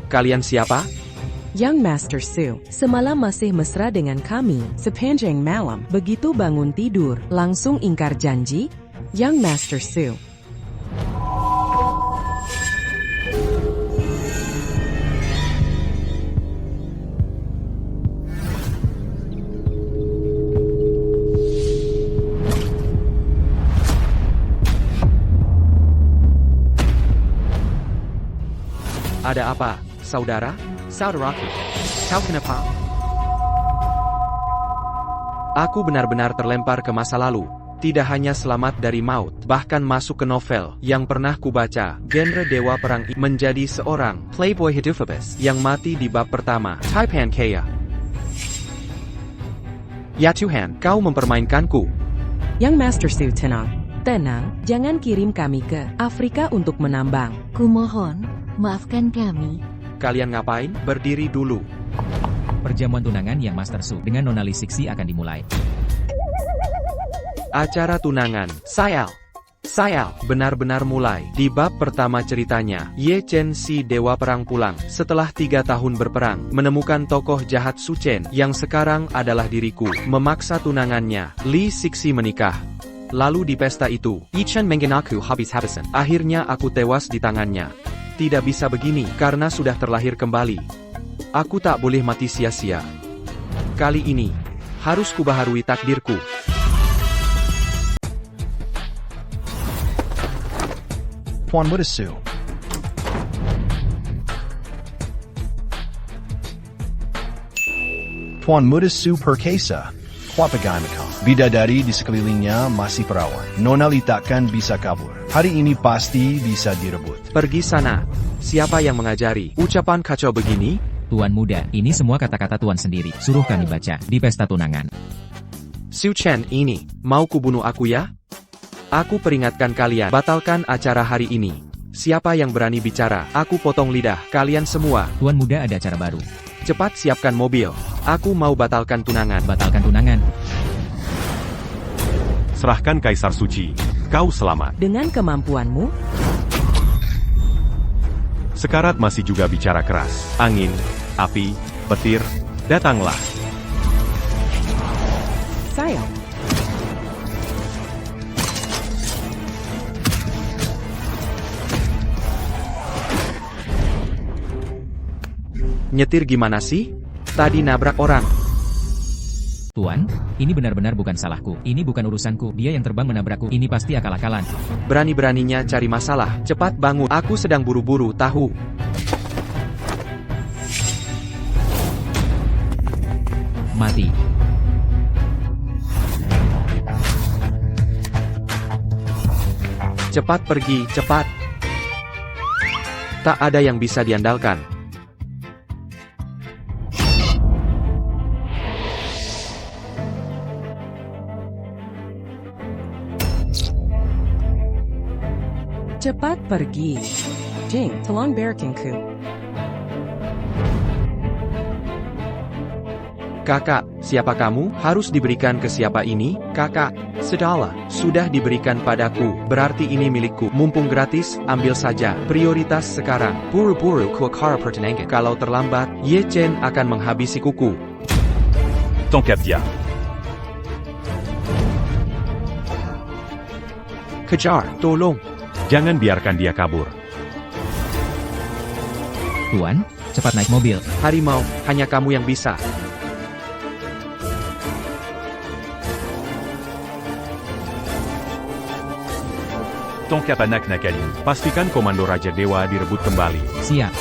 kalian siapa? Young Master Su, semalam masih mesra dengan kami, sepanjang malam, begitu bangun tidur, langsung ingkar janji? Young Master Su. Ada apa, saudara? Saudaraku, kau kenapa? Aku benar-benar terlempar ke masa lalu. Tidak hanya selamat dari maut, bahkan masuk ke novel yang pernah kubaca, genre Dewa Perang menjadi seorang playboy Hidufabus yang mati di bab pertama, Taipan Kaya. Ya Tuhan, kau mempermainkanku. Young Master Su, tenang. Tenang, jangan kirim kami ke Afrika untuk menambang. Kumohon, maafkan kami. Kalian ngapain? Berdiri dulu. Perjamuan tunangan yang Master Su dengan Nona Lisiksi akan dimulai. Acara tunangan, Sayal, benar-benar mulai. Di bab pertama ceritanya, Ye Chen si Dewa Perang pulang, setelah 3 tahun berperang, menemukan tokoh jahat Su Chen, yang sekarang adalah diriku, memaksa tunangannya, Li Sixi menikah. Lalu di pesta itu, Yi Chen mengenaku habis-habisan. Akhirnya aku tewas di tangannya. Tidak bisa begini, karena sudah terlahir kembali. Aku tak boleh mati sia-sia. Kali ini, harus kubaharui takdirku. Tuan Muda Su. Tuan Muda Su Perkasa. Wapagai Macam. Bidadari di sekelilingnya masih perawan. Nona Li takkan bisa kabur. Hari ini pasti bisa direbut. Pergi sana. Siapa yang mengajari ucapan kacau begini? Tuan muda, ini semua kata-kata Tuan sendiri. Suruh kami baca di pesta tunangan. Su Chen ini, mau kubunuh aku ya? Aku peringatkan kalian, batalkan acara hari ini. Siapa yang berani bicara, aku potong lidah kalian semua. Tuan muda, ada acara baru. Cepat siapkan mobil. Aku mau batalkan tunangan. Batalkan tunangan. Serahkan Kaisar Suci. Kau selamat. Dengan kemampuanmu, Sekarat masih juga bicara keras. Angin, api, petir, datanglah. saya. Nyetir gimana sih? Tadi nabrak orang. Tuan, ini benar-benar bukan salahku. Ini bukan urusanku. Dia yang terbang menabrakku. Ini pasti akal-akalan. Berani-beraninya cari masalah. Cepat bangun. Aku sedang buru-buru, tahu. Mati. Cepat pergi, cepat. Tak ada yang bisa diandalkan. Cepat pergi. Jing, tolong bearkanku. Kakak, siapa kamu? Harus diberikan ke siapa ini? Kakak, sudah diberikan padaku. Berarti ini milikku. Mumpung gratis, ambil saja. Prioritas sekarang. Buru-buru ke akar pertunangan. Kalau terlambat, Ye Chen akan menghabisi kuku. Tongkat dia. Kejar, tolong. Jangan biarkan dia kabur. Tuan, cepat naik mobil. Harimau, hanya kamu yang bisa. Tongkat anak nakal ini. Pastikan Komando Raja Dewa direbut kembali. Siap.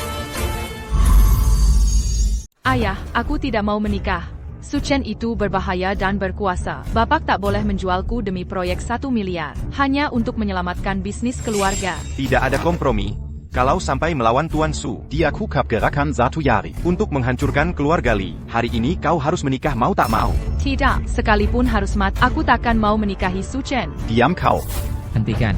Ayah, aku tidak mau menikah. Su Chen itu berbahaya dan berkuasa. Bapak tak boleh menjualku demi proyek 1 miliar. Hanya untuk menyelamatkan bisnis keluarga. Tidak ada kompromi. Kalau sampai melawan Tuan Su, dia kukap gerakan 1 Yari. Untuk menghancurkan keluarga Li. Hari ini kau harus menikah mau tak mau. Tidak, sekalipun harus mati, aku takkan mau menikahi Su Chen. Diam kau. Hentikan.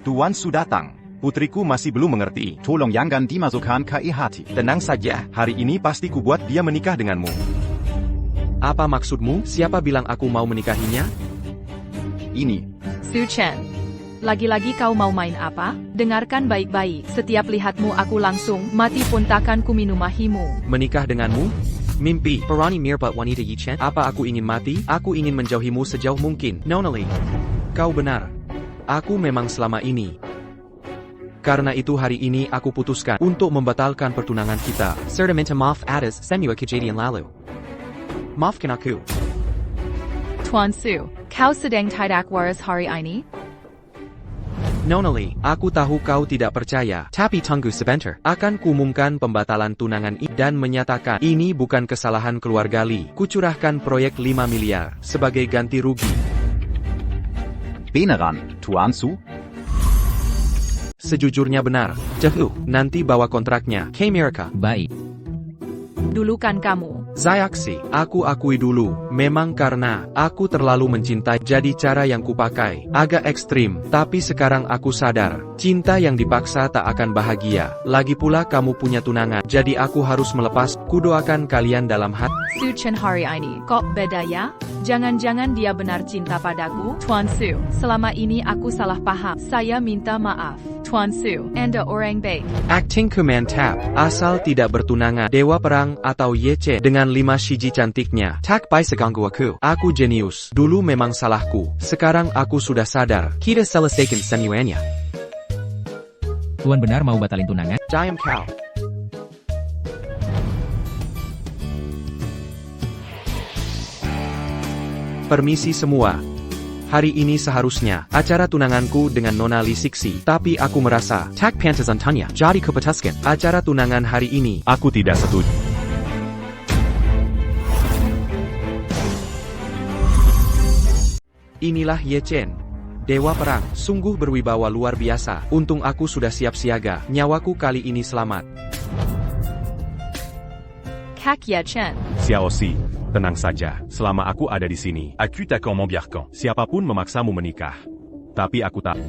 Tuan Su datang. Putriku masih belum mengerti. Tolong jangan dimasukkan ke hati. Tenang saja, hari ini pasti kubuat dia menikah denganmu. Apa maksudmu? Siapa bilang aku mau menikahinya? Ini. Su Chen. Lagi-lagi kau mau main apa? Dengarkan baik-baik. Setiap lihatmu aku langsung mati pun takkan ku minumahimu. Menikah denganmu? Mimpi. Perani mirpa wanita Yi Chen. Apa aku ingin mati? Aku ingin menjauhimu sejauh mungkin. Nonali. Kau benar. Aku memang selama ini. Karena itu hari ini aku putuskan untuk membatalkan pertunangan kita. Serta minta maaf atas semua kejadian lalu. Maafkan aku. Tuan Su, kau sedang tidak waras hari ini? Nonali, aku tahu kau tidak percaya. Tapi tunggu sebentar. Akan kuumumkan pembatalan tunangan ini dan menyatakan ini bukan kesalahan keluarga Li. Kucurahkan proyek 5 miliar sebagai ganti rugi. Beneran, Tuan Su? Sejujurnya benar. Jehu, nanti bawa kontraknya ke Amerika. Baik. Dulu kan kamu. Zayaksi, aku akui dulu, memang karena aku terlalu mencintai, jadi cara yang kupakai agak ekstrim, tapi sekarang aku sadar, cinta yang dipaksa tak akan bahagia. Lagi pula kamu punya tunangan, jadi aku harus melepas. Kudoakan kalian dalam hati. Su Chen hari ini, kok beda ya? Jangan-jangan dia benar cinta padaku? Tuan Su, selama ini aku salah paham. Saya minta maaf. Tuan Su, Anda orang baik. Actingku mantap, asal tidak bertunangan Dewa Perang atau Ye Chen dengan 5 shiji cantiknya. Tak pai seganggu aku. Aku jenius. Dulu memang salahku. Sekarang aku sudah sadar. Kita selesaikan semuanya. Tuan benar mau batalin tunangan? Diam kau. Permisi semua. Hari ini seharusnya acara tunanganku dengan Nona Li Siksi, tapi aku merasa tak pantas untanya. Jadi kuputuskan acara tunangan hari ini. Aku tidak setuju. Inilah Ye Chen, Dewa Perang, sungguh berwibawa luar biasa. Untung aku sudah siap siaga, nyawaku kali ini selamat. Kak Ye Chen. Xiao Si, tenang saja, selama aku ada di sini. Aku takkan membiarkan. Siapapun memaksamu menikah. Tapi aku tak.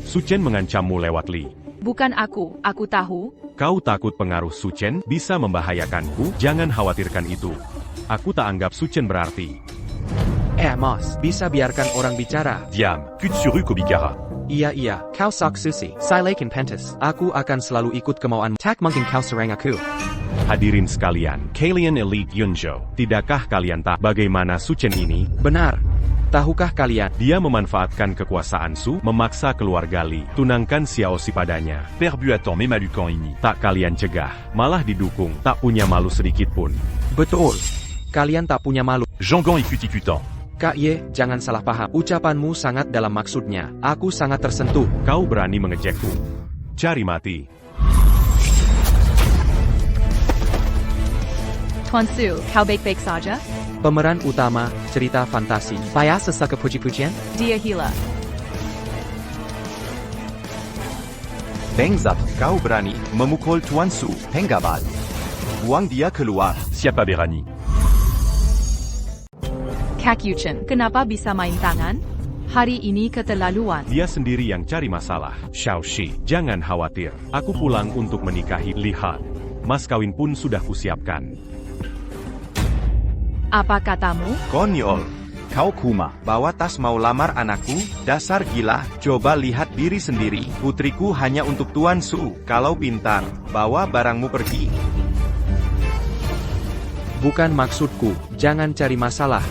Su Chen mengancammu lewat Li. Bukan aku tahu. Kau takut pengaruh Su Chen bisa membahayakanku? Jangan khawatirkan itu. Aku tak anggap Su Chen berarti. Mas, bisa biarkan orang bicara. Diam, Kutsuru Kobigara. Iya, kau saksusi. Silakan pentas. Aku akan selalu ikut kemauan. Tak mungkin kau serang aku. Hadirin sekalian, kalian Elite Yunzhou, tidakkah kalian tahu bagaimana Su Chen ini? Benar. Tahukah kalian? Dia memanfaatkan kekuasaan Su, memaksa keluarga Li, tunangkan Xiao Si padanya. Perbu attend mes malucans ini. Tak kalian cegah, malah didukung, tak punya malu sedikit pun. Betul. Kalian tak punya malu. Jangan ikut-ikutan. Kak Ye, jangan salah paham. Ucapanmu sangat dalam maksudnya. Aku sangat tersentuh. Kau berani mengejekku. Cari mati. Tuan Su, kau baik-baik saja? Pemeran utama, cerita fantasi. Biasa suka puji-pujian? Dia gila. Bangsat, kau berani memukul Tuan Su, penggabal. Buang dia keluar. Siapa berani? Kak Ye Chen, kenapa bisa main tangan? Hari ini keterlaluan. Dia sendiri yang cari masalah. Xiao Shi, jangan khawatir. Aku pulang untuk menikahi. Lihat. Mas kawin pun sudah kusiapkan. Apa katamu? Konyol. Kau kuma, bawa tas mau lamar anakku? Dasar gila, coba lihat diri sendiri. Putriku hanya untuk Tuan Su. Kalau pintar, bawa barangmu pergi. Bukan maksudku, jangan cari masalah.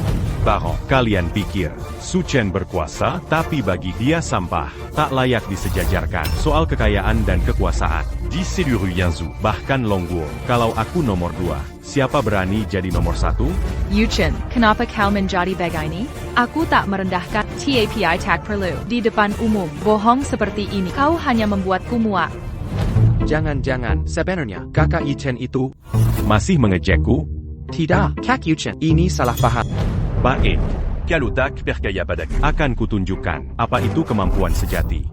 Baron, kalian pikir Su Chen berkuasa, tapi bagi dia sampah, tak layak disejajarkan. Soal kekayaan dan kekuasaan, Di seluruh Yanzhou. bahkan Longguo, kalau aku nomor 2, siapa berani jadi nomor 1? Ye Chen, kenapa kau menjadi begini? Aku tak merendahkan. TAPI tak perlu. Di depan umum, bohong seperti ini. Kau hanya membuatku muak. Jangan-jangan, sebenarnya, kakak Ye Chen itu... Masih mengejekku? Tidak, Kak Ye Chen, ini salah paham. Baik, Kalotak perkaya padaku. akan kutunjukkan apa itu kemampuan sejati.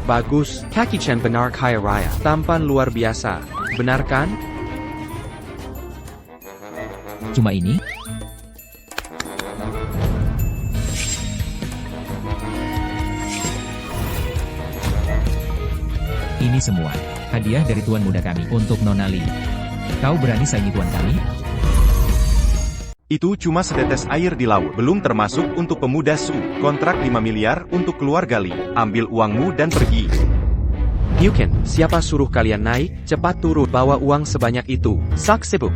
Bagus, Kak Ye Chen benar kaya raya. Tampan luar biasa. Benar kan? Cuma ini? Ini semua Hadiah dari tuan muda kami, untuk Nona Li. Kau berani saingi tuan kami? Itu cuma setetes air di laut, belum termasuk untuk pemuda Su. Kontrak 5 miliar untuk keluarga Li. Ambil uangmu dan pergi. Buchan, siapa suruh kalian naik? Cepat turun, bawa uang sebanyak itu. Sak sibuk.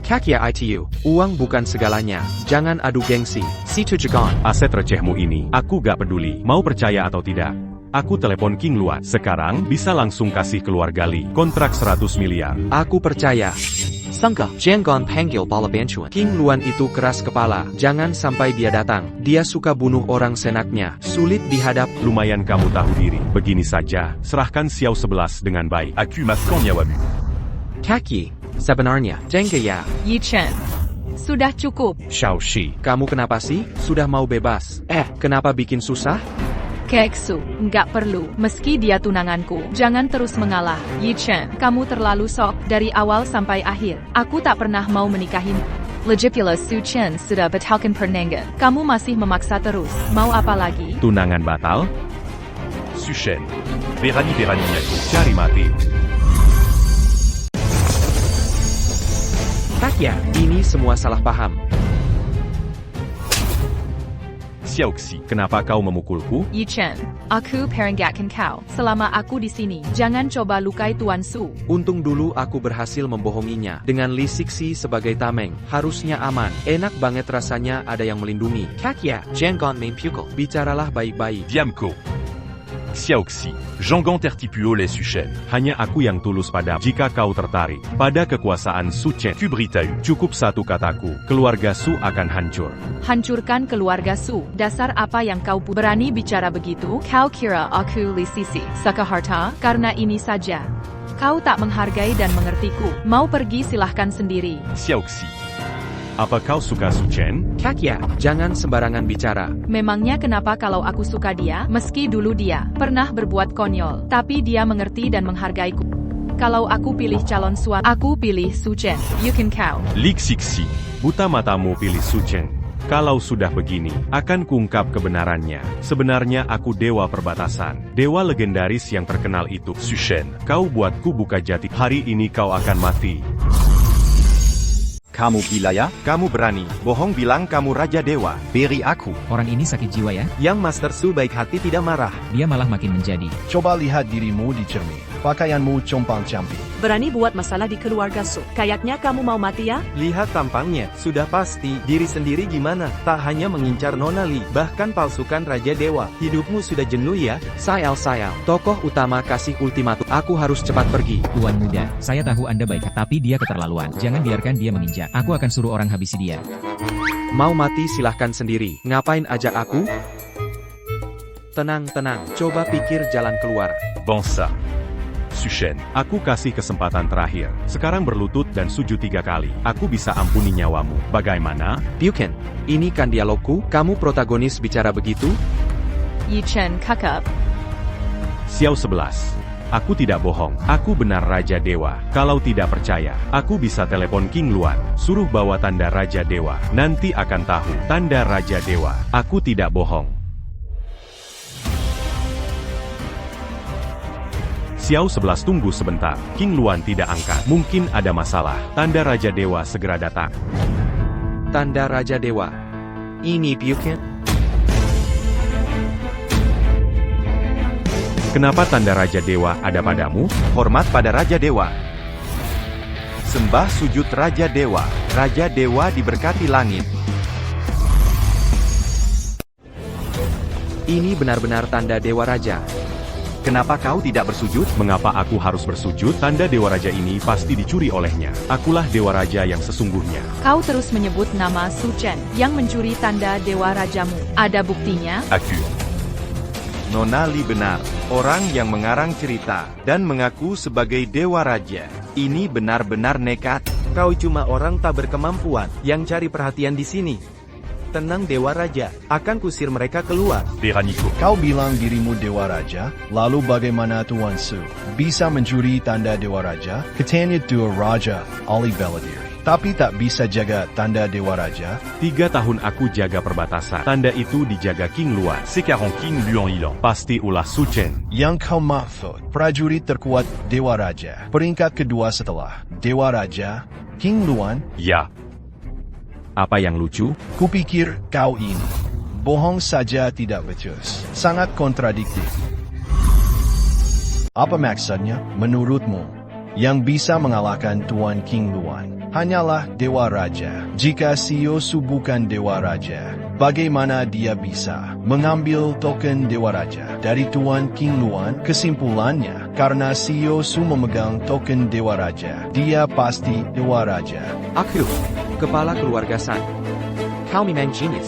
Kakia itu, uang bukan segalanya. Jangan adu gengsi. Situ Jagon. Aset recehmu ini, aku gak peduli. Mau percaya atau tidak? Aku telepon King Luan. Sekarang bisa langsung kasih keluarga Li. Kontrak 100 miliar. Aku percaya. Sangka, Jenggon panggil bala bancuan. King Luan itu keras kepala. Jangan sampai dia datang. Dia suka bunuh orang senaknya. Sulit dihadap. Lumayan kamu tahu diri. Begini saja, serahkan Xiao 11 dengan baik. Aku masukkan nyawamu. Kaki, sebenarnya, Jengge ya. Yi Chen. Sudah cukup. Xiao Shi. Kamu kenapa sih? Sudah mau bebas. Kenapa bikin susah? Keksu, nggak perlu. Meski dia tunanganku, jangan terus mengalah. Yi Chen, kamu terlalu sok. Dari awal sampai akhir, aku tak pernah mau menikahin. Lagipula Su Chen sudah batalkan pernikahan. Kamu masih memaksa terus. Mau apa lagi? Tunangan batal? Su Chen. Berani-beraninya ku cari mati. Takya, ini semua salah paham. Xiaoxi, kenapa kau memukulku? Yi Chen, aku peringatkan kau. Selama aku di sini, jangan coba lukai Tuan Su. Untung dulu aku berhasil membohonginya. Dengan Li Sixi sebagai tameng, harusnya aman. Enak banget rasanya ada yang melindungi. Kakya, Jenggon main pukul. Bicaralah baik-baik. Diamku. Xiaoxi, Jonggon tertipuo les Su Chen. Hanya aku yang tulus pada jika kau tertarik pada kekuasaan Su Chen. Cukup satu kataku, keluarga Su akan hancur. Hancurkan keluarga Su. Dasar apa yang kau berani bicara begitu? Kau kira aku Li Sisi, suka harta? Karena ini saja. Kau tak menghargai dan mengertiku. Mau pergi silahkan sendiri. Xiaoxi, apa kau suka Su Chen? Kakya, jangan sembarangan bicara. Memangnya kenapa kalau aku suka dia? Meski dulu dia pernah berbuat konyol, tapi dia mengerti dan menghargaiku. Kalau aku pilih calon suami, aku pilih Su Chen. You can kau. Li Sixi, buta matamu pilih Su Chen. Kalau sudah begini, akan kuungkap kebenarannya. Sebenarnya aku dewa perbatasan. Dewa legendaris yang terkenal itu. Su Chen, kau buatku buka jati. Hari ini kau akan mati. Kamu gila ya? Kamu berani bohong bilang kamu Raja Dewa. Beri aku. Orang ini sakit jiwa ya? Yang Master Su baik hati tidak marah. Dia malah makin menjadi. Coba lihat dirimu di cermin. Pakaianmu compang-camping. Berani buat masalah di keluarga Su. Kayaknya kamu mau mati ya? Lihat tampangnya, sudah pasti. Diri sendiri gimana? Tak hanya mengincar Nona Li, bahkan palsukan Raja Dewa. Hidupmu sudah jenuh ya? Sayal, tokoh utama kasih ultimatum. Aku harus cepat pergi. Tuan muda, saya tahu Anda baik, tapi dia keterlaluan. Jangan biarkan dia menginjak. Aku akan suruh orang habisi dia. Mau mati silahkan sendiri. Ngapain ajak aku? Tenang, coba pikir jalan keluar. Bangsa. Su Chen, aku kasih kesempatan terakhir. Sekarang berlutut dan sujud 3 kali. Aku bisa ampuni nyawamu. Bagaimana? Buchan, ini kan dialogku. Kamu protagonis bicara begitu? Yi Chen kakak. Xiao 11. Aku tidak bohong. Aku benar Raja Dewa. Kalau tidak percaya, aku bisa telepon King Luan. Suruh bawa tanda Raja Dewa. Nanti akan tahu. Tanda Raja Dewa. Aku tidak bohong. Xiao 11 tunggu sebentar. King Luan tidak angkat. Mungkin ada masalah. Tanda Raja Dewa segera datang. Tanda Raja Dewa. Ini Buchan? Kenapa tanda Raja Dewa ada padamu? Hormat pada Raja Dewa. Sembah sujud Raja Dewa. Raja Dewa diberkati langit. Ini benar-benar tanda Dewa Raja. Kenapa kau tidak bersujud? Mengapa aku harus bersujud? Tanda Dewa Raja ini pasti dicuri olehnya. Akulah Dewa Raja yang sesungguhnya. Kau terus menyebut nama Su Chen yang mencuri tanda Dewa Rajamu. Ada buktinya? Aku. Nona Li benar. Orang yang mengarang cerita dan mengaku sebagai Dewa Raja. Ini benar-benar nekat. Kau cuma orang tak berkemampuan yang cari perhatian di sini. Tenang Dewa Raja, akan kusir mereka keluar. Beraniku. Kau bilang dirimu Dewa Raja, lalu bagaimana Tuan Su bisa mencuri tanda Dewa Raja? Katanya Dewa Raja, Ali Beladir. tapi tak bisa jaga tanda Dewa Raja? 3 tahun aku jaga perbatasan. Tanda itu dijaga King Luan. Sekarang King Luan hilang. Pasti ulah Su Chen. Yang kau maksud, prajurit terkuat Dewa Raja. Peringkat kedua setelah Dewa Raja, King Luan. Ya. Apa yang lucu? Kupikir kau ini bohong saja, tidak becus. Sangat kontradiktif. Apa maksudnya, menurutmu? Yang bisa mengalahkan Tuan King Luan hanyalah Dewa Raja. Jika Xiao Su bukan Dewa Raja, bagaimana dia bisa mengambil token Dewa Raja dari Tuan King Luan? Kesimpulannya, karena Xiao Su memegang token Dewa Raja, dia pasti Dewa Raja. Aku, kepala keluarga San. Kau memang genius.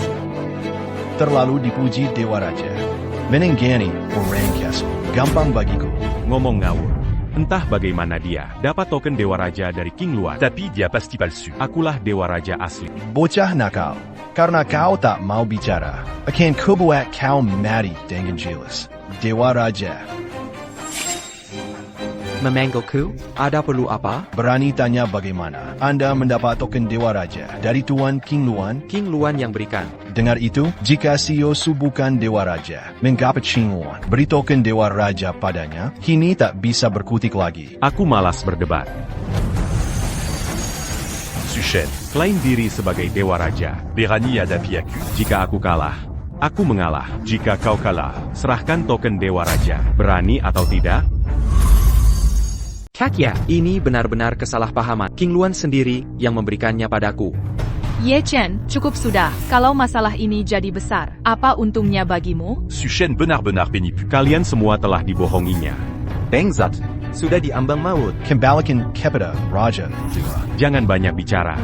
Terlalu dipuji Dewa Raja. Menenggani orang Castle. Gampang bagiku. Ngomong ngawur. Entah bagaimana dia dapat token Dewa Raja dari King Luan. Tapi dia pasti palsu. Akulah Dewa Raja asli. Bocah nakal. Karena kau tak mau bicara, akan kubuat kau mati dengan jelas. Dewa Raja. Memanggilku? Ada perlu apa? Berani tanya bagaimana Anda mendapat token Dewa Raja dari Tuan King Luan? King Luan yang berikan. Dengar itu, jika Xiao Su bukan Dewa Raja, mengapa King Luan beri token Dewa Raja padanya? Kini tak bisa berkutik lagi. Aku malas berdebat. Su Chen, klaim diri sebagai Dewa Raja. Berani hadapi aku. Jika aku kalah, aku mengalah. Jika kau kalah, serahkan token Dewa Raja. Berani atau tidak? Kakya, ini benar-benar kesalahpahaman. King Luan sendiri yang memberikannya padaku. Ye Chen, cukup sudah. Kalau masalah ini jadi besar, apa untungnya bagimu? Su Chen benar-benar penipu. Kalian semua telah dibohonginya. Bengzat, sudah diambang maut. Kembalikan kepada Raja Dewa. Jangan banyak bicara.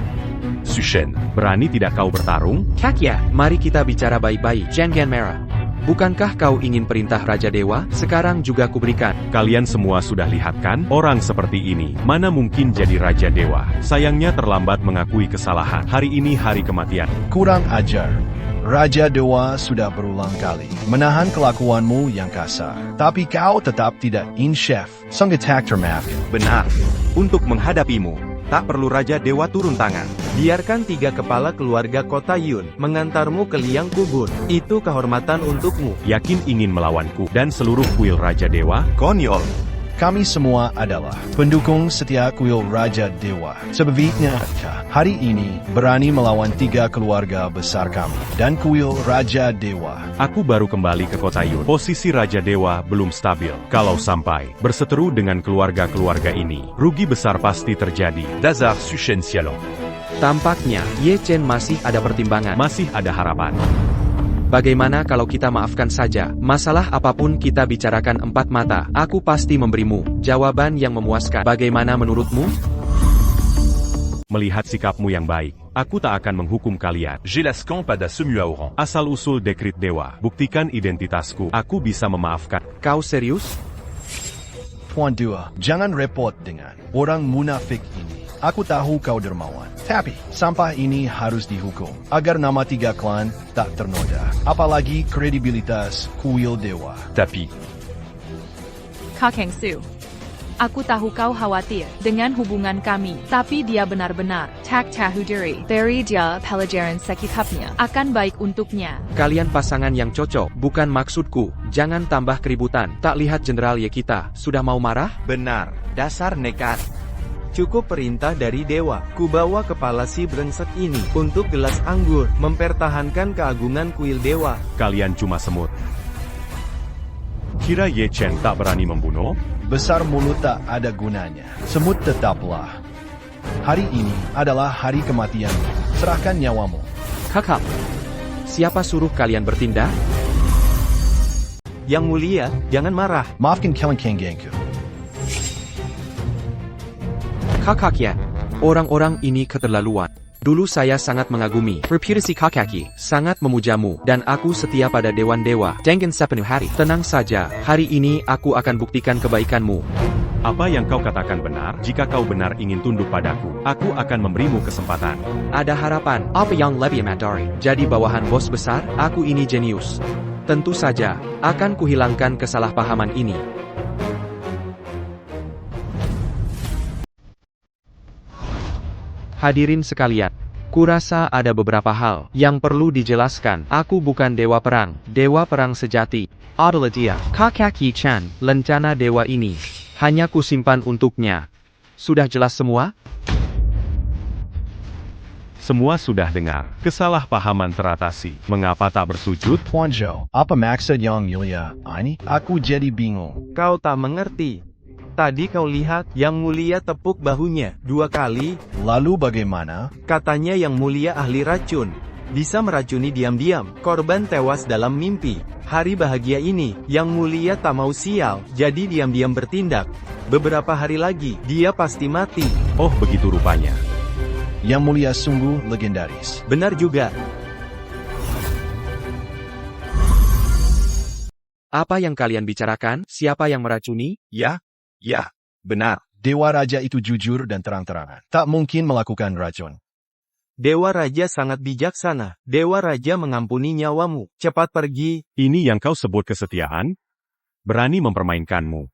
Su Chen, berani tidak kau bertarung? Kakya, mari kita bicara baik-baik. Jangan marah. Bukankah kau ingin perintah Raja Dewa? Sekarang juga kuberikan. Kalian semua sudah lihat kan? Orang seperti ini, mana mungkin jadi Raja Dewa? Sayangnya terlambat mengakui kesalahan. Hari ini hari kematian. Kurang ajar. Raja Dewa sudah berulang kali menahan kelakuanmu yang kasar. Tapi kau tetap tidak insyaf. Sangat tak termaafkan. Benar. Untuk menghadapimu, tak perlu Raja Dewa turun tangan. Biarkan 3 kepala keluarga kota Yun mengantarmu ke liang kubur. Itu kehormatan untukmu. Yakin ingin melawanku dan seluruh kuil Raja Dewa? Konyol. Kami semua adalah pendukung setia kuil Raja Dewa. Sebabnya, hari ini berani melawan 3 keluarga besar kami dan kuil Raja Dewa. Aku baru kembali ke kota Yun. Posisi Raja Dewa belum stabil. Kalau sampai berseteru dengan keluarga-keluarga ini, rugi besar pasti terjadi. Dasar Su Chen Xialong. Tampaknya, Ye Chen masih ada pertimbangan. Masih ada harapan. Bagaimana kalau kita maafkan saja? Masalah apapun kita bicarakan 4 mata. Aku pasti memberimu jawaban yang memuaskan. Bagaimana menurutmu? Melihat sikapmu yang baik, aku tak akan menghukum kalian. Jelaskan pada semua orang. Asal-usul dekrit Dewa, buktikan identitasku. Aku bisa memaafkan. Kau serius? Tuan Dua, jangan repot dengan orang munafik ini. Aku tahu kau dermawan. Tapi, sampah ini harus dihukum, agar nama 3 klan tak ternoda. Apalagi kredibilitas kuil Dewa. Tapi, Kakang Su. Aku tahu kau khawatir dengan hubungan kami, tapi dia benar-benar tak tahu diri. Dari dia pelajaran sekitapnya akan baik untuknya. Kalian pasangan yang cocok, bukan maksudku. Jangan tambah keributan. Tak lihat Jenderal Ye kita sudah mau marah? Benar. Dasar nekat. Cukup perintah dari Dewa. Kubawa kepala si brengsek ini untuk gelas anggur, mempertahankan keagungan kuil Dewa. kalian cuma semut. Kira Ye Chen tak berani membunuh? Besar mulut tak ada gunanya. Semut tetaplah. Hari ini adalah hari kematian. Serahkan nyawamu. Kakak, siapa suruh kalian bertindak? Yang mulia, jangan marah. Maafkan kelengkenggengku. Kakaknya, orang-orang ini keterlaluan. Dulu saya sangat mengagumi reputasi kakaki, sangat memujamu, dan aku setia pada Dewan Dewa dengan sepenuh hari. Tenang saja, hari ini aku akan buktikan kebaikanmu. Apa yang kau katakan benar? Jika kau benar ingin tunduk padaku, aku akan memberimu kesempatan. Ada harapan. Apa yang lebih mandari? Jadi bawahan bos besar, aku ini jenius. Tentu saja, akan kuhilangkan kesalahpahaman ini. Hadirin sekalian, kurasa ada beberapa hal yang perlu dijelaskan. Aku bukan dewa perang sejati adalah dia, Kakak Yi Chen. Lencana dewa ini hanya kusimpan untuknya. Sudah jelas semua? Semua sudah dengar. Kesalahpahaman teratasi. Mengapa tak bersujud? Tuan Zhou, apa maksud Yang Mulia ini? Aku jadi bingung. Kau tak mengerti. Tadi kau lihat Yang Mulia tepuk bahunya 2 kali. Lalu bagaimana? Katanya Yang Mulia ahli racun. Bisa meracuni diam-diam. Korban tewas dalam mimpi. Hari bahagia ini, Yang Mulia tak mau sial, jadi diam-diam bertindak. Beberapa hari lagi, dia pasti mati. Oh, begitu rupanya. Yang Mulia sungguh legendaris. Benar juga. Apa yang kalian bicarakan? Siapa yang meracuni? Ya, benar. Dewa Raja itu jujur dan terang-terangan. Tak mungkin melakukan racun. Dewa Raja sangat bijaksana. Dewa Raja mengampuni nyawamu. Cepat pergi. Ini yang kau sebut kesetiaan? Berani mempermainkanmu.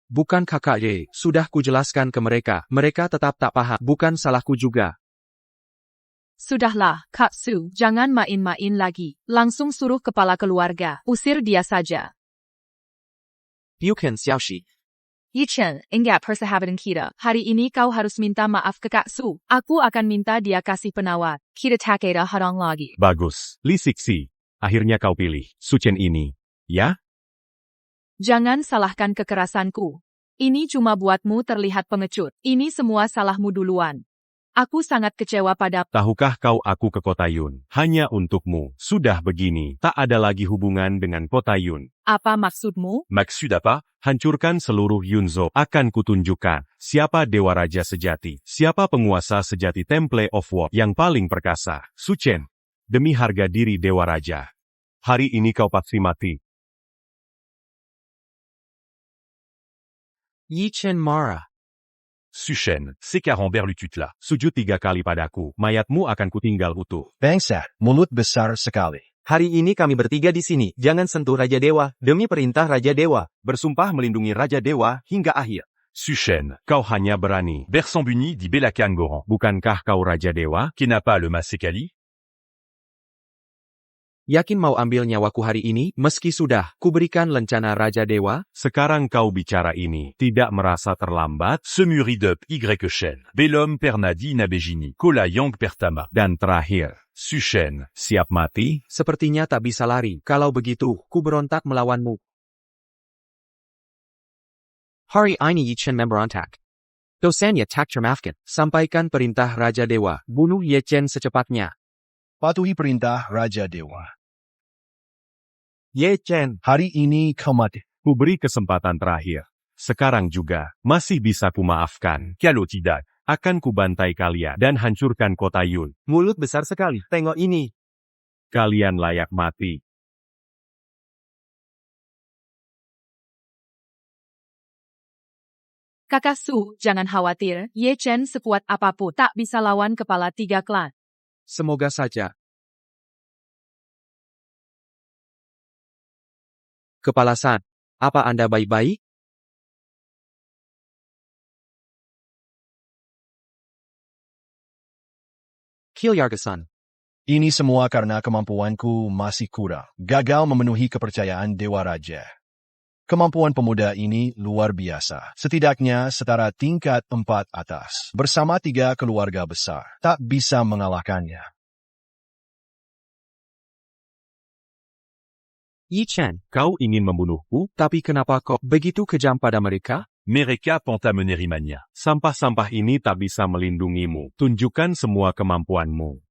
Bukan Kakak Ye, sudah kujelaskan ke mereka. Mereka tetap tak paham. Bukan salahku juga. Sudahlah, Kak Su, jangan main-main lagi. Langsung suruh kepala keluarga. Usir dia saja. Bukan Xiaoxi. Yi Chen, ingat persahabatan kita. Hari ini kau harus minta maaf ke Kak Su. Aku akan minta dia kasih penawar. Kita tak ada hadang lagi. Bagus. Li Sixi. Akhirnya kau pilih Su Chen ini. Ya? Jangan salahkan kekerasanku. Ini cuma buatmu terlihat pengecut. Ini semua salahmu duluan. Aku sangat kecewa pada... Tahukah kau aku ke Kota Yun? Hanya untukmu. Sudah begini, tak ada lagi hubungan dengan Kota Yun. Apa maksudmu? Maksud apa? Hancurkan seluruh Yunzhou. Akan kutunjukkan siapa Dewa Raja sejati. Siapa penguasa sejati Temple of War yang paling perkasa. Su Chen, demi harga diri Dewa Raja. Hari ini kau pasti mati. Yi Chen marah. Su Chen, c'est Camembert Lututla. Sujud 3 kali padaku, mayatmu akan kutinggal utuh. Bangsat, mulut besar sekali. Hari ini kami bertiga di sini. Jangan sentuh Raja Dewa. Demi perintah Raja Dewa. Bersumpah melindungi Raja Dewa hingga akhir. Su Chen, kau hanya berani. Bersambuni di Belacan Goran. Bukankah kau Raja Dewa? Qui n'a pas le Masekali? Yakin mau ambil nyawaku hari ini, meski sudah kuberikan lencana Raja Dewa? Sekarang kau bicara ini, tidak merasa terlambat? Semuridep Y Shen. Belum Pernadi Nabejini. Kola Yang Pertama. Dan terakhir, Su Chen. siap mati? Sepertinya tak bisa lari. Kalau begitu, ku berontak melawanmu. Hari ini Yi Chen memberontak. Dosannya tak termaafkan. Sampaikan perintah Raja Dewa. Bunuh Yi Chen secepatnya. Patuhi perintah Raja Dewa. Ye Chen. Hari ini kau mati. Ku beri kesempatan terakhir. Sekarang juga, masih bisa kumaafkan. Kalau tidak, Akan kubantai kalian dan hancurkan Kota Yun. Mulut besar sekali. Tengok ini. Kalian layak mati. Kakak Su, jangan khawatir. Ye Chen sekuat apapun tak bisa lawan kepala 3 klan. Semoga saja. Kepala San, apa Anda baik-baik? Kilyarga-san. Ini semua karena kemampuanku masih kurang. Gagal memenuhi kepercayaan Dewa Raja. Kemampuan pemuda ini luar biasa. Setidaknya setara tingkat 4 atas. Bersama 3 keluarga besar. Tak bisa mengalahkannya. Yi Chen, Kau ingin membunuhku? tapi kenapa kok begitu kejam pada mereka? Mereka Pantamenerimania. Sampah-sampah ini tak bisa melindungimu. Tunjukkan semua kemampuanmu.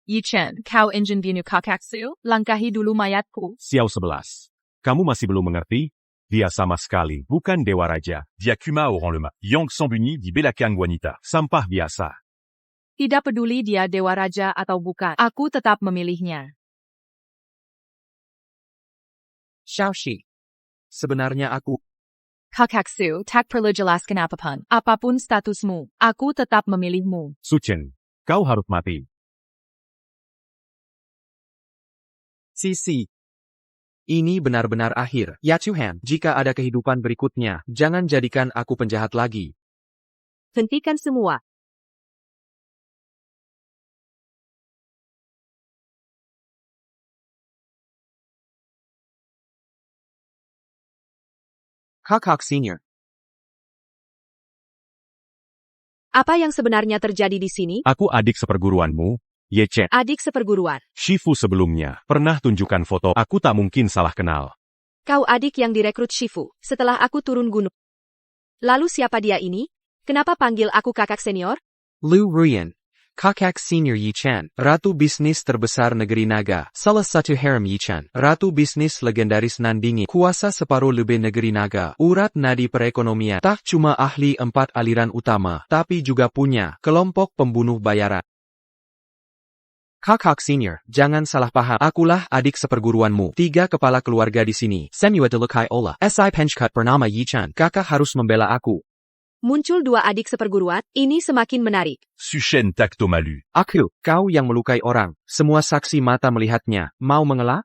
Yi Chen, kau ingin bunuh Kakak Su? Langkahi dulu mayatku. Xiao 11. Kamu masih belum mengerti? Dia sama sekali bukan Dewa Raja. Diakuma Oran Lema. Yang Sambuni di Belacan Guanita. Sampah biasa. Tidak peduli dia Dewa Raja atau bukan, aku tetap memilihnya. Xiaoxi. Sebenarnya aku... Kakak Su, tak perlu jelaskan apapun. Apapun statusmu, aku tetap memilihmu. Su Chen, kau harus mati. Sisi. Ini benar-benar akhir. Ya Tuhan, jika ada kehidupan berikutnya, jangan jadikan aku penjahat lagi. Hentikan semua. Kakak Senior. Apa yang sebenarnya terjadi di sini? Aku adik seperguruanmu, Ye Chen. Adik seperguruan. Shifu sebelumnya pernah tunjukkan foto, aku tak mungkin salah kenal. Kau adik yang direkrut Shifu setelah aku turun gunung. Lalu siapa dia ini? Kenapa panggil aku kakak senior? Liu Ruyan. Kakak Senior Yi Chen, Ratu Bisnis Terbesar Negeri Naga, salah satu harem Yi Chen, Ratu Bisnis Legendaris Nan Dingin, kuasa separuh lebih Negeri Naga, urat nadi perekonomian, tak cuma ahli 4 aliran utama, tapi juga punya kelompok pembunuh bayaran. Kakak Senior, jangan salah paham, akulah adik seperguruanmu, 3 kepala keluarga di sini, Semua Delukai Ola, SI Penchkut bernama Yi Chen, kakak harus membela aku. Muncul 2 adik seperguruan, ini semakin menarik. Suchen Taktomalu. Aku, kau yang melukai orang, semua saksi mata melihatnya, mau mengelak?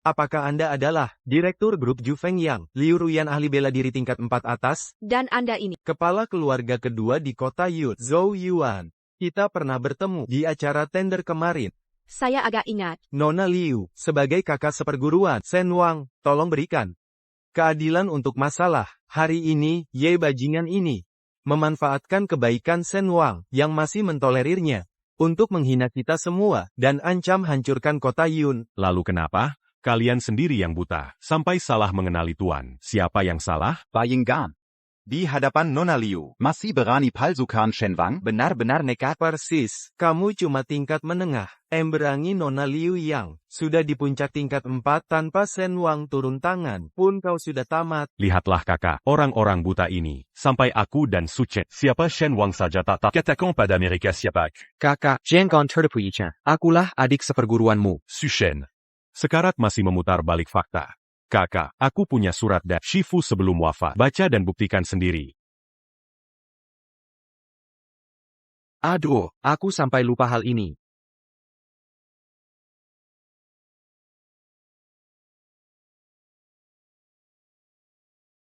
Apakah Anda adalah Direktur Grup Ju Feng Yang, Liu Ruyan ahli bela diri tingkat 4 atas? Dan Anda ini, Kepala keluarga kedua di kota Yut, Zhou Yuan. Kita pernah bertemu di acara tender kemarin. saya agak ingat. Nona Liu, sebagai kakak seperguruan, Shen Wang, tolong berikan keadilan untuk masalah hari ini. Ye bajingan ini memanfaatkan kebaikan Shen Wang yang masih mentolerirnya untuk menghina kita semua dan ancam hancurkan kota Yun. Lalu kenapa? Kalian sendiri yang buta, sampai salah mengenali Tuan. Siapa yang salah? Bayinggan. Di hadapan Nona Liu. Masih berani palsukan Shen Wang? Benar-benar nekat. Persis, kamu cuma tingkat menengah. Emberangi Nona Liu yang sudah di puncak tingkat 4 tanpa Shen Wang turun tangan pun kau sudah tamat. Lihatlah kakak, orang-orang buta ini, sampai aku dan Suchen. Siapa Shen Wang saja tak katakan pada mereka siapa aku. Kakak, jangan tertipu Yi Chen, akulah adik seperguruanmu. Suchen. Sekarat masih memutar balik fakta. Kakak, aku punya surat dari Shifu sebelum wafat. Baca dan buktikan sendiri. Aduh, aku sampai lupa hal ini.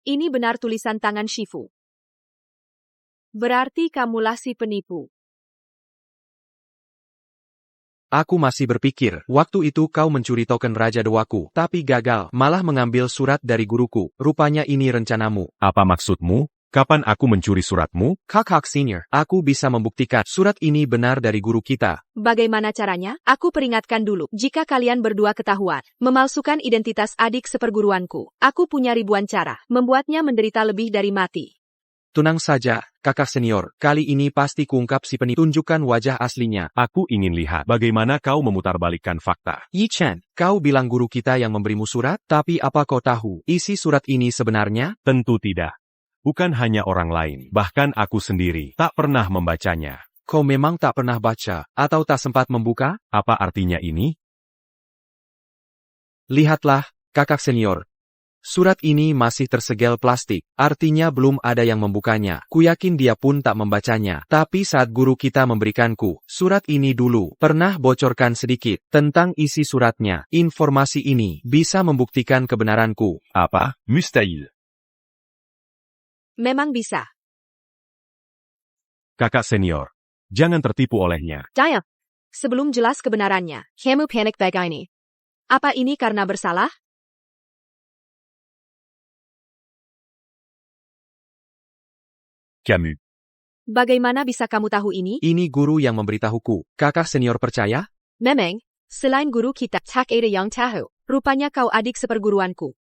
Ini benar tulisan tangan Shifu. Berarti kamulah si penipu. Aku masih berpikir, waktu itu kau mencuri token Raja Dewaku, tapi gagal, malah mengambil surat dari guruku. Rupanya ini rencanamu. Apa maksudmu? Kapan aku mencuri suratmu? Kakak Senior, aku bisa membuktikan surat ini benar dari guru kita. Bagaimana caranya? Aku peringatkan dulu. Jika kalian berdua ketahuan memalsukan identitas adik seperguruanku, aku punya ribuan cara membuatnya menderita lebih dari mati. Tenang saja, kakak senior, kali ini pasti kuungkap si penipu. Tunjukkan wajah aslinya. Aku ingin lihat bagaimana kau memutarbalikkan fakta. Yi Chen, kau bilang guru kita yang memberimu surat, tapi apa kau tahu isi surat ini sebenarnya? Tentu tidak. Bukan hanya orang lain, bahkan aku sendiri tak pernah membacanya. Kau memang tak pernah baca, atau tak sempat membuka? Apa artinya ini? Lihatlah, kakak senior. Surat ini masih tersegel plastik, artinya belum ada yang membukanya. Kuyakin dia pun tak membacanya. Tapi saat guru kita memberikanku surat ini dulu, pernah bocorkan sedikit tentang isi suratnya. Informasi ini bisa membuktikan kebenaranku. Apa? Mustahil. Memang bisa. Kakak senior, jangan tertipu olehnya. Jaya, sebelum jelas kebenarannya, kamu panik begini. Apa ini karena bersalah? Camus. Bagaimana bisa kamu tahu ini? Ini guru yang memberitahuku. Kakak senior percaya? Memang, selain guru kita, tak ada yang tahu. Rupanya kau adik seperguruanku.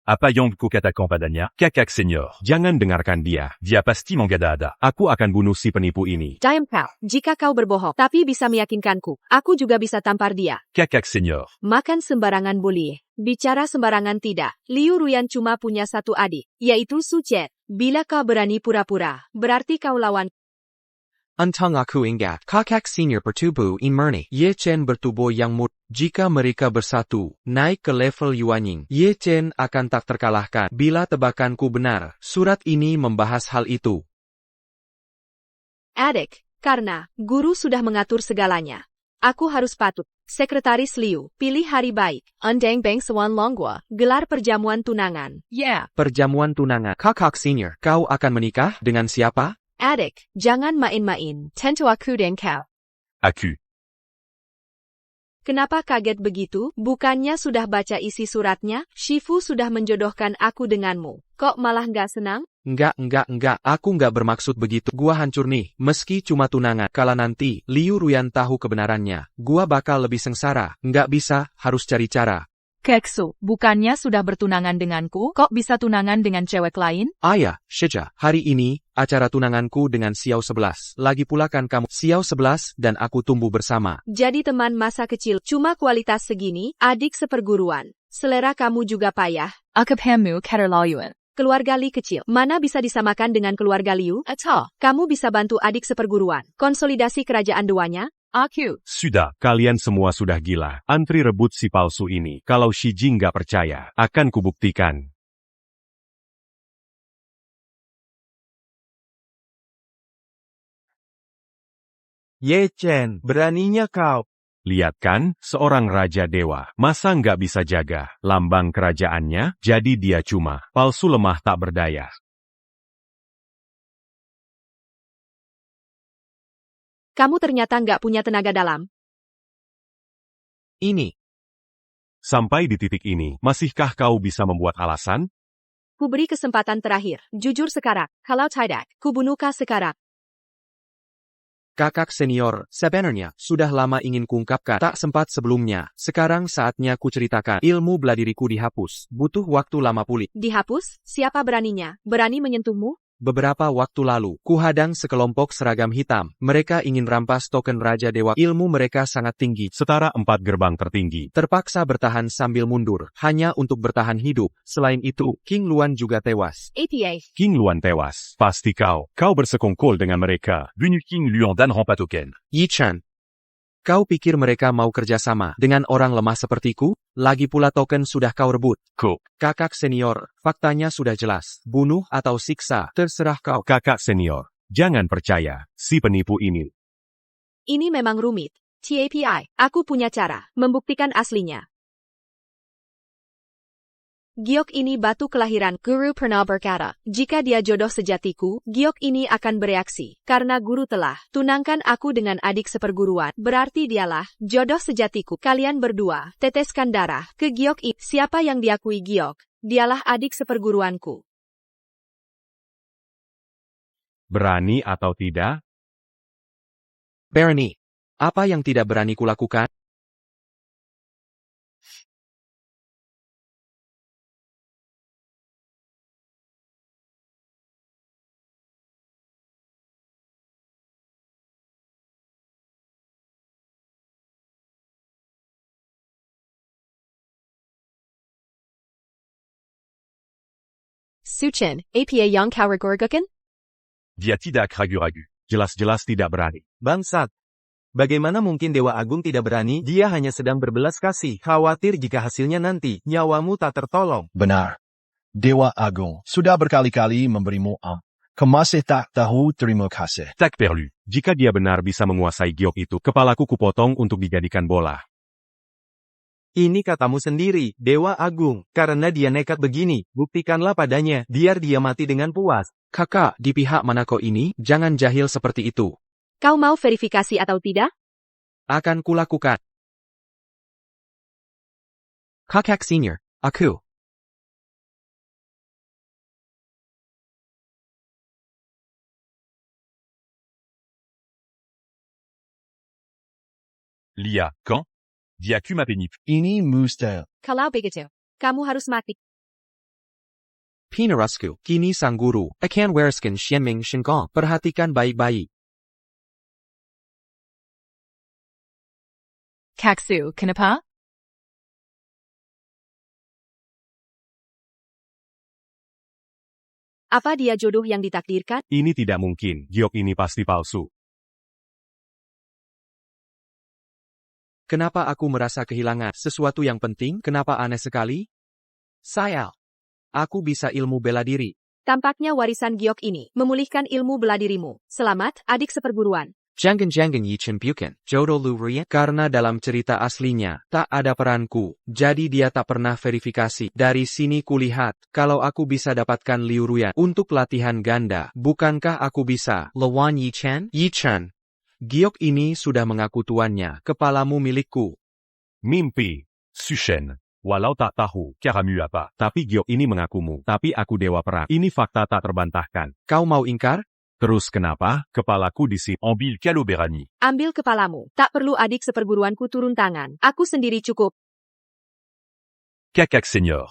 Apa yang ku katakan padanya? Kakak senior. Jangan dengarkan dia. Dia pasti mengada-ada. Aku akan bunuh si penipu ini. Diam kau. Jika kau berbohong, tapi bisa meyakinkanku, aku juga bisa tampar dia. Kakak senior. Makan sembarangan boleh. Bicara sembarangan tidak. Liu Ruyan cuma punya satu adik, yaitu Suchen. Bila kau berani pura-pura, berarti kau lawan. Entang aku ingat, kakak senior bertubuh in murni. Ye Chen bertubuh yang mut. Jika mereka bersatu, naik ke level Yuanying, Ye Chen akan tak terkalahkan. Bila tebakanku benar, surat ini membahas hal itu. Adik, karena guru sudah mengatur segalanya. Aku harus patut. Sekretaris Liu, pilih hari baik. Undang Bang Swan Longgua, gelar perjamuan tunangan. Yeah. Perjamuan tunangan. Kakak senior, kau akan menikah dengan siapa? Adik, jangan main-main. Tentu aku dan kau. Aku. Kenapa kaget begitu? Bukannya sudah baca isi suratnya? Shifu sudah menjodohkan aku denganmu. Kok malah nggak senang? Enggak. Aku nggak bermaksud begitu. Gua hancur nih, meski cuma tunangan. Kalau nanti Liu Ruyan tahu kebenarannya, gua bakal lebih sengsara. Nggak bisa, harus cari cara. Keksu, bukannya sudah bertunangan denganku, kok bisa tunangan dengan cewek lain? Ayah, Sheja, hari ini, acara tunanganku dengan Xiao 11. Lagi pula kan kamu, Xiao 11 dan aku tumbuh bersama. Jadi teman masa kecil, cuma kualitas segini, adik seperguruan. Selera kamu juga payah. Akaphamu keterlaluan. Keluarga Li kecil, mana bisa disamakan dengan keluarga Liu? Atau, Kamu bisa bantu adik seperguruan. Konsolidasi kerajaan duanya? aku. Sudah, kalian semua sudah gila. Antri rebut si palsu ini. Kalau Shiji nggak percaya, akan kubuktikan. Ye Chen, beraninya kau. Lihat kan, seorang raja dewa. Masa nggak bisa jaga lambang kerajaannya? Jadi dia cuma palsu lemah tak berdaya. Kamu ternyata nggak punya tenaga dalam. Ini, Sampai di titik ini, masihkah kau bisa membuat alasan? Ku beri kesempatan terakhir. Jujur sekarang. Kalau tidak, ku bunuh kau sekarang. kakak senior, sebenarnya, sudah lama ingin kuungkapkan, tak sempat sebelumnya. Sekarang saatnya ku ceritakan. Ilmu bela diriku dihapus. Butuh waktu lama pulih. Dihapus? Siapa beraninya? Berani menyentuhmu? Beberapa waktu lalu, kuhadang sekelompok seragam hitam. Mereka ingin rampas token Raja Dewa. Ilmu mereka sangat tinggi. Setara 4 gerbang tertinggi. Terpaksa bertahan sambil mundur, hanya untuk bertahan hidup. Selain itu, King Luan juga tewas. APA. King Luan tewas. Pasti kau bersekongkol dengan mereka. Venu King Luan dan pas token. Yi Chen, kau pikir mereka mau kerjasama dengan orang lemah sepertiku? Lagi pula token sudah kau rebut. Kok, Kakak senior, faktanya sudah jelas. Bunuh atau siksa, terserah kau. kakak senior. Jangan percaya, si penipu ini. Ini memang rumit. TAPI, aku punya cara membuktikan aslinya. Giok ini batu kelahiran. Guru pernah berkata, jika dia jodoh sejatiku, Giok ini akan bereaksi. Karena guru telah tunangkan aku dengan adik seperguruan, berarti dialah jodoh sejatiku. Kalian berdua, teteskan darah ke Giok ini. Siapa yang diakui Giok? Dialah adik seperguruanku. Berani atau tidak? Berani. Apa yang tidak berani kulakukan? Suchen, APA yang kau ragu-ragukan? dia tidak ragu-ragu. Jelas-jelas tidak berani. Bangsat. Bagaimana mungkin Dewa Agung tidak berani? Dia hanya sedang berbelas kasih. Khawatir jika hasilnya nanti, nyawamu tak tertolong. Benar. Dewa Agung sudah berkali-kali memberimu masih tak tahu terima kasih. Tak perlu. Jika dia benar bisa menguasai giok itu, kepalaku kupotong untuk dijadikan bola. Ini katamu sendiri, Dewa Agung. Karena dia nekat begini, buktikanlah padanya, biar dia mati dengan puas. Kakak, di pihak mana kau ini? Jangan jahil seperti itu. Kau mau verifikasi atau tidak? Akan kulakukan. Kakak senior, aku. Lia, quand? Diaku ma pénible. Ini mustahil. Kalau begitu, kamu harus mati. Pinarasku, kini sang guru, akan wariskan Xianming Shinggong. Perhatikan baik-baik. Kaksu, kenapa? Apa dia jodoh yang ditakdirkan? Ini tidak mungkin, giok ini pasti palsu. Kenapa aku merasa kehilangan sesuatu yang penting? Kenapa aneh sekali? Sayal. Aku bisa ilmu bela diri. Tampaknya warisan Giok ini memulihkan ilmu bela dirimu. Selamat, adik seperguruan. Jangan Yi Chen Bukan, jodoh Lu Ruyan. Karena dalam cerita aslinya, tak ada peranku. Jadi dia tak pernah verifikasi. Dari sini kulihat, kalau aku bisa dapatkan Liu Ruyan untuk latihan ganda, bukankah aku bisa lawan Yi Chen? Yi Chen. Giok ini sudah mengaku tuannya, kepalamu milikku. Mimpi. Suchen. Walau tak tahu, karamu apa. Tapi Giok ini mengakumu. Tapi aku dewa perang. Ini fakta tak terbantahkan. Kau mau ingkar? Terus kenapa? Kepalaku di sini. Ambil kalau berani. Ambil kepalamu. Tak perlu adik seperguruanku turun tangan. Aku sendiri cukup. Kakak senior.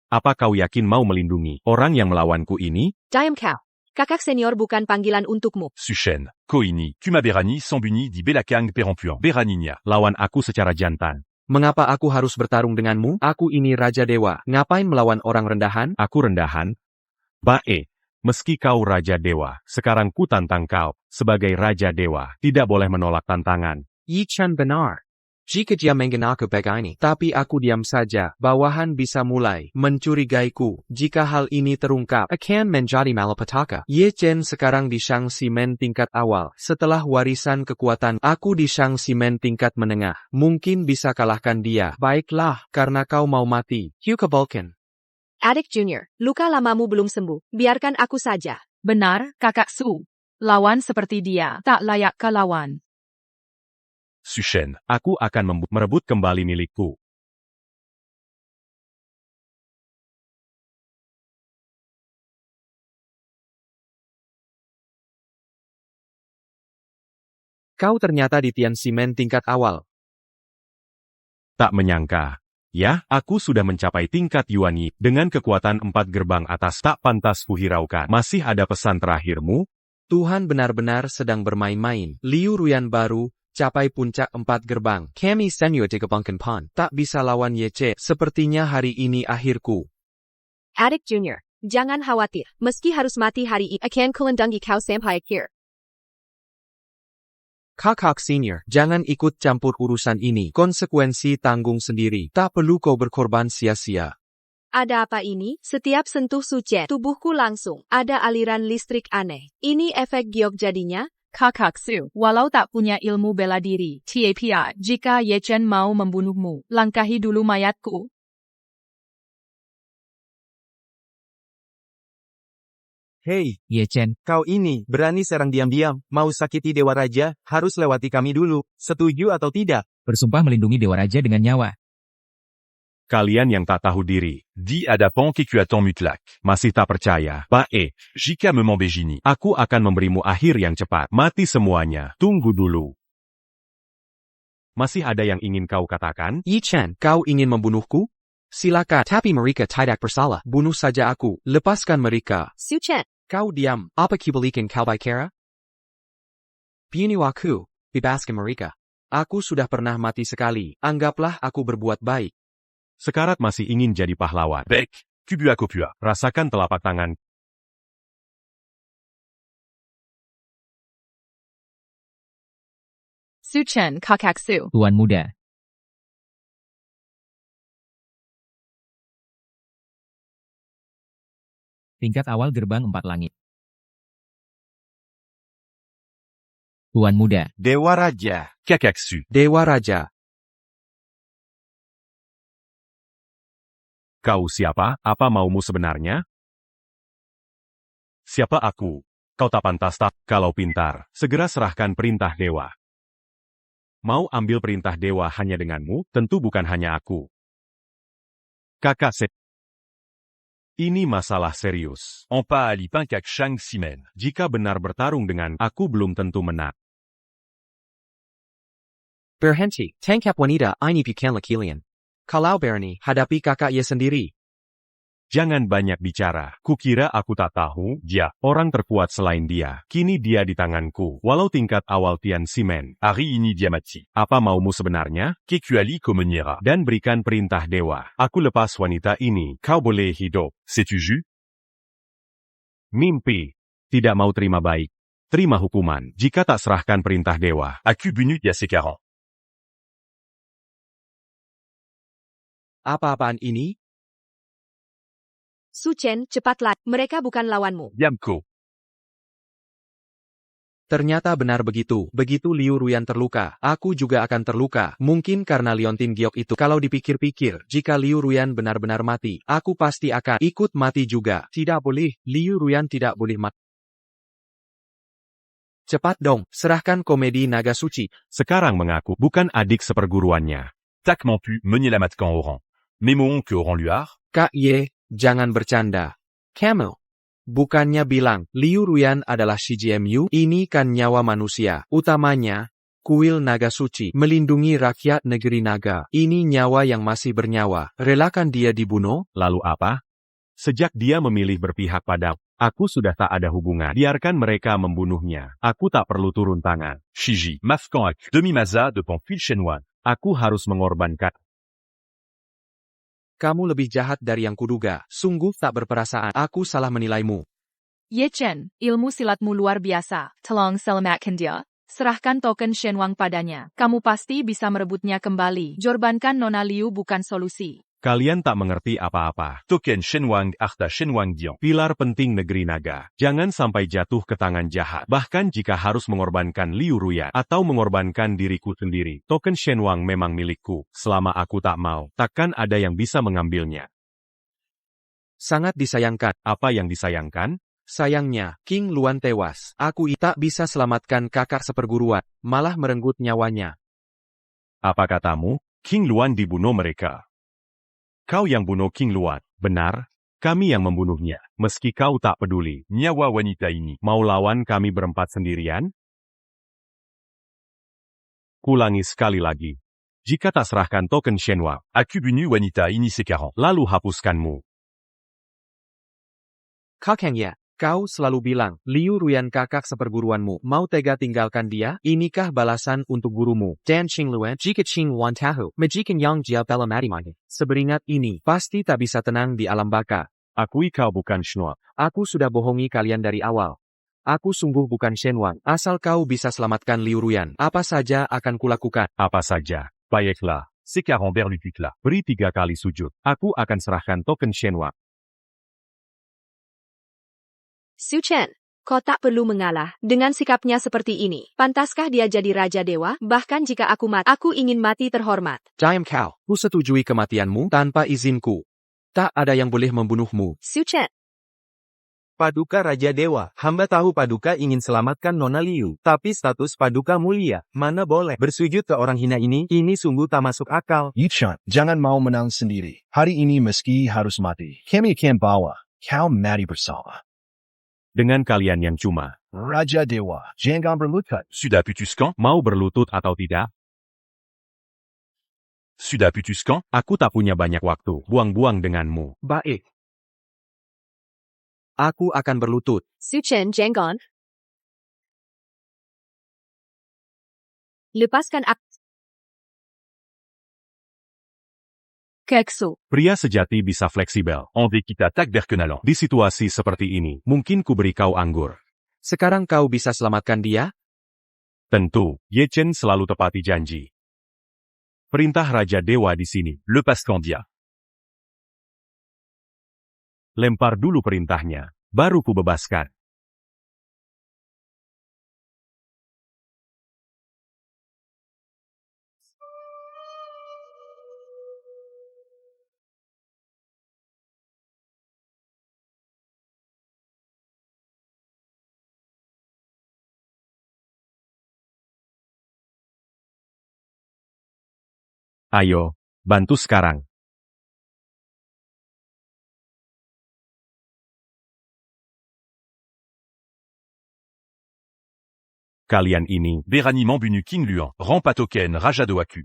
Apa kau yakin mau melindungi orang yang melawanku ini? Diam kau. Kakak senior bukan panggilan untukmu. Suchen. Koini. Kuma berani sambuni di belakang perempuan. Beraninya. Lawan aku secara jantan. Mengapa aku harus bertarung denganmu? Aku ini Raja Dewa. Ngapain melawan orang rendahan? Aku rendahan? Bae. Meski kau Raja Dewa, sekarang ku tantang kau. Sebagai Raja Dewa, tidak boleh menolak tantangan. Yi Chen benar. Jika dia mengenalku begini, tapi aku diam saja, bawahan bisa mulai mencurigaiku. Jika hal ini terungkap, akan menjadi malapetaka. Ye Chen sekarang di Shang Ximen tingkat awal. Setelah warisan kekuatan, aku di Shang Ximen tingkat menengah. Mungkin bisa kalahkan dia. Baiklah, karena kau mau mati. Hyuka Vulcan. Adik Junior, luka lamamu belum sembuh. Biarkan aku saja. Benar, Kakak Su. Lawan seperti dia tak layak ke lawan. Suchen, aku akan merebut kembali milikku. Kau ternyata di Tianximen tingkat awal. Tak menyangka. Ya, aku sudah mencapai tingkat Yuanyi. Dengan kekuatan 4 gerbang atas tak pantas kuhiraukan. Masih ada pesan terakhirmu? Tuhan benar-benar sedang bermain-main. Liu Ruyan baru, capai puncak 4 gerbang. Kami Senyo Digabangkan Pan. Tak bisa lawan Yece. Sepertinya hari ini akhirku. Adik Junior, jangan khawatir. Meski harus mati hari ini, akan kulendangi kau sampai akhir. Kakak senior, jangan ikut campur urusan ini. Konsekuensi tanggung sendiri. Tak perlu kau berkorban sia-sia. Ada apa ini? Setiap sentuh Suchen, tubuhku langsung ada aliran listrik aneh. Ini efek giok jadinya? Kakak Su, walau tak punya ilmu bela diri, TAPI, jika Ye Chen mau membunuhmu, langkahi dulu mayatku. Hei, Ye Chen, kau ini berani serang diam-diam, mau sakiti Dewa Raja, harus lewati kami dulu. Setuju atau tidak? bersumpah melindungi Dewa Raja dengan nyawa. Kalian yang tak tahu diri. Dis à Dapan que tu attends mutlak. Masih tak percaya. Bae, Jika me membejini. aku akan memberimu akhir yang cepat. Mati semuanya. Tunggu dulu. Masih ada yang ingin kau katakan? Yi Chen, kau ingin membunuhku? Silakan, tapi mereka tidak bersalah. Bunuh saja aku. Lepaskan mereka. Suchen, Kau diam. Apa kibalikan kau bicara? Bunuh aku. Bebaskan mereka. Aku sudah pernah mati sekali. Anggaplah aku berbuat baik. Sekarat masih ingin jadi pahlawan. Bec, kubu akopua. Rasakan telapak tangan. Suchen Kakak Su. Tuan muda. Tingkat awal gerbang 4 langit. Tuan muda. Dewa Raja. Kakak Su. Dewa Raja. Kau siapa? Apa maumu sebenarnya? Siapa aku? Kau tak pantas tak? Kalau pintar, segera serahkan perintah dewa. Mau ambil perintah dewa hanya denganmu? Tentu bukan hanya aku. Kakak ini masalah serius. En pas ali pinkak Shang Ximen. Jika benar bertarung dengan aku belum tentu menang. Berhenti, tangkap wanita ini bukan Kilian. Kalau berani, hadapi kakak ye sendiri. Jangan banyak bicara. Kukira aku tak tahu, dia, orang terkuat selain dia. Kini dia di tanganku. Walau tingkat awal Tianximen. Hari ini dia mati. Apa maumu sebenarnya? Kekuali kau menyerah. Dan berikan perintah dewa. Aku lepas wanita ini. Kau boleh hidup. C'est-tu ju? Mimpi. Tidak mau terima baik. Terima hukuman. Jika tak serahkan perintah dewa. Aku bunuh dia sekarang. Apa-apaan ini? Suchen, cepatlah. Mereka bukan lawanmu. Diamko. Ternyata benar begitu. Begitu Liu Ruyan terluka, aku juga akan terluka. Mungkin karena Liontin Giok itu. Kalau dipikir-pikir, jika Liu Ruyan benar-benar mati, aku pasti akan ikut mati juga. Tidak boleh, Liu Ruyan tidak boleh mati. Cepat dong, serahkan komedi naga suci. Sekarang mengaku bukan adik seperguruannya. Tak mampu menyelamatkan orang. Memang ke orang luar? Kak Ye, jangan bercanda. Camel. Bukannya bilang, Liu Ruyan adalah CGMU, ini kan nyawa manusia. Utamanya, kuil naga suci, melindungi rakyat negeri naga. Ini nyawa yang masih bernyawa. Relakan dia dibunuh? Lalu apa? Sejak dia memilih berpihak pada aku sudah tak ada hubungan. Biarkan mereka membunuhnya. Aku tak perlu turun tangan. Shiji, maafkan aku. Demi maza de Pamphile Shenwan. Aku harus mengorbankan. Kamu lebih jahat dari yang kuduga. Sungguh tak berperasaan. Aku salah menilaimu. Ye Chen, ilmu silatmu luar biasa. Tolong selamatkan dia. Serahkan token Shenwang padanya. Kamu pasti bisa merebutnya kembali. Jorbankan Nona Liu bukan solusi. Kalian tak mengerti apa-apa. Token Shenwang Arta Shenwang Dian. Pilar penting negeri naga. Jangan sampai jatuh ke tangan jahat. Bahkan jika harus mengorbankan Liu Ruyan atau mengorbankan diriku sendiri. Token Shenwang memang milikku. Selama aku tak mau, takkan ada yang bisa mengambilnya. Sangat disayangkan. Apa yang disayangkan? Sayangnya, King Luan tewas. Aku tak bisa selamatkan kakak seperguruan, malah merenggut nyawanya. Apa katamu? King Luan dibunuh mereka. Kau yang bunuh King Luan, benar? Kami yang membunuhnya, meski kau tak peduli. Nyawa wanita ini. Mau lawan kami berempat sendirian? Kulangi sekali lagi. Jika tak serahkan token Shenwang, Aku bunuh wanita ini sekarang. lalu hapuskanmu. Kakang ya, kau selalu bilang, Liu Ruyan kakak seperguruanmu, mau tega tinggalkan dia? Inikah balasan untuk gurumu? Dan Qing Luan, jika Qing Wan tahu, majikan yang jia bela mati mati. Seberingat ini, pasti tak bisa tenang di alam baka. Akui kau bukan Shenwang. Aku sudah bohongi kalian dari awal. Aku sungguh bukan Shenwang. Asal kau bisa selamatkan Liu Ruyan, apa saja akan kulakukan. Apa saja. Baiklah. Sekarang berlututlah. Beri 3 kali sujud. Aku akan serahkan token Shenwang. Su Chen, kau tak perlu mengalah. Dengan sikapnya seperti ini, pantaskah dia jadi Raja Dewa? Bahkan jika aku mati, aku ingin mati terhormat. Diam kau, ku setujui kematianmu tanpa izinku. Tak ada yang boleh membunuhmu. Su Chen, Paduka Raja Dewa, hamba tahu Paduka ingin selamatkan Nona Liu, tapi status Paduka mulia, mana boleh bersujud ke orang hina ini sungguh tak masuk akal. Yichen, jangan mau menang sendiri. Hari ini meski harus mati, kami akan bawa kau mati bersama. Dengan kalian yang cuma. Raja Dewa, jangan berlutut. Sudah putuskan? Mau berlutut atau tidak? Sudah putuskan? Aku tak punya banyak waktu. Buang-buang denganmu. Baik. Aku akan berlutut. Su Chen Jenggon. Lepaskan aku. Keksu. Pria sejati bisa fleksibel. Envie kita tak berkenalan. Di situasi seperti ini, mungkin ku beri kau anggur. Sekarang kau bisa selamatkan dia? Tentu, Ye Chen selalu tepati janji. Perintah Raja Dewa di sini. Lepaskan dia. Lempar dulu perintahnya, baru ku bebaskan. Ayo, bantu sekarang. Kalian ini, Beraniement bunu King Luan. Rends pas token Raja de Waku.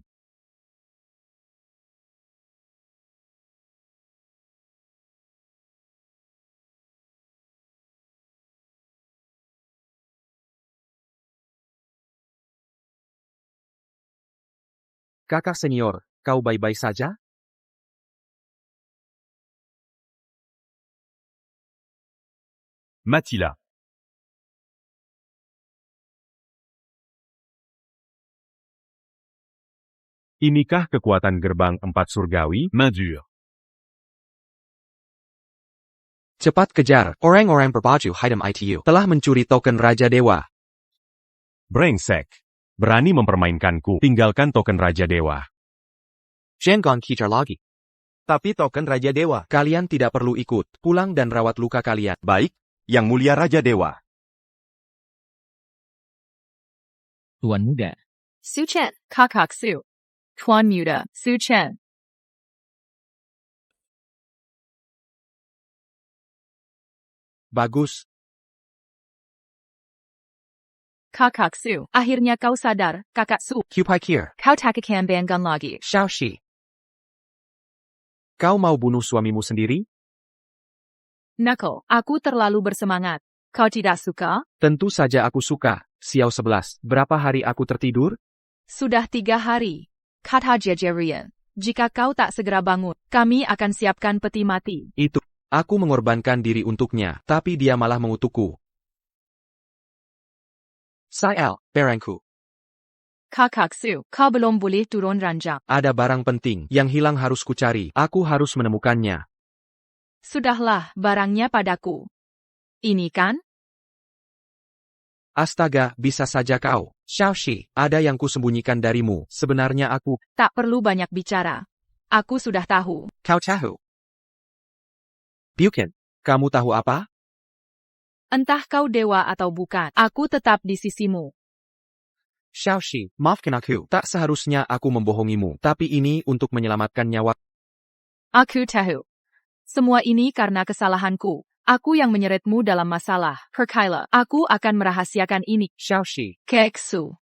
Kakak senior, kau baik-baik saja? Matila. Inikah kekuatan gerbang 4 surgawi? Main dure. Cepat kejar, orang-orang berbaju hitam ITU telah mencuri token Raja Dewa. Brengsek. Berani mempermainkanku. Tinggalkan token Raja Dewa. Jenggon kejar lagi. Tapi token Raja Dewa. Kalian tidak perlu ikut. Pulang dan rawat luka kalian. Baik, Yang Mulia Raja Dewa. Tuan muda. Su Chen, Kakak Su. Tuan Muda, Su Chen. Bagus. Kakak Su, akhirnya kau sadar, kakak Su. Kupikir. Kau tak akan banggan lagi. Xiaoxi. Kau mau bunuh suamimu sendiri? Knuckle, aku terlalu bersemangat. Kau tidak suka? Tentu saja aku suka. Xiao 11. Berapa hari aku tertidur? Sudah 3 hari. Kata Jejerian. Jika kau tak segera bangun, kami akan siapkan peti mati. Itu. Aku mengorbankan diri untuknya, tapi dia malah mengutukku. Sayal, barangku. Kakak Su, kau belum boleh turun ranjang. Ada barang penting yang hilang harus kucari. Aku harus menemukannya. Sudahlah, barangnya padaku. Ini kan? Astaga, bisa saja kau. Xiaoxi, ada yang kusembunyikan darimu. Sebenarnya aku... Tak perlu banyak bicara. Aku sudah tahu. Kau tahu? Bukan. Kamu tahu apa? Entah kau dewa atau bukan, aku tetap di sisimu. Xiaoxi, maafkan aku. Tak seharusnya aku membohongimu, tapi ini untuk menyelamatkan nyawa. Aku tahu. Semua ini karena kesalahanku. Aku yang menyeretmu dalam masalah. Perkayla, aku akan merahasiakan ini. Xiaoxi. Keksu.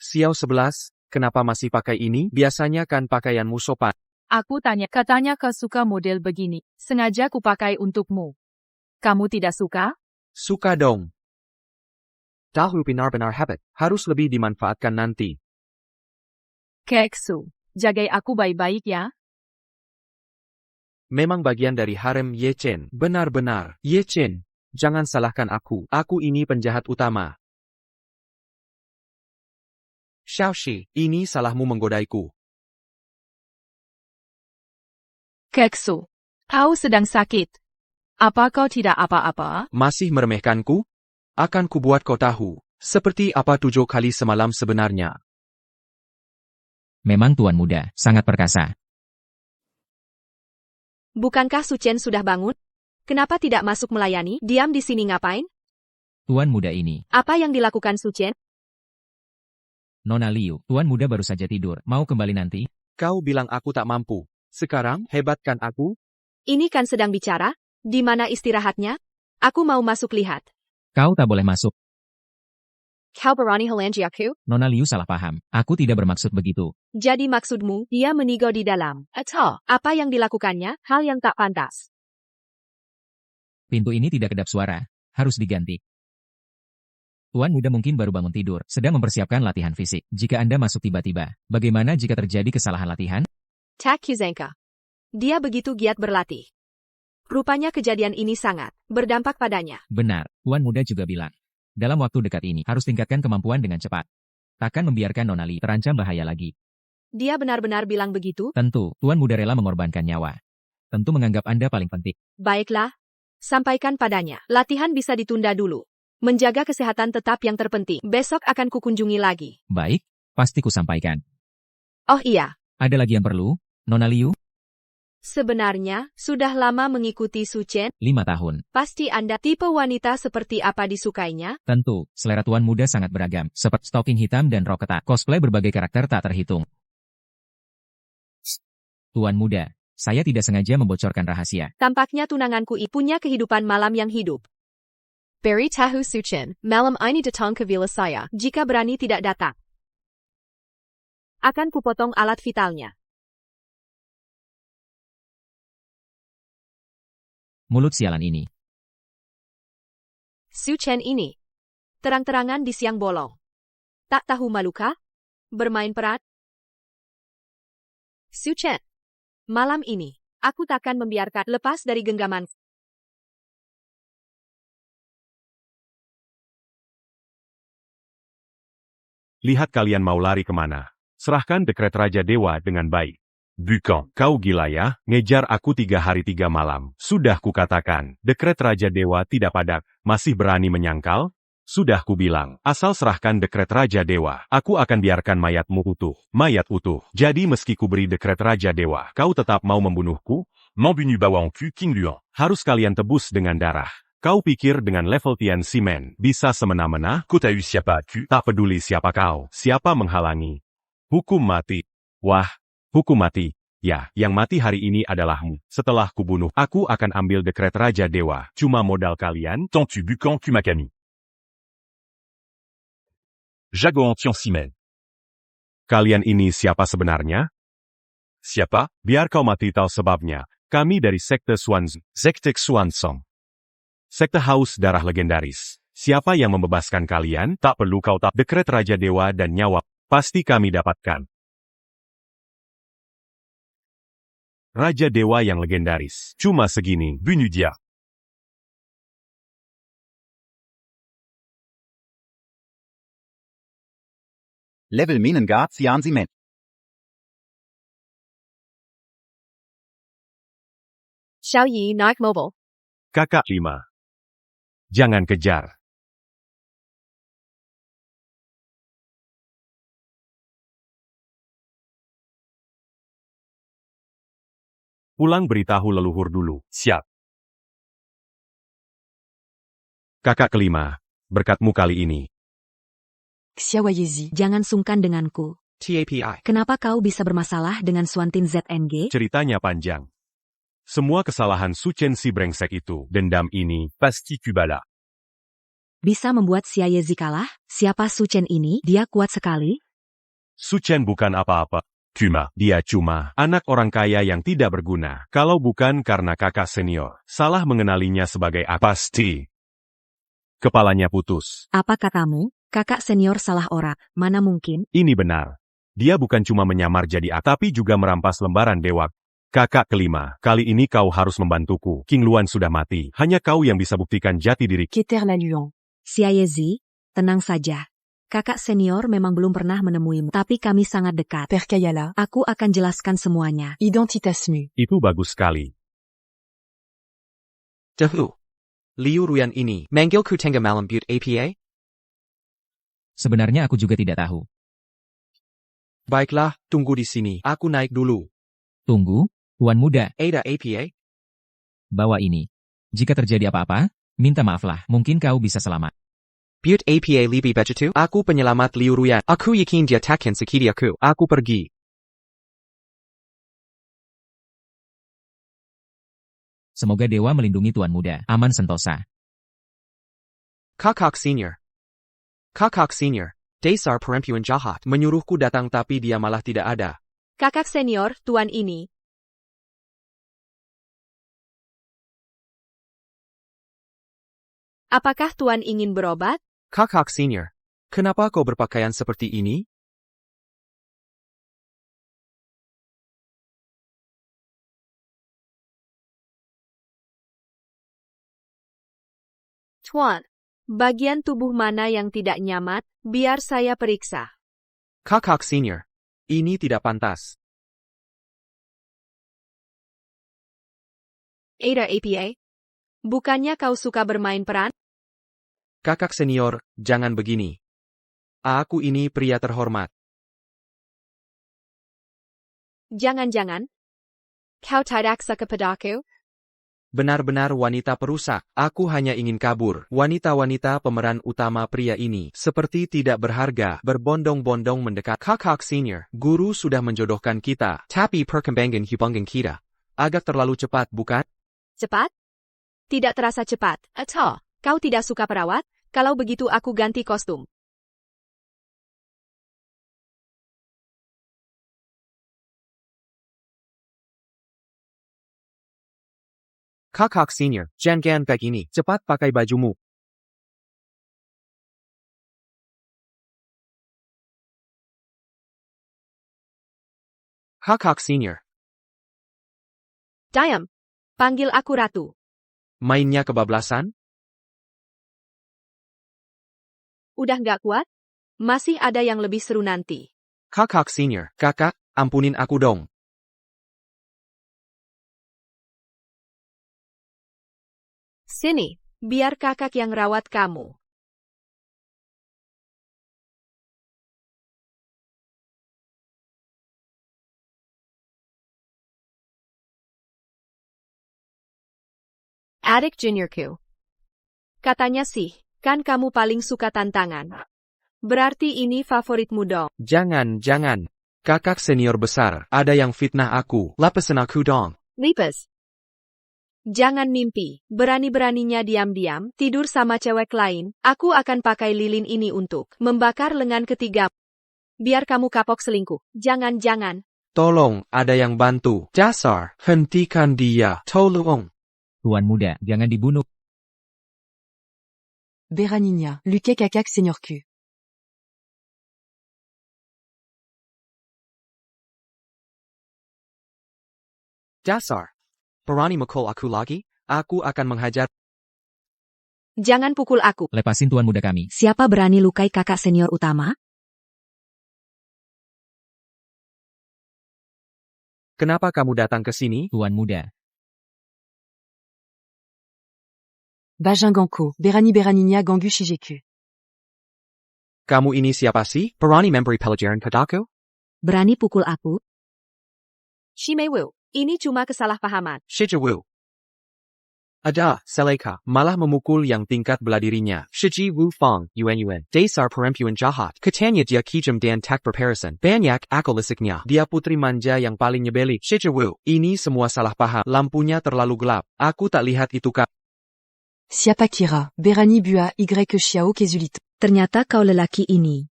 Xiao 11, kenapa masih pakai ini? Biasanya kan pakaianmu sopan. Aku tanya, katanya kau suka model begini. Sengaja kupakai untukmu. Kamu tidak suka? Suka dong. Tahu benar-benar hebat. Harus lebih dimanfaatkan nanti. Keksu. Jagai aku baik-baik ya. Memang bagian dari harem Ye Chen. Benar-benar. Ye Chen. Jangan salahkan aku. Aku ini penjahat utama. Xiaoxi, ini salahmu menggodaiku. Keksu. Kau sedang sakit. Apa kau tidak apa-apa? Masih meremehkanku? Akan kubuat kau tahu. Seperti apa 7 kali semalam sebenarnya. Memang Tuan Muda, sangat perkasa. Bukankah Su Chen sudah bangun? Kenapa tidak masuk melayani? Diam di sini ngapain? Tuan Muda ini, Apa yang dilakukan Su Chen? Nona Liu, Tuan Muda baru saja tidur. Mau kembali nanti? Kau bilang aku tak mampu. Sekarang, hebat kan aku? Ini kan sedang bicara? Di mana istirahatnya? Aku mau masuk lihat. Kau tak boleh masuk. Kau berani halangi aku? Nona Liu salah paham. Aku tidak bermaksud begitu. Jadi maksudmu, dia menigau di dalam. Atau, apa yang dilakukannya, hal yang tak pantas. Pintu ini tidak kedap suara. Harus diganti. Tuan Muda mungkin baru bangun tidur, sedang mempersiapkan latihan fisik. Jika Anda masuk tiba-tiba, bagaimana jika terjadi kesalahan latihan? Tak Kuzenka. Dia begitu giat berlatih. Rupanya kejadian ini sangat berdampak padanya. Benar, Tuan Muda juga bilang. Dalam waktu dekat ini, harus tingkatkan kemampuan dengan cepat. Takkan membiarkan Nona Li terancam bahaya lagi. Dia benar-benar bilang begitu? Tentu, Tuan Muda rela mengorbankan nyawa. Tentu menganggap Anda paling penting. Baiklah. Sampaikan padanya. Latihan bisa ditunda dulu. Menjaga kesehatan tetap yang terpenting. Besok akan kukunjungi lagi. Baik, pasti kusampaikan. Oh iya. Ada lagi yang perlu, Nona Liu? Sebenarnya, sudah lama mengikuti Su Chen. 5 tahun. Pasti Anda tipe wanita seperti apa disukainya? Tentu, selera Tuan Muda sangat beragam, seperti stocking hitam dan rok ketat. Cosplay berbagai karakter tak terhitung. Tuan Muda, saya tidak sengaja membocorkan rahasia. Tampaknya tunanganku punya kehidupan malam yang hidup. Beri tahu Su Chen, malam ini datang ke villa saya. Jika berani tidak datang, akan kupotong alat vitalnya. Mulut sialan ini. Su Chen ini. Terang-terangan di siang bolong. Tak tahu malukah? Bermain peran? Su Chen. Malam ini, aku takkan membiarkan lepas dari genggaman. Lihat kalian mau lari kemana. Serahkan dekret Raja Dewa dengan baik. Bukan, kau gila ya, ngejar aku 3 hari 3 malam. Sudah kukatakan, dekret Raja Dewa tidak padat, masih berani menyangkal? Sudah kubilang, asal serahkan dekret Raja Dewa, aku akan biarkan mayatmu utuh. Mayat utuh. Jadi meski ku beri dekret Raja Dewa, kau tetap mau membunuhku? Mambunu bawa onku King Luan. Harus kalian tebus dengan darah. Kau pikir dengan level Tian Simen bisa semena-mena? Kau tahu siapa aku? Tak peduli siapa kau, siapa menghalangi. Hukum mati. Wah, hukum mati. Ya, yang mati hari ini adalahmu. Setelah kubunuh, aku akan ambil dekret Raja Dewa. Cuma modal kalian. Tant tu bukan Kumakami. Jagoan Tian Simen. Kalian ini siapa sebenarnya? Siapa? Biar kau mati tahu sebabnya. Kami dari Sekte Xuanzong. Sekte Xuanzong. Sekte haus darah legendaris. Siapa yang membebaskan kalian? Tak perlu kau tak. Dekret Raja Dewa dan nyawa. Pasti kami dapatkan. Raja Dewa yang legendaris. Cuma segini. Bunuh dia. Level Menengard Tian Simen. Xiaoyi naik mobil. Kakak 5. Jangan kejar. Pulang beritahu leluhur dulu. Siap. Kakak kelima. Berkatmu kali ini. Xiaoyezi. Jangan sungkan denganku. TAPI. Kenapa kau bisa bermasalah dengan Suantin ZNG? Ceritanya panjang. Semua kesalahan Su Chen si brengsek itu. Dendam ini. Pasti Kubala. Bisa membuat Xiaoyezi kalah? Siapa Su Chen ini? Dia kuat sekali. Su Chen bukan apa-apa. Kuma. Dia cuma anak orang kaya yang tidak berguna. Kalau bukan karena kakak senior, salah mengenalinya sebagai apa? Pasti. Kepalanya putus. Apa katamu? Kakak senior salah orang. Mana mungkin? Ini benar. Dia bukan cuma menyamar jadi tapi juga merampas lembaran dewa. Kakak kelima, kali ini kau harus membantuku. King Luan sudah mati. Hanya kau yang bisa buktikan jati diri. Keter la Luan. Xiaoyezi, tenang saja. Kakak senior memang belum pernah menemuimu, tapi kami sangat dekat. Perkayala. Aku akan jelaskan semuanya. Identitas mu. Itu bagus sekali. Dehu. Liu Ruyan ini, manggilku tengah malam but APA? Sebenarnya aku juga tidak tahu. Baiklah, tunggu di sini. Aku naik dulu. Tunggu, Tuan Muda, Ada APA? bawa ini. Jika terjadi apa-apa, minta maaflah, mungkin kau bisa selamat. But APA lebih begitu? Aku penyelamat Liu Ruyan. Aku yakin dia takkan sakiti aku. Aku pergi. Semoga Dewa melindungi Tuan Muda. Aman sentosa. Kakak senior. Kakak senior. Dasar perempuan jahat. Menyuruhku datang tapi dia malah tidak ada. Kakak senior, tuan ini. Apakah tuan ingin berobat? Kakak senior. Kenapa kau berpakaian seperti ini? Tuan, bagian tubuh mana yang tidak nyaman? Biar saya periksa. Kakak senior. Ini tidak pantas. Ada APA? Bukannya kau suka bermain peran? Kakak senior, jangan begini. Aku ini pria terhormat. Jangan-jangan. Kau tidak suka padaku? Benar-benar wanita perusak. Aku hanya ingin kabur. Wanita-wanita pemeran utama pria ini seperti tidak berharga, berbondong-bondong mendekat. Kakak senior, guru sudah menjodohkan kita. Tapi perkembangan hubungan kita agak terlalu cepat, bukan? Cepat? Tidak terasa cepat. Atau, kau tidak suka perawat? Kalau begitu aku ganti kostum. Kakak senior, jangan kayak ini. Cepat pakai bajumu. Kakak senior. Diam. Panggil aku ratu. Mainnya kebablasan? Udah nggak kuat? Masih ada yang lebih seru nanti. Kakak senior, kakak, ampunin aku dong. Sini, biar kakak yang rawat kamu. Adik juniorku. Katanya sih, kan kamu paling suka tantangan. Berarti ini favoritmu dong. Jangan. Kakak senior besar, ada yang fitnah aku. Lapisan aku dong. Lipas. Jangan mimpi, berani-beraninya diam-diam, tidur sama cewek lain, aku akan pakai lilin ini untuk membakar lengan ketiga. Biar kamu kapok selingkuh. Jangan. Tolong, ada yang bantu. Dasar, hentikan dia. Tolong. Tuan muda, jangan dibunuh. Beranigna, Luque Kakak Seniorku. Dasar. Berani mukul aku lagi? Aku akan menghajar. Jangan pukul aku. Lepasin tuan muda kami. Siapa berani lukai kakak senior utama? Kenapa kamu datang ke sini? Tuan muda. Bajinganko, Beranigna Gangu Shigeku. Kamu ini siapa sih? Berani memberi pelajaran padaku? Berani pukul aku? Shimewu, ini cuma kesalahpahaman. Shijiwu. Ada, Seleka, malah memukul yang tingkat bela dirinya. Shiji Wu Fang, Yuan. Dasar perempuan jahat. Katanya dia kejam dan tak berperasan. Banyak akal lisiknya. Dia putri manja yang paling nyebelin. Shiji Wu, ini semua salah paham. Lampunya terlalu gelap. Aku tak lihat itu kak. Siapa kira, Berani Bua Y Xiao Kezulito. Ternyata kau lelaki ini.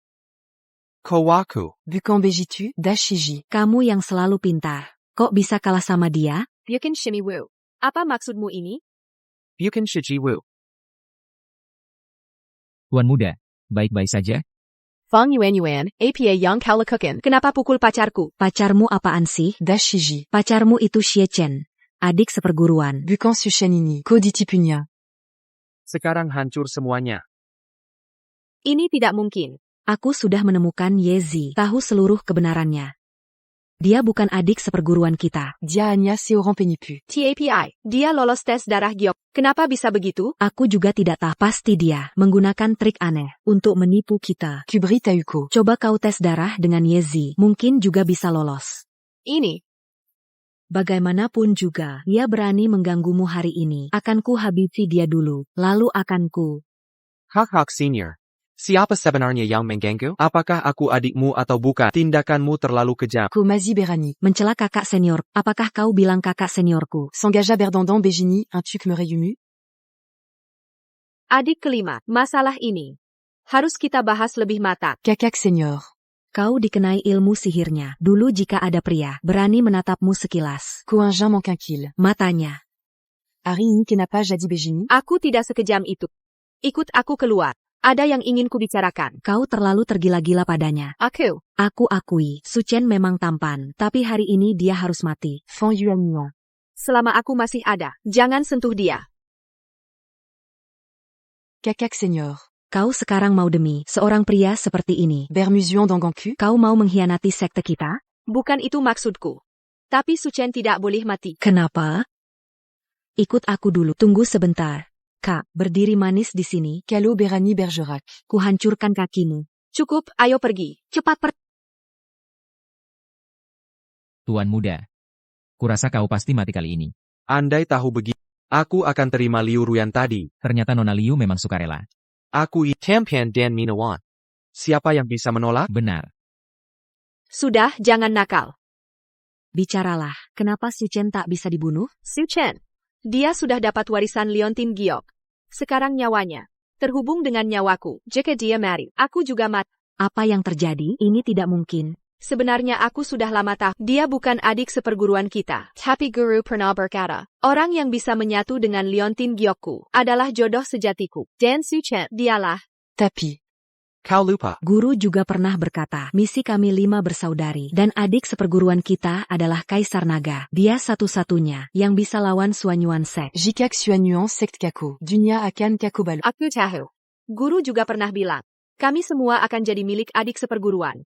Kowaku. Bukan Bejitu, Dashiji. Kamu yang selalu pintar. Kok bisa kalah sama dia? Bukan Shimiwu. Apa maksudmu ini? Bukan Shiji Wu. Tuan muda, baik-baik saja? Fang Yuan, APA Yang Kalekuken. Kenapa pukul pacarku? Pacarmu apaan sih? Dashiji. Pacarmu itu Xie Chen. Adik seperguruan. Bukan Sushanini. Koditi Punya. Sekarang hancur semuanya. Ini tidak mungkin. Aku sudah menemukan Yezi. Tahu seluruh kebenarannya. Dia bukan adik seperguruan kita. Dia Anya Seoran Penipu. TAPI. Dia lolos tes darah giok. Kenapa bisa begitu? Aku juga tidak tahu. Pasti dia menggunakan trik aneh untuk menipu kita. Kubri Tauko. Coba kau tes darah dengan Yezi. Mungkin juga bisa lolos. Ini. Bagaimanapun juga, dia berani mengganggumu hari ini. Akan ku habisi dia dulu. Lalu akan ku. Hak senior. Siapa sebenarnya yang mengganggu? Apakah aku adikmu atau bukan? Tindakanmu terlalu kejam. Komazi Berani. Mencela kakak senior. Apakah kau bilang kakak seniorku? S'engagea Berdandan Bejini, un tuc me réumu. Adik kelima, masalah ini harus kita bahas lebih matang. Kakak Senior. Kau dikenai ilmu sihirnya. Dulu jika ada pria berani menatapmu sekilas. Koinja Mankinkil. Matanya. Ari ini kenapa jadi Bejini? Aku tidak sekejam itu. Ikut aku keluar. Ada yang ingin kubicarakan. Kau terlalu tergila-gila padanya. Aku akui, Suchen memang tampan, tapi hari ini dia harus mati. Fan Yuan. Selama aku masih ada, jangan sentuh dia. Kakak Senior. Kau sekarang mau demi seorang pria seperti ini. Bermusion Danganku. Kau mau mengkhianati sekte kita? Bukan itu maksudku. Tapi Suchen tidak boleh mati. Kenapa? Ikut aku dulu. Tunggu sebentar. Kak, berdiri manis di sini. Kalo Berani Bergerac. Kuhancurkan kakimu. Cukup, ayo pergi. Cepat Tuan muda. Kurasa kau pasti mati kali ini. Andai tahu begitu, aku akan terima Liu Ruyan tadi. Ternyata Nona Liu memang sukarela. Aku Champion dan Minawan. Siapa yang bisa menolak? Benar. Sudah, jangan nakal. Bicaralah, kenapa Suchen tak bisa dibunuh? Suchen. Dia sudah dapat warisan Liontin Giok. Sekarang nyawanya terhubung dengan nyawaku. Jika dia mati, aku juga mati. Apa yang terjadi? Ini tidak mungkin. Sebenarnya aku sudah lama tahu. Dia bukan adik seperguruan kita. Tapi Guru pernah berkata, orang yang bisa menyatu dengan Liontin Giokku adalah jodoh sejatiku. Dan Suchen, dialah. Tapi. Kau lupa. Guru juga pernah berkata, misi kami 5 bersaudari, dan adik seperguruan kita adalah Kaisar Naga. Dia satu-satunya yang bisa lawan Suanyuan Sek. Jikak Suanyuan Sekt Kako. Dunia akan Kako Balu. Aku tahu. Guru juga pernah bilang, kami semua akan jadi milik adik seperguruan.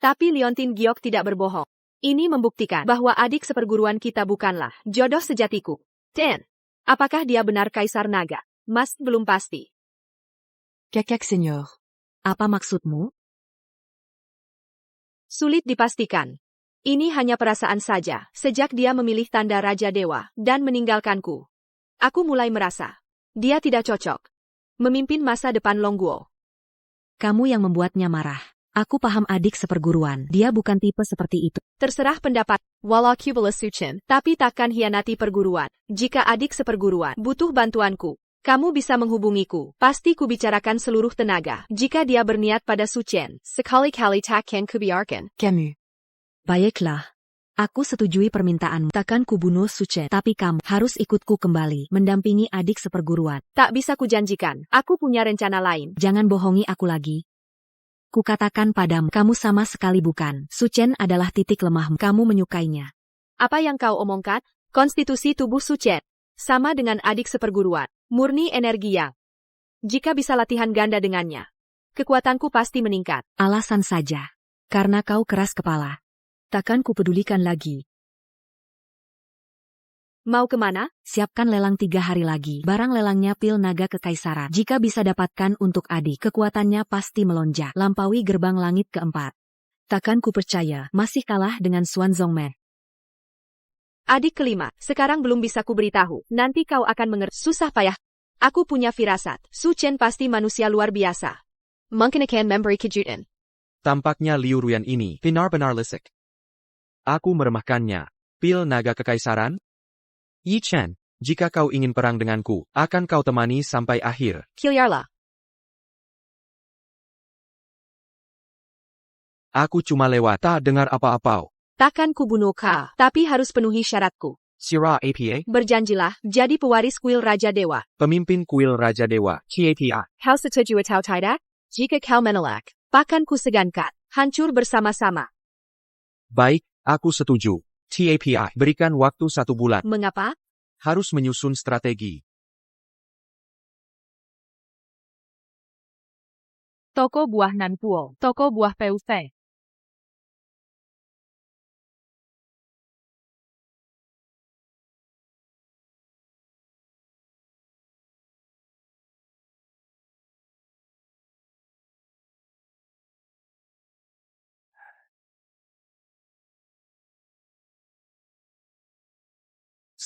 Tapi Liontin Giok tidak berbohong. Ini membuktikan bahwa adik seperguruan kita bukanlah jodoh sejatiku. Dan, apakah dia benar Kaisar Naga? Mas belum pasti. Kakak Senior. Apa maksudmu? Sulit dipastikan. Ini hanya perasaan saja, sejak dia memilih tanda Raja Dewa, dan meninggalkanku. Aku mulai merasa dia tidak cocok memimpin masa depan Longguo. Kamu yang membuatnya marah. Aku paham adik seperguruan. Dia bukan tipe seperti itu. Terserah pendapat Walakubalus Suchen, tapi takkan hianati perguruan. Jika adik seperguruan butuh bantuanku, kamu bisa menghubungiku. Pasti kubicarakan seluruh tenaga. Jika dia berniat pada Suchen, sekali-kali takkan kubiarkan. Camus. Baiklah. Aku setujui permintaanmu. Takkan kubunuh Suchen. Tapi kamu harus ikutku kembali. Mendampingi adik seperguruan. Tak bisa kujanjikan. Aku punya rencana lain. Jangan bohongi aku lagi. Kukatakan padamu, kamu sama sekali bukan. Suchen adalah titik lemahmu. Kamu menyukainya. Apa yang kau omongkan? Konstitusi tubuh Suchen sama dengan adik seperguruan. Murni energi yang. Jika bisa latihan ganda dengannya, kekuatanku pasti meningkat. Alasan saja. Karena kau keras kepala. Takkan kupedulikan lagi. Mau kemana? Siapkan lelang 3 hari lagi. Barang lelangnya pil naga kekaisaran. Jika bisa dapatkan untuk adik, kekuatannya pasti melonjak. Lampaui gerbang langit keempat. Takkan kupercaya, masih kalah dengan Xuan Zongmen. Adik kelima, sekarang belum bisa kuberitahu. Nanti kau akan mengerti. Susah payah. Aku punya firasat. Suchen pasti manusia luar biasa. Mungkin akan memberi kejutan. Tampaknya Liu Ruyan ini benar-benar lisik. Aku meremehkannya. Pil naga kekaisaran? Yi Chen, jika kau ingin perang denganku, akan kau temani sampai akhir. Kilyarlah. Aku cuma lewat, tak dengar apa-apa. Takkan kubunuh kau, tapi harus penuhi syaratku. Sirah APA? Berjanjilah, jadi pewaris kuil Raja Dewa. Pemimpin kuil Raja Dewa, KAPI. Kau setuju atau tidak? Jika kau menolak, pakan ku segankan, hancur bersama-sama. Baik, aku setuju. TAPI, berikan waktu 1 bulan. Mengapa? Harus menyusun strategi. Toko buah Nanpuo, toko buah Peusei.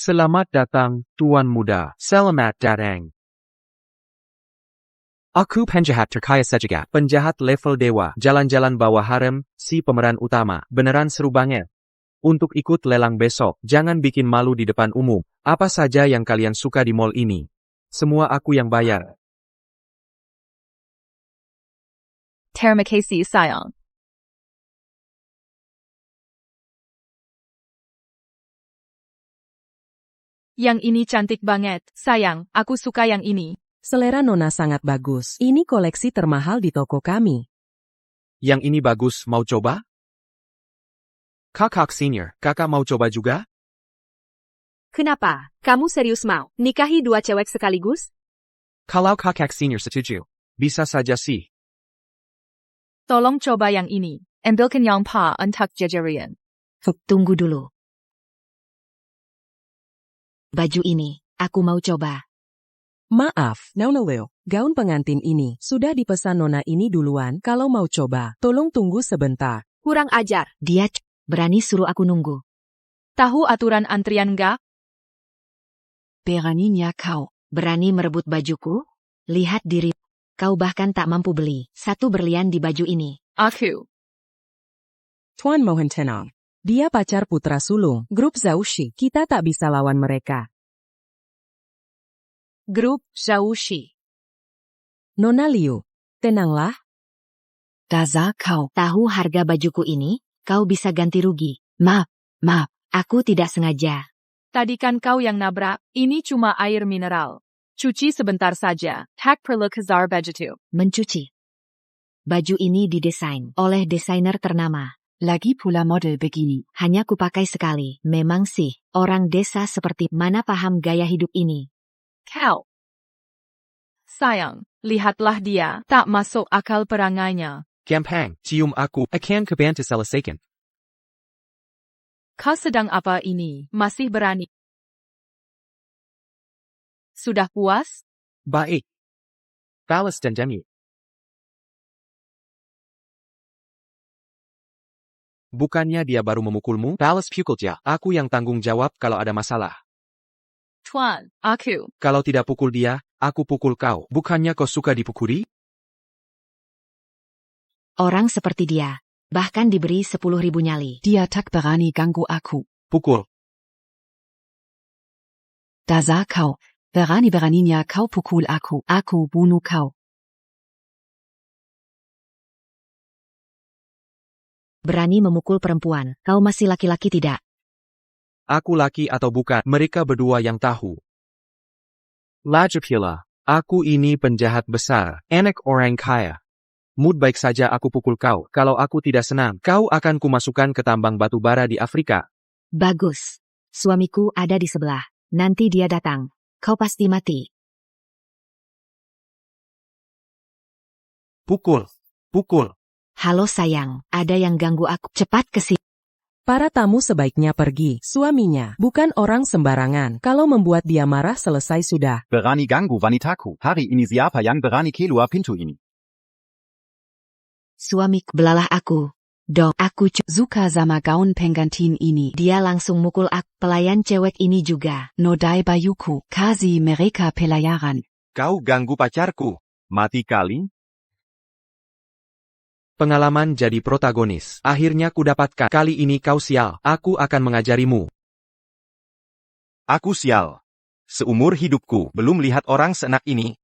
Selamat datang, Tuan Muda. Selamat datang. Aku penjahat terkaya sejagat. Penjahat level dewa. Jalan-jalan bawah harem, si pemeran utama. Beneran seru banget. Untuk ikut lelang besok, jangan bikin malu di depan umum. Apa saja yang kalian suka di mall ini. Semua aku yang bayar. Terima kasih sayang. Yang ini cantik banget, sayang, aku suka yang ini. Selera Nona sangat bagus. Ini koleksi termahal di toko kami. Yang ini bagus, mau coba? Kakak senior, kakak mau coba juga? Kenapa? Kamu serius mau nikahi 2 cewek sekaligus? Kalau kakak senior setuju, bisa saja sih. Tolong coba yang ini. Ambilkan yang pa untuk jejerian. Tunggu dulu. Baju ini, aku mau coba. Maaf, Nona Liu, gaun pengantin ini sudah dipesan Nona ini duluan. Kalau mau coba, tolong tunggu sebentar. Kurang ajar. Dia berani suruh aku nunggu. Tahu aturan antrian gak? Beraninya kau, berani merebut bajuku? Lihat diri. Kau bahkan tak mampu beli 1 berlian di baju ini. Aku. Tuan Mohon tenang. Dia pacar putra sulung, grup Zhouxi. Kita tak bisa lawan mereka. Grup Zhouxi. Nona Liu, tenanglah. Gaza kau tahu harga bajuku ini? Kau bisa ganti rugi. Maaf, aku tidak sengaja. Tadi kan kau yang nabrak, ini cuma air mineral. Cuci sebentar saja. Tak perlu kejar baju. Mencuci. Baju ini didesain oleh desainer ternama. Lagi pula model begini. Hanya kupakai sekali. Memang sih, orang desa seperti mana paham gaya hidup ini. Kau. Sayang, lihatlah dia, tak masuk akal perangainya. Gampang, cium aku, akan kebantu selesaikan. Kau sedang apa ini? Masih berani? Sudah puas? Baik. Balas dendamnya. Bukannya dia baru memukulmu? Balas pukulnya. Aku yang tanggung jawab kalau ada masalah. Tuan, aku. Kalau tidak pukul dia, aku pukul kau. Bukannya kau suka dipukuli? Orang seperti dia. Bahkan diberi 10.000 nyali. Dia tak berani ganggu aku. Pukul. Dasar kau. Berani-beraninya kau pukul aku. Aku bunuh kau. Berani memukul perempuan. Kau masih laki-laki tidak? Aku laki atau bukan, mereka berdua yang tahu. Lagi pula, aku ini penjahat besar, anak orang kaya. Mood baik saja aku pukul kau. Kalau aku tidak senang, kau akan kumasukkan ke tambang batu bara di Afrika. Bagus. Suamiku ada di sebelah. Nanti dia datang. Kau pasti mati. Pukul. Pukul. Halo sayang, ada yang ganggu aku. Cepat ke sini. Para tamu sebaiknya pergi. Suaminya bukan orang sembarangan. Kalau membuat dia marah selesai sudah. Berani ganggu wanitaku. Hari ini siapa yang berani keluar pintu ini? Suamiku belalah aku. Dong, aku suka sama gaun pengantin ini. Dia langsung mukul aku. Pelayan cewek ini juga. Nodai bayuku. Kasih mereka pelayaran. Kau ganggu pacarku. Mati kali? Pengalaman jadi protagonis. Akhirnya kudapatkan. Kali ini kau sial. Aku akan mengajarimu. Aku sial. Seumur hidupku belum lihat orang seenak ini.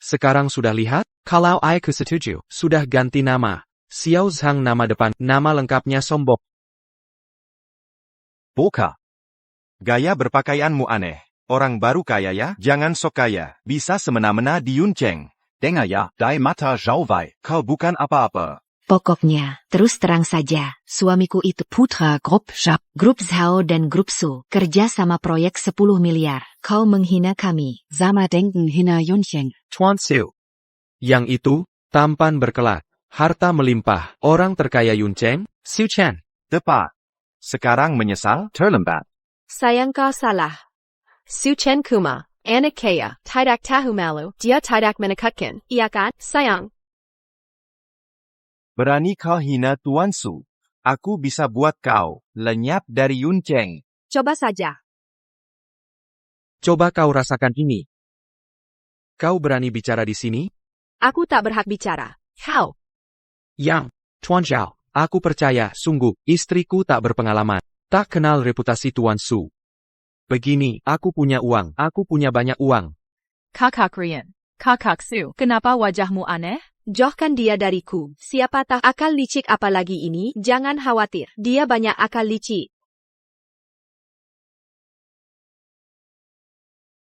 Sekarang sudah lihat? Kalau aku setuju, sudah ganti nama. Xiao Zhang nama depan, nama lengkapnya Sombok. Boka. Gaya berpakaianmu aneh. Orang baru kaya ya? Jangan sok kaya. Bisa semena-mena di Yuncheng. Dengar ya, dai mata Zhao-Wei. Kau bukan apa-apa. Pokoknya, terus terang saja, suamiku itu Putra Grup Zhao. Grup Zhao dan Grup Su, kerja sama proyek 10 miliar. Kau menghina kami. Sama denken hina Yuncheng. Tuan Su. Yang itu, tampan berkelat, harta melimpah, orang terkaya Yuncheng, Su Chen. Tepat. Sekarang menyesal? Terlambat. Sayang kau salah. Su Chen Kuma, anak kaya, tidak tahu malu, dia tidak menekutkan, iya kan, sayang? Berani kau hina Tuan Su. Aku bisa buat kau lenyap dari Yuncheng. Coba saja. Coba kau rasakan ini. Kau berani bicara di sini? Aku tak berhak bicara. Kau. Yang, Tuan Zhao, aku percaya, sungguh, istriku tak berpengalaman. Tak kenal reputasi Tuan Su. Begini, aku punya uang, aku punya banyak uang. Kakak Rian. Kakak Su, kenapa wajahmu aneh? Jauhkan dia dariku. Siapa tahu akal licik apa lagi ini? Jangan khawatir. Dia banyak akal licik.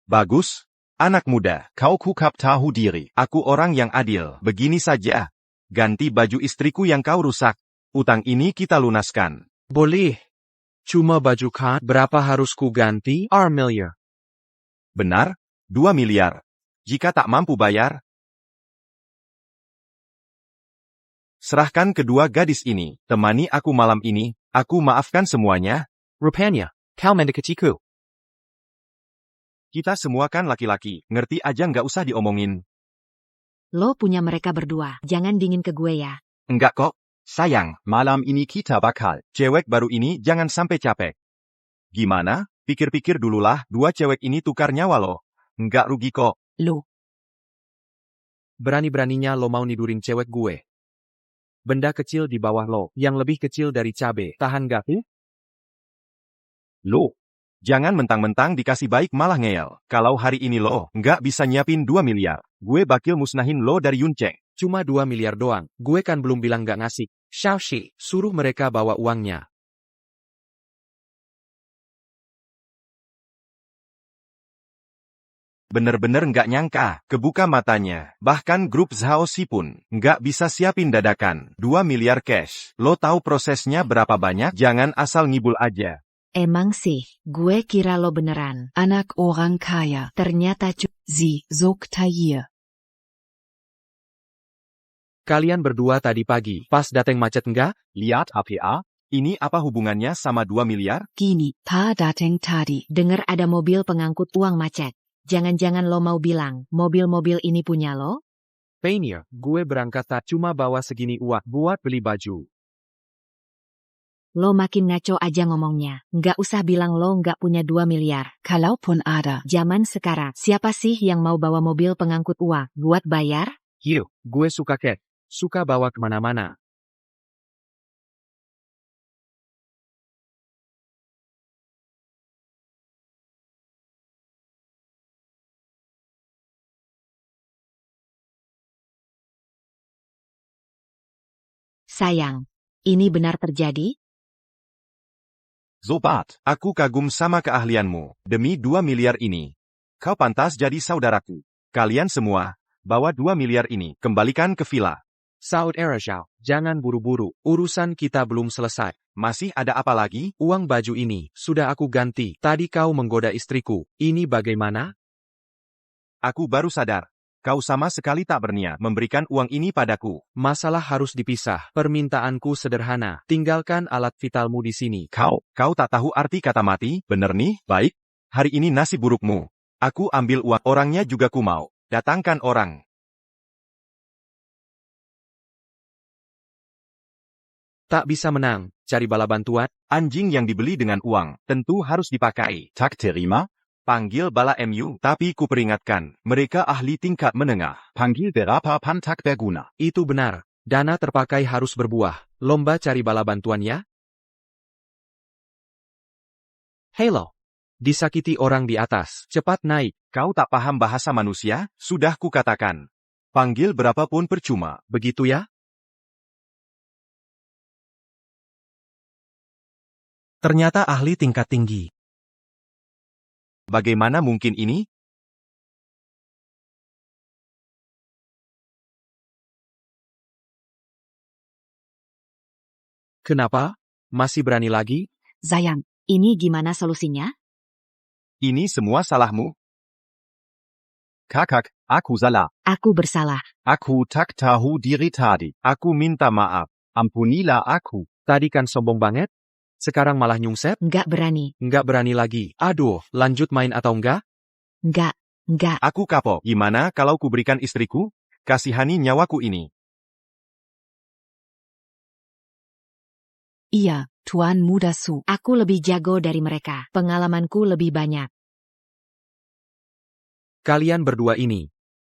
Bagus. Anak muda, kau kukap tahu diri. Aku orang yang adil. Begini saja. Ganti baju istriku yang kau rusak. Utang ini kita lunaskan. Boleh. Cuma baju kan, berapa harus ku ganti? 2 miliar. Benar? 2 miliar. Jika tak mampu bayar, serahkan kedua gadis ini. Temani aku malam ini. Aku maafkan semuanya. Rupanya, kau mendekatiku. Kita semua kan laki-laki. Ngerti aja nggak usah diomongin. Lo punya mereka berdua. Jangan dingin ke gue ya. Enggak kok. Sayang, Malam ini kita bakal. cewek baru ini jangan sampai capek. Gimana? Pikir-pikir dululah. 2 cewek ini tukar nyawa lo. Nggak rugi kok. Lo. Berani-beraninya lo mau nidurin cewek gue. Benda kecil di bawah lo, yang lebih kecil dari cabe. Tahan gak? Lo. Jangan mentang-mentang dikasih baik malah ngeyel. Kalau hari ini lo nggak bisa nyiapin 2 miliar, gue bakal musnahin lo dari Yuncheng. Cuma 2 miliar doang, gue kan belum bilang gak ngasih. Xiaoxi, suruh mereka bawa uangnya. Bener-bener nggak nyangka, kebuka matanya. Bahkan grup Zhao Si pun nggak bisa siapin dadakan. 2 miliar cash. Lo tahu prosesnya berapa banyak? Jangan asal ngibul aja. Emang sih, gue kira lo beneran. Anak orang kaya. Ternyata Sie zog Taye. Kalian berdua tadi pagi, pas dateng macet enggak? Lihat APA. Ini apa hubungannya sama 2 miliar? Gini, ta dateng tadi. denger ada mobil pengangkut uang macet. Jangan-jangan lo mau bilang, mobil-mobil ini punya lo? Painter, gue berangkat tak cuma bawa segini uang buat beli baju. Lo makin ngaco aja ngomongnya. Nggak usah bilang lo nggak punya 2 miliar. Kalaupun ada. Zaman sekarang, siapa sih yang mau bawa mobil pengangkut uang buat bayar? Yuk, gue suka cash. Suka bawa kemana-mana. Sayang, ini benar terjadi? Zobat, aku kagum sama keahlianmu. Demi 2 miliar ini, kau pantas jadi saudaraku. Kalian semua, bawa 2 miliar ini, kembalikan ke villa. Saudara Zhao, jangan buru-buru. Urusan kita belum selesai. Masih ada apa lagi? Uang baju ini, sudah aku ganti. Tadi kau menggoda istriku. Ini bagaimana? Aku baru sadar. Kau sama sekali tak berniat memberikan uang ini padaku. Masalah harus dipisah. Permintaanku sederhana. Tinggalkan alat vitalmu di sini. Kau tak tahu arti kata mati, bener nih? Baik. Hari ini nasib burukmu. Aku ambil uang, orangnya juga ku mau. Datangkan orang. Tak bisa menang. Cari bala bantuan. Anjing yang dibeli dengan uang, tentu harus dipakai. Tak terima. Panggil bala MU, tapi ku peringatkan, mereka ahli tingkat menengah. Panggil berapa pan tak berguna. Itu benar. Dana terpakai harus berbuah. Lomba cari bala bantuan ya? Halo. Disakiti orang di atas. Cepat naik. Kau tak paham bahasa manusia? Sudah kukatakan. Panggil berapapun percuma. Begitu ya? Ternyata ahli tingkat tinggi. Bagaimana mungkin ini? Kenapa? Masih berani lagi? Sayang, ini gimana solusinya? Ini semua salahmu. Kakak, aku salah. Aku bersalah. Aku tak tahu diri tadi. Aku minta maaf. Ampunilah aku. Tadi kan sombong banget? Sekarang malah nyungsep? Nggak berani. Nggak berani lagi. Aduh, lanjut main atau enggak? Nggak. Aku kapok. Gimana kalau ku berikan istriku? Kasihani nyawaku ini. Iya, Tuan Muda Su. Aku lebih jago dari mereka. Pengalamanku lebih banyak. Kalian berdua ini.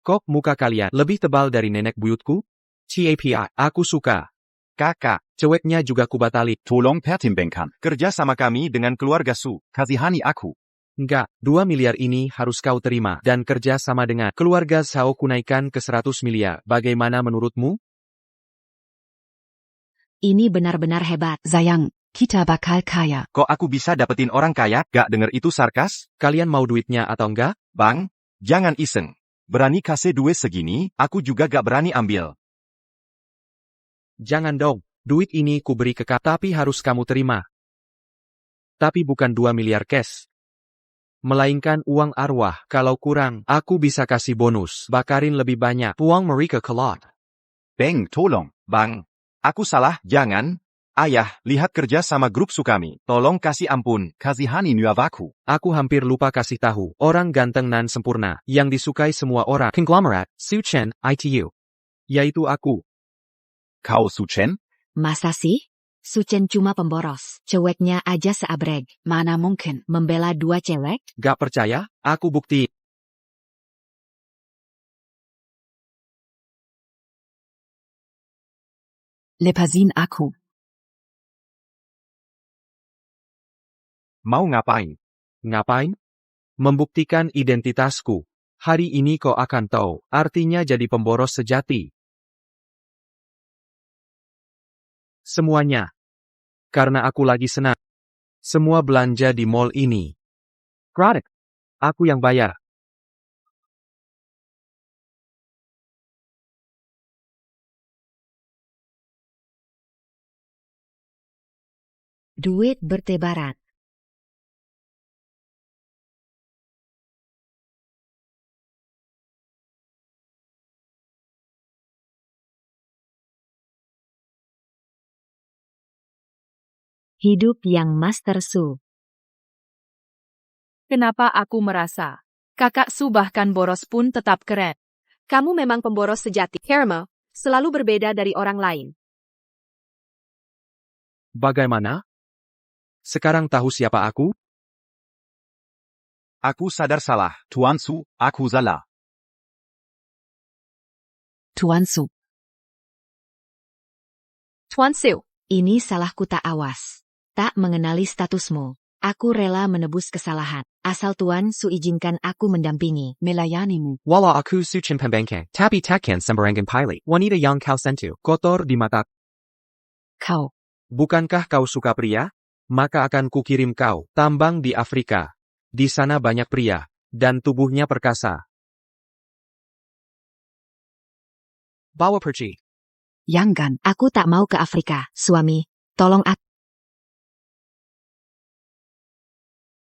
Kok muka kalian lebih tebal dari nenek buyutku? CAPI, aku suka. Kakak, Ceweknya juga kubatali. Tolong pertimbangkan. kerja sama kami dengan keluarga Su. Kasihani aku. Enggak, 2 miliar ini harus kau terima. Dan kerja sama dengan keluarga Zhao kunaikan ke 100 miliar. Bagaimana menurutmu? Ini benar-benar hebat. Sayang, kita bakal kaya. Kok aku bisa dapetin orang kaya? Gak denger itu sarkas? Kalian mau duitnya atau enggak? Bang, jangan iseng. Berani kasih duit segini, aku juga gak berani ambil. Jangan dong. Duit ini ku beri ke kau, tapi harus kamu terima. Tapi bukan 2 miliar cash. Melainkan uang arwah. Kalau kurang, aku bisa kasih bonus. Bakarin lebih banyak. Uang mereka kelot. Bang, tolong. Bang, aku salah, jangan. Ayah, lihat kerja sama grup Sukami. Tolong kasih ampun. Kasihani nyawaku. Aku hampir lupa kasih tahu. Orang ganteng nan sempurna. Yang disukai semua orang. Conglomerate, Su Chen, ITU. Yaitu aku. Kau Su Chen? Masa sih? Su Chen cuma pemboros. Ceweknya aja seabreg. Mana mungkin. Membela 2 cewek? Gak percaya? Aku bukti. Lepasin aku. Mau ngapain? Ngapain? Membuktikan identitasku. Hari ini kau akan tahu. Artinya jadi pemboros sejati. Semuanya. Karena aku lagi senang. Semua belanja di mall ini. Gratis. Aku yang bayar. Duit bertebaran. Hidup yang Master Su. Kenapa aku merasa kakak Su bahkan boros pun tetap keren? Kamu memang pemboros sejati. Caramel, selalu berbeda dari orang lain. Bagaimana? Sekarang tahu siapa aku? Aku sadar salah. Tuan Su, aku salah. Tuan Su. Tuan Su, Ini salahku tak awas. Tak mengenali statusmu. Aku rela menebus kesalahan. Asal Tuan Su izinkan aku mendampingi. Melayanimu. Wala aku Suchen Pembengkang, tapi takkan sembarangan pilih wanita yang kau sentuh. Kotor di mata. Kau. Bukankah kau suka pria? Maka akan kukirim kau tambang di Afrika. Di sana banyak pria, dan tubuhnya perkasa. Bawa pergi. Jangan. Aku tak mau ke Afrika, suami. Tolong aku.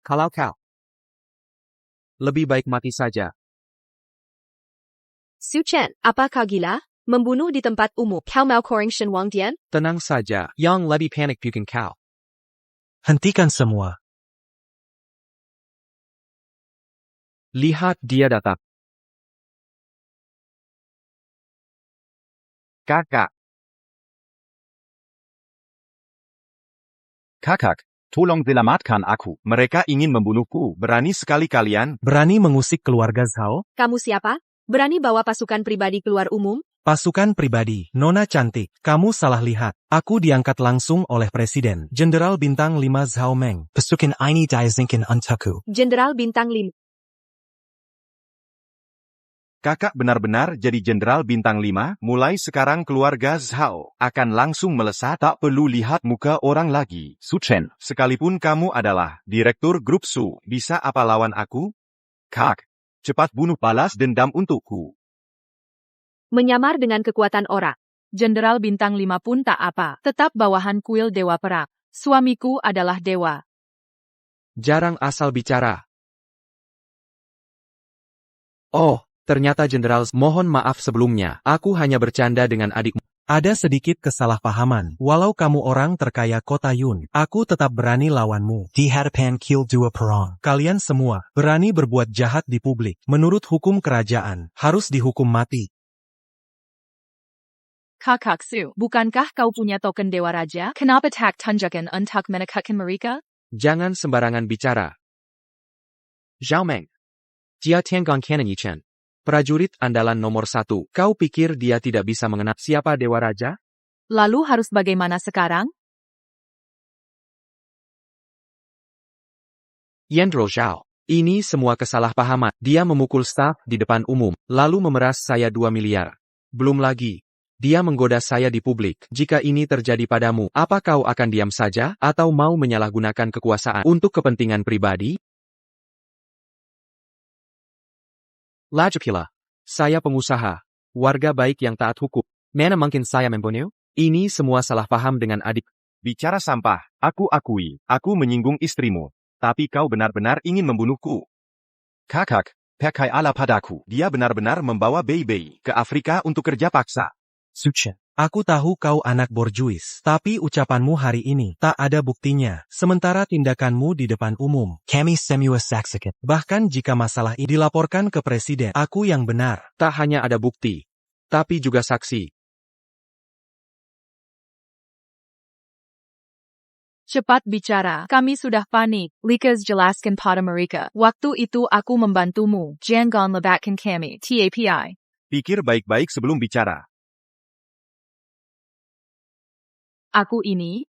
Kalau kau lebih baik mati saja. Su Chen, apa kau gila? Membunuh di tempat umum. Kau mau koreng Shen Wangdian? Tenang saja, yang lebih panik bukan kau. Hentikan semua. Lihat dia datang. Kakak. Kakak, tolong selamatkan aku. Mereka ingin membunuhku. Berani sekali kalian. Berani mengusik keluarga Zhao? Kamu siapa? Berani bawa pasukan pribadi keluar umum? Pasukan pribadi, Nona cantik, kamu salah lihat. Aku diangkat langsung oleh Presiden, Jenderal Bintang 5 Zhao Meng. Pasukan ini diizinkan untukku. Jenderal Bintang 5. Kakak benar-benar jadi Jenderal Bintang 5, mulai sekarang keluarga Zhao akan langsung melesat, tak perlu lihat muka orang lagi. Su Chen, Sekalipun kamu adalah Direktur Grup Su, bisa apa lawan aku? Kak, Cepat bunuh balas dendam untukku. Menyamar dengan kekuatan orang. Jenderal Bintang 5 pun tak apa, tetap bawahan kuil Dewa Perak. Suamiku adalah dewa. Jarang asal bicara. Oh, ternyata Jenderal, mohon maaf sebelumnya. Aku hanya bercanda dengan adikmu. Ada sedikit kesalahpahaman. Walau kamu orang terkaya kota Yun, aku tetap berani lawanmu. Di hadapan Kill Dua Perang. Kalian semua berani berbuat jahat di publik. Menurut hukum kerajaan, harus dihukum mati. Kakak Su, bukankah kau punya token Dewa Raja? Kenapa tak tunjukkan untuk menekatkan mereka? Jangan sembarangan bicara. Zhao Meng. Jia Tiangong Canon Yichen. Prajurit andalan nomor 1. Kau pikir dia tidak bisa mengenal siapa Dewa Raja? Lalu harus bagaimana sekarang? Yendro Zhao. Ini semua kesalahpahaman. Dia memukul staf di depan umum, lalu memeras saya 2 miliar. Belum lagi, dia menggoda saya di publik. Jika ini terjadi padamu, apa kau akan diam saja, atau mau menyalahgunakan kekuasaan untuk kepentingan pribadi? Lagipula, saya pengusaha, warga baik yang taat hukum. Mana mungkin saya membunuh? Ini semua salah paham dengan adik. Bicara sampah, aku akui, aku menyinggung istrimu. Tapi kau benar-benar ingin membunuhku. Kakak, pakai ala padaku. Dia benar-benar membawa bayi ke Afrika untuk kerja paksa. Su Chen, aku tahu kau anak borjuis, tapi ucapanmu hari ini tak ada buktinya. Sementara tindakanmu di depan umum, kami semua saksikan. Bahkan jika masalah ini dilaporkan ke presiden, aku yang benar. Tak hanya ada bukti, tapi juga saksi. Cepat bicara, kami sudah panik. Likas jelaskan pada mereka. Waktu itu aku membantumu. Jangan lebatkan kami. TAPI. Pikir baik-baik sebelum bicara. Aku ini?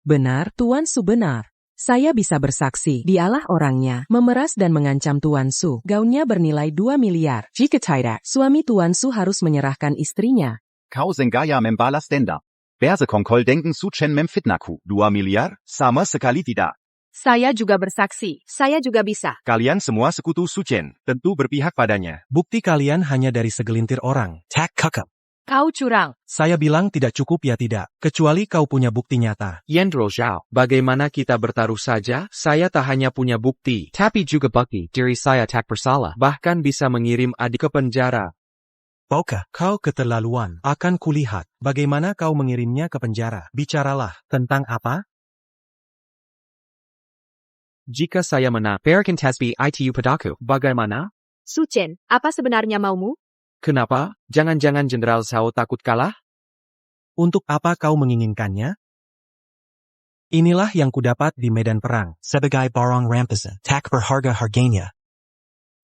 Benar, Tuan Su benar. Saya bisa bersaksi, dialah orangnya, memeras dan mengancam Tuan Su. Gaunnya bernilai 2 miliar. Jika tidak, suami Tuan Su harus menyerahkan istrinya. Kau sengaja membalas dendam. Bersekongkol denken Su Chen memfitnahku. 2 miliar? Sama sekali tidak. Saya juga bersaksi. Saya juga bisa. Kalian semua sekutu Su Chen, tentu berpihak padanya. Bukti kalian hanya dari segelintir orang. Tak kakak. Kau curang. Saya bilang tidak cukup ya tidak, kecuali kau punya bukti nyata. Yendro Zhao, bagaimana kita bertaruh saja? Saya tak hanya punya bukti, tapi juga bukti diri saya tak bersalah, bahkan bisa mengirim adik ke penjara. Maukah kau keterlaluan? Akan kulihat bagaimana kau mengirimnya ke penjara. Bicaralah, tentang apa? Jika saya menang, berikan tasbih itu padaku. Bagaimana? Su Chen, apa sebenarnya maumu? Kenapa? Jangan-jangan Jenderal Zhao takut kalah? Untuk apa kau menginginkannya? Inilah yang kudapat di medan perang. Sebagai barang rampasan, tak berharga harganya.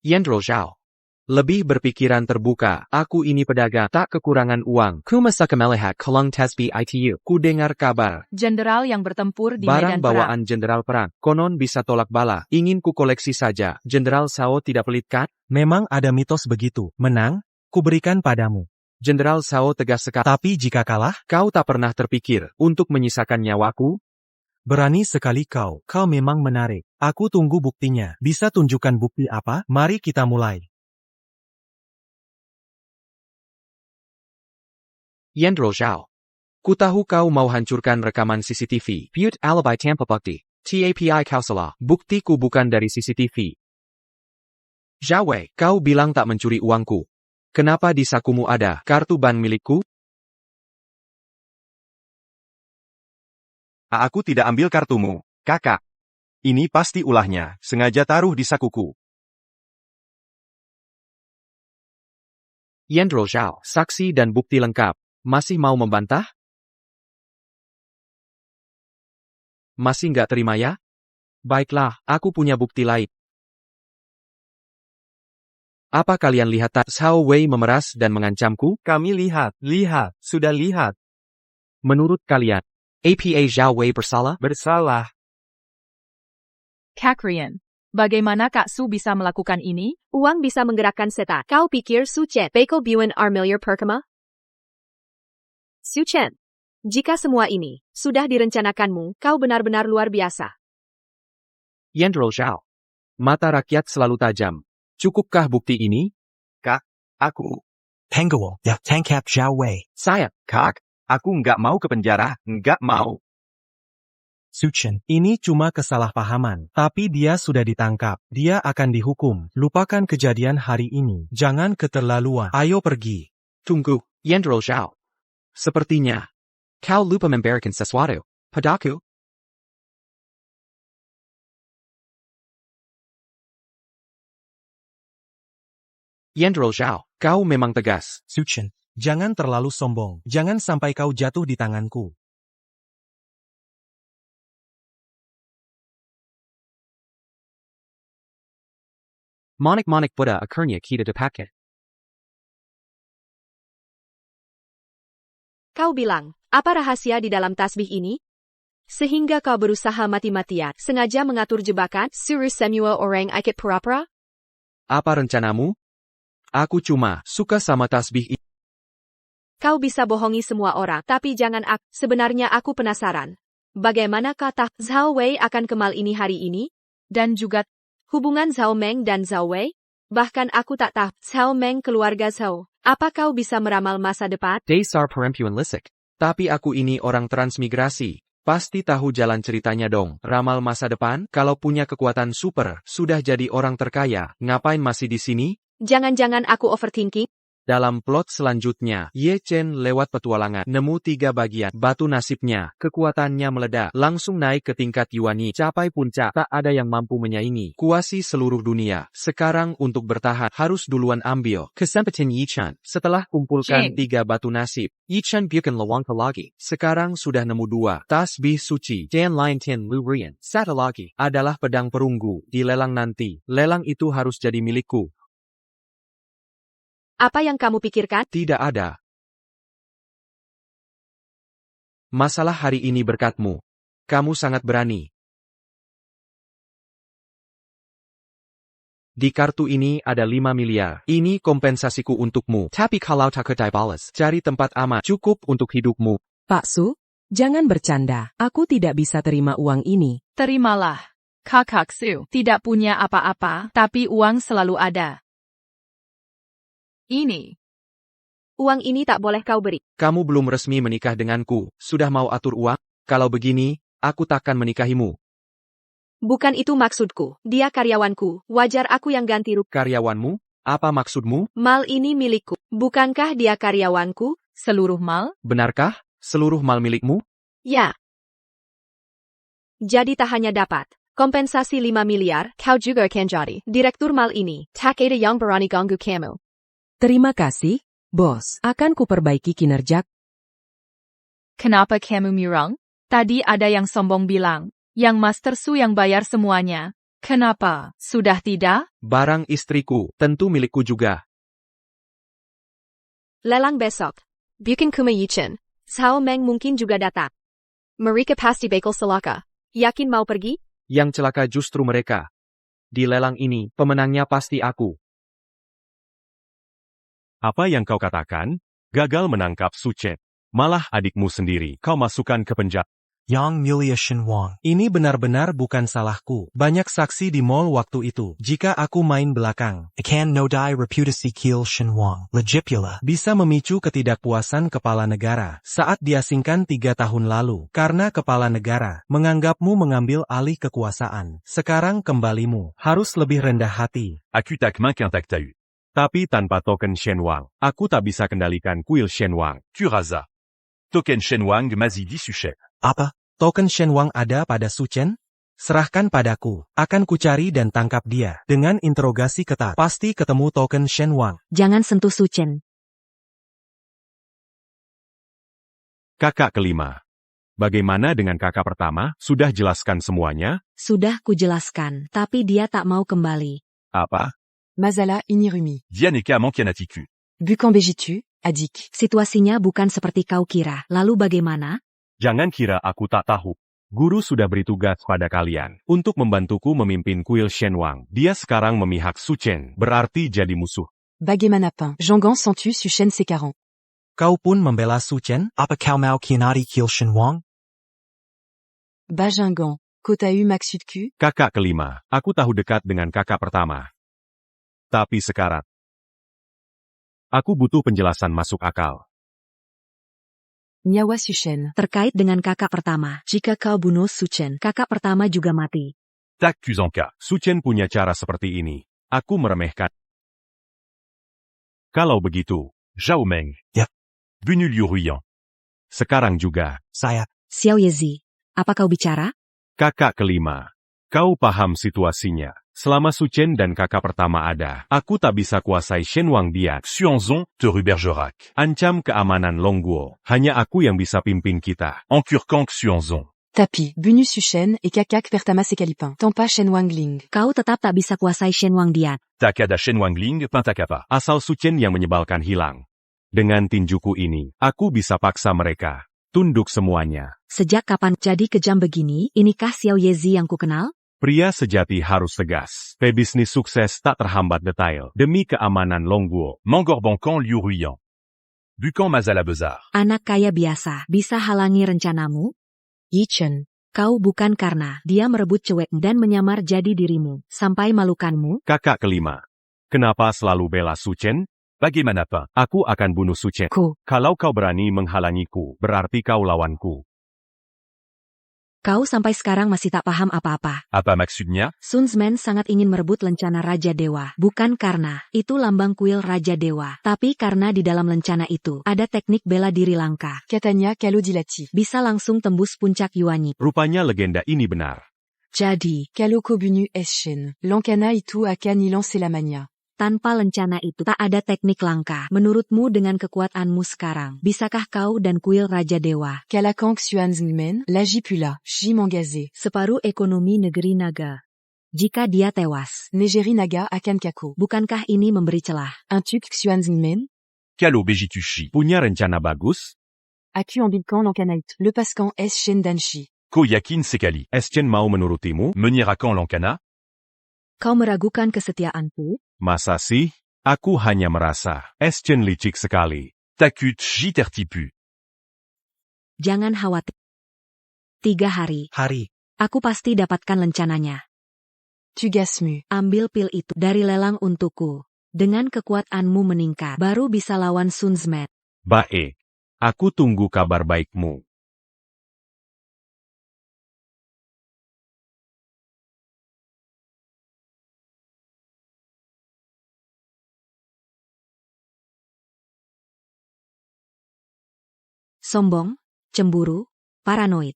Yendril Zhao. Lebih berpikiran terbuka, aku ini pedagang, tak kekurangan uang. Ku masaka melihat kolong tasbih itu. Ku dengar kabar. Jenderal yang bertempur di Barang medan perang. bawaan jenderal perang. Konon bisa tolak bala. Ingin ku koleksi saja. Jenderal Zhao tidak pelit kan? Memang ada mitos begitu. Menang, kuberikan padamu. Jenderal Zhao tegas sekali. Tapi jika kalah, Kau tak pernah terpikir untuk menyisakan nyawaku? berani sekali kau. Kau memang menarik. Aku tunggu buktinya. Bisa tunjukkan bukti apa? Mari kita mulai. Yendril Zhao. Ku tahu kau mau hancurkan rekaman CCTV. Butte alibi tanpa bukti. TAPI kau salah. Buktiku bukan dari CCTV. Zhao Wei, kau bilang tak mencuri uangku. Kenapa di sakumu ada kartu bank milikku? Aku tidak ambil kartumu, kakak. Ini pasti ulahnya, sengaja taruh di sakuku. Yendril Zhao, saksi dan bukti lengkap. Masih mau membantah? Masih nggak terima ya? Baiklah, aku punya bukti lain. Apa kalian lihat tak Zhao Wei memeras dan mengancamku? Kami lihat, sudah lihat. Menurut kalian, APA Zhao Wei bersalah? Bersalah. Kakrian. Bagaimana Kak Su bisa melakukan ini? Uang bisa menggerakkan setan. Kau pikir Su Chen Beko Buan Armiliar Perkema? Su Chen, jika semua ini sudah direncanakanmu, kau benar-benar luar biasa. Yendril Zhao. Mata rakyat selalu tajam. Cukupkah bukti ini? Kak, aku. Penguo, ya tangkap Zhao Wei. Saya. Kak, aku nggak mau ke penjara, nggak mau. Su Chen, ini cuma kesalahpahaman. Tapi dia sudah ditangkap. Dia akan dihukum. Lupakan kejadian hari ini. Jangan keterlaluan. Ayo pergi. Tunggu, Yendril Zhao. Sepertinya, kau lupa memberikan sesuatu padaku. Yendril Zhao, kau memang tegas. Su Chen, jangan terlalu sombong. Jangan sampai kau jatuh di tanganku. Monik-monik Buddha akhirnya kita dipakai. Kau bilang, apa rahasia di dalam tasbih ini? Sehingga kau berusaha mati-matian, sengaja mengatur jebakan, suruh semua orang ikut pura-pura? Apa rencanamu? Aku cuma suka sama tasbih ini. Kau bisa bohongi semua orang, tapi jangan aku. Sebenarnya aku penasaran. Bagaimana kata Zhao Wei akan kemal ini hari ini? Dan juga Hubungan Zhao Meng dan Zhao Wei? Bahkan aku tak tahu Zhao Meng keluarga Zhao. Apa kau bisa meramal masa depan? Dasar perempuan lisik. Tapi aku ini orang transmigrasi. Pasti tahu jalan ceritanya dong. Ramal masa depan, kalau punya kekuatan super, sudah jadi orang terkaya, ngapain masih di sini? Jangan-jangan aku overthinking? Dalam plot selanjutnya, Ye Chen lewat petualangan, nemu 3 bagian batu nasibnya, kekuatannya meledak, langsung naik ke tingkat Yuani, capai puncak, tak ada yang mampu menyaingi, kuasai seluruh dunia. Sekarang untuk bertahan, harus duluan ambil kesempatan Ye Chen. Setelah kumpulkan 3 batu nasib, Ye Chen bikin lewangka lagi. Sekarang sudah nemu 2, tasbih suci, dan lain Tian Lu Rian. Satu lagi, adalah pedang perunggu, di lelang nanti. Lelang itu harus jadi milikku. Apa yang kamu pikirkan? Tidak ada. Masalah hari ini berkatmu. Kamu sangat berani. Di kartu ini ada 5 miliar. Ini kompensasiku untukmu. Tapi kalau tak kedai balas, cari tempat aman cukup untuk hidupmu. Pak Su, jangan bercanda. Aku tidak bisa terima uang ini. terimalah. Kakak Su tidak punya apa-apa, tapi uang selalu ada. Ini. Uang ini tak boleh kau beri. Kamu belum resmi menikah denganku, sudah mau atur uang? Kalau begini, aku takkan menikahimu. Bukan itu maksudku. Dia karyawanku, wajar aku yang ganti rugi. Karyawanmu? Apa maksudmu? Mal ini milikku. Bukankah dia karyawanku? Seluruh mal? Benarkah? Seluruh mal milikmu? Ya. Jadi tak hanya dapat kompensasi 5 miliar, kau juga akan jadi direktur mal ini. Tak ada yang berani ganggu kamu. Terima kasih, bos. Akan kuperbaiki kinerja. Kenapa kamu mirang? Tadi ada yang sombong bilang, yang Master Su yang bayar semuanya. Kenapa? Sudah tidak? Barang istriku, tentu milikku juga. Lelang besok. Bukan cuma Yichen. Cao Meng mungkin juga datang. Mereka pasti bakal celaka. Yakin mau pergi? Yang celaka justru mereka. Di lelang ini, pemenangnya pasti aku. Apa yang kau katakan? Gagal menangkap Su Chen. Malah adikmu sendiri kau masukkan ke penjara. Yang Mulia Shenwang. Ini benar-benar bukan salahku. Banyak saksi di mall waktu itu. Jika aku main belakang, akan nodai reputasi Kiel Shenwang. Legipula. Bisa memicu ketidakpuasan kepala negara saat diasingkan 3 tahun lalu. Karena kepala negara menganggapmu mengambil alih kekuasaan. Sekarang kembalimu harus lebih rendah hati. Aku tak main qu'un tac eu. Tapi tanpa token Shenwang, aku tak bisa kendalikan kuil Shenwang. Tu rasa. Token Shenwang Mazidi Suchet. Apa? Token Shenwang ada pada Su Chen? Serahkan padaku. Akan kucari dan tangkap dia. Dengan interogasi ketat. Pasti ketemu token Shenwang. Jangan sentuh Su Chen. Kakak kelima. Bagaimana dengan kakak pertama? Sudah jelaskan semuanya? Sudah kujelaskan, tapi dia tak mau kembali. Apa? Mazala Inirumi. Dianeka Mankianatiku. Bukan begitu, adik. Situasinya bukan seperti kau kira. Lalu bagaimana? Jangan kira aku tak tahu. Guru sudah beri tugas pada kalian untuk membantuku memimpin kuil Shenwang. Dia sekarang memihak Su Chen, berarti jadi musuh. Bagaimana pun, Zhonggang sentu Su Chen sekarang. Kau pun membela Su Chen? Apa kau mau kianati Kiel Shenwang? Bajangan, kota eu maksudku? Kakak kelima, aku tahu dekat dengan kakak pertama. Tapi sekarang, aku butuh penjelasan masuk akal. Nyawa Su Chen. Terkait dengan kakak pertama, jika kau bunuh Su Chen, kakak pertama juga mati. Tak Kuzanka. Su Chen punya cara seperti ini. Aku meremehkan. Kalau begitu, Zhao Meng. Ya. Bunu Liu Ruyan. sekarang juga. Saya. Xiao Yezi, apa kau bicara? Kakak kelima. Kau paham situasinya. Selama Su Chen dan kakak pertama ada, aku tak bisa kuasai Shenwang Dian. Xuanzong, te rue Bergerac. Ancam keamanan Longguo. Hanya aku yang bisa pimpin kita. Encurquant Xuanzong. Tapi, Bunu Su Chen et Kakak Pertama Sekalipin. Tampa Shen Wangling. Kau tetap tak bisa kuasai Shenwang Dian. Takada Shen Wangling Pintakapa. Asal Su Chen yang menyebalkan hilang. Dengan tinjuku ini, aku bisa paksa mereka. Tunduk semuanya. Sejak kapan jadi kejam begini? Inikah Xiao Yezi yang kukenal? Pria sejati harus tegas. Pebisnis sukses tak terhambat detail. Demi keamanan Longguo. Mangorbankan Liu Ruyan. Bukan Mazala Bezar. Anak kaya biasa, bisa halangi rencanamu? Yichen, kau bukan karena dia merebut cewek dan menyamar jadi dirimu, sampai malukanmu? Kakak kelima. Kenapa selalu bela Su Chen? Bagaimana pak? Aku akan bunuh Su Chen. Kalau kau berani menghalangiku, berarti kau lawanku. Kau sampai sekarang masih tak paham apa-apa. Apa maksudnya? Sun Zmen sangat ingin merebut lencana Raja Dewa. Bukan karena itu lambang kuil Raja Dewa. Tapi karena di dalam lencana itu ada teknik bela diri langka. Katanya kalau dilatih. Bisa langsung tembus puncak Yuanyi. Rupanya legenda ini benar. Jadi, kalau kau bunuh Shen, Lankana itu akan hilang selamanya. Tanpa lencana itu tak ada teknik langka. Menurutmu dengan kekuatanmu sekarang, bisakah kau dan kuil Raja Dewa? Kalakang Xuanzmen, lagi pula, Shi Mangazé. Separuh ekonomi negeri naga. Jika dia tewas, Negeri naga akan kaku. Bukankah ini memberi celah? Untuk Xuanzmen? Kalo Bejitushi. Punya rencana bagus? Aku ambilkan Lankana itu. Lepaskan Shen dan Shi. Ko yakin sekali. Shen mau menurutimu? Menirakan Lankana? Kau meragukan kesetiaanku? Masa sih? Aku hanya merasa, Shen licik sekali. Takut Ji tertipu. Jangan khawatir. 3 hari. Aku pasti dapatkan lencananya. Tugasmu. Ambil pil itu dari lelang untukku. Dengan kekuatanmu meningkat, baru bisa lawan Sun Zmen. Baik. Aku tunggu kabar baikmu. Sombong, cemburu, paranoid.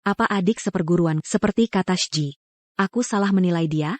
Apa adik seperguruan seperti kata Shji? Aku salah menilai dia?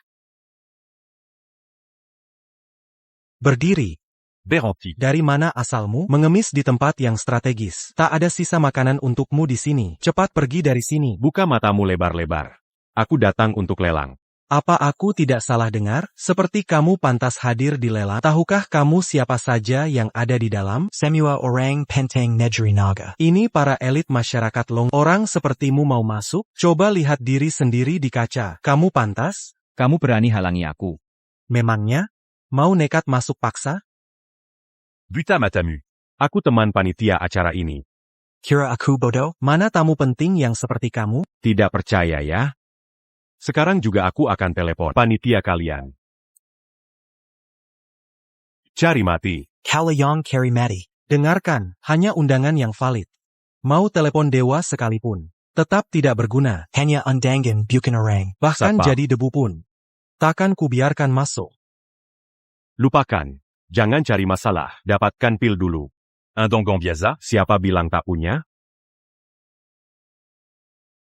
Berdiri. Beranti. Dari mana asalmu? Mengemis di tempat yang strategis. Tak ada sisa makanan untukmu di sini. Cepat pergi dari sini. Buka matamu lebar-lebar. Aku datang untuk lelang. Apa aku tidak salah dengar? Seperti kamu pantas hadir di lelang. Tahukah kamu siapa saja yang ada di dalam? Semua orang penting negeri naga. Ini para elit masyarakat Long. Orang sepertimu mau masuk? Coba lihat diri sendiri di kaca. Kamu pantas? Kamu berani halangi aku. Memangnya? Mau nekat masuk paksa? Buta matamu. Aku teman panitia acara ini. Kira aku bodoh? Mana tamu penting yang seperti kamu? Tidak percaya ya? Sekarang juga aku akan telepon panitia kalian. Cari mati. Kalayong Carry Mati. Dengarkan, hanya undangan yang valid. Mau telepon dewa sekalipun. Tetap tidak berguna. Hanya undangan bukan orang. Bahkan Satpam. jadi debu pun. Takkan kubiarkan masuk. Lupakan. Jangan cari masalah. Dapatkan pil dulu. Undangan biasa. Siapa bilang tak punya?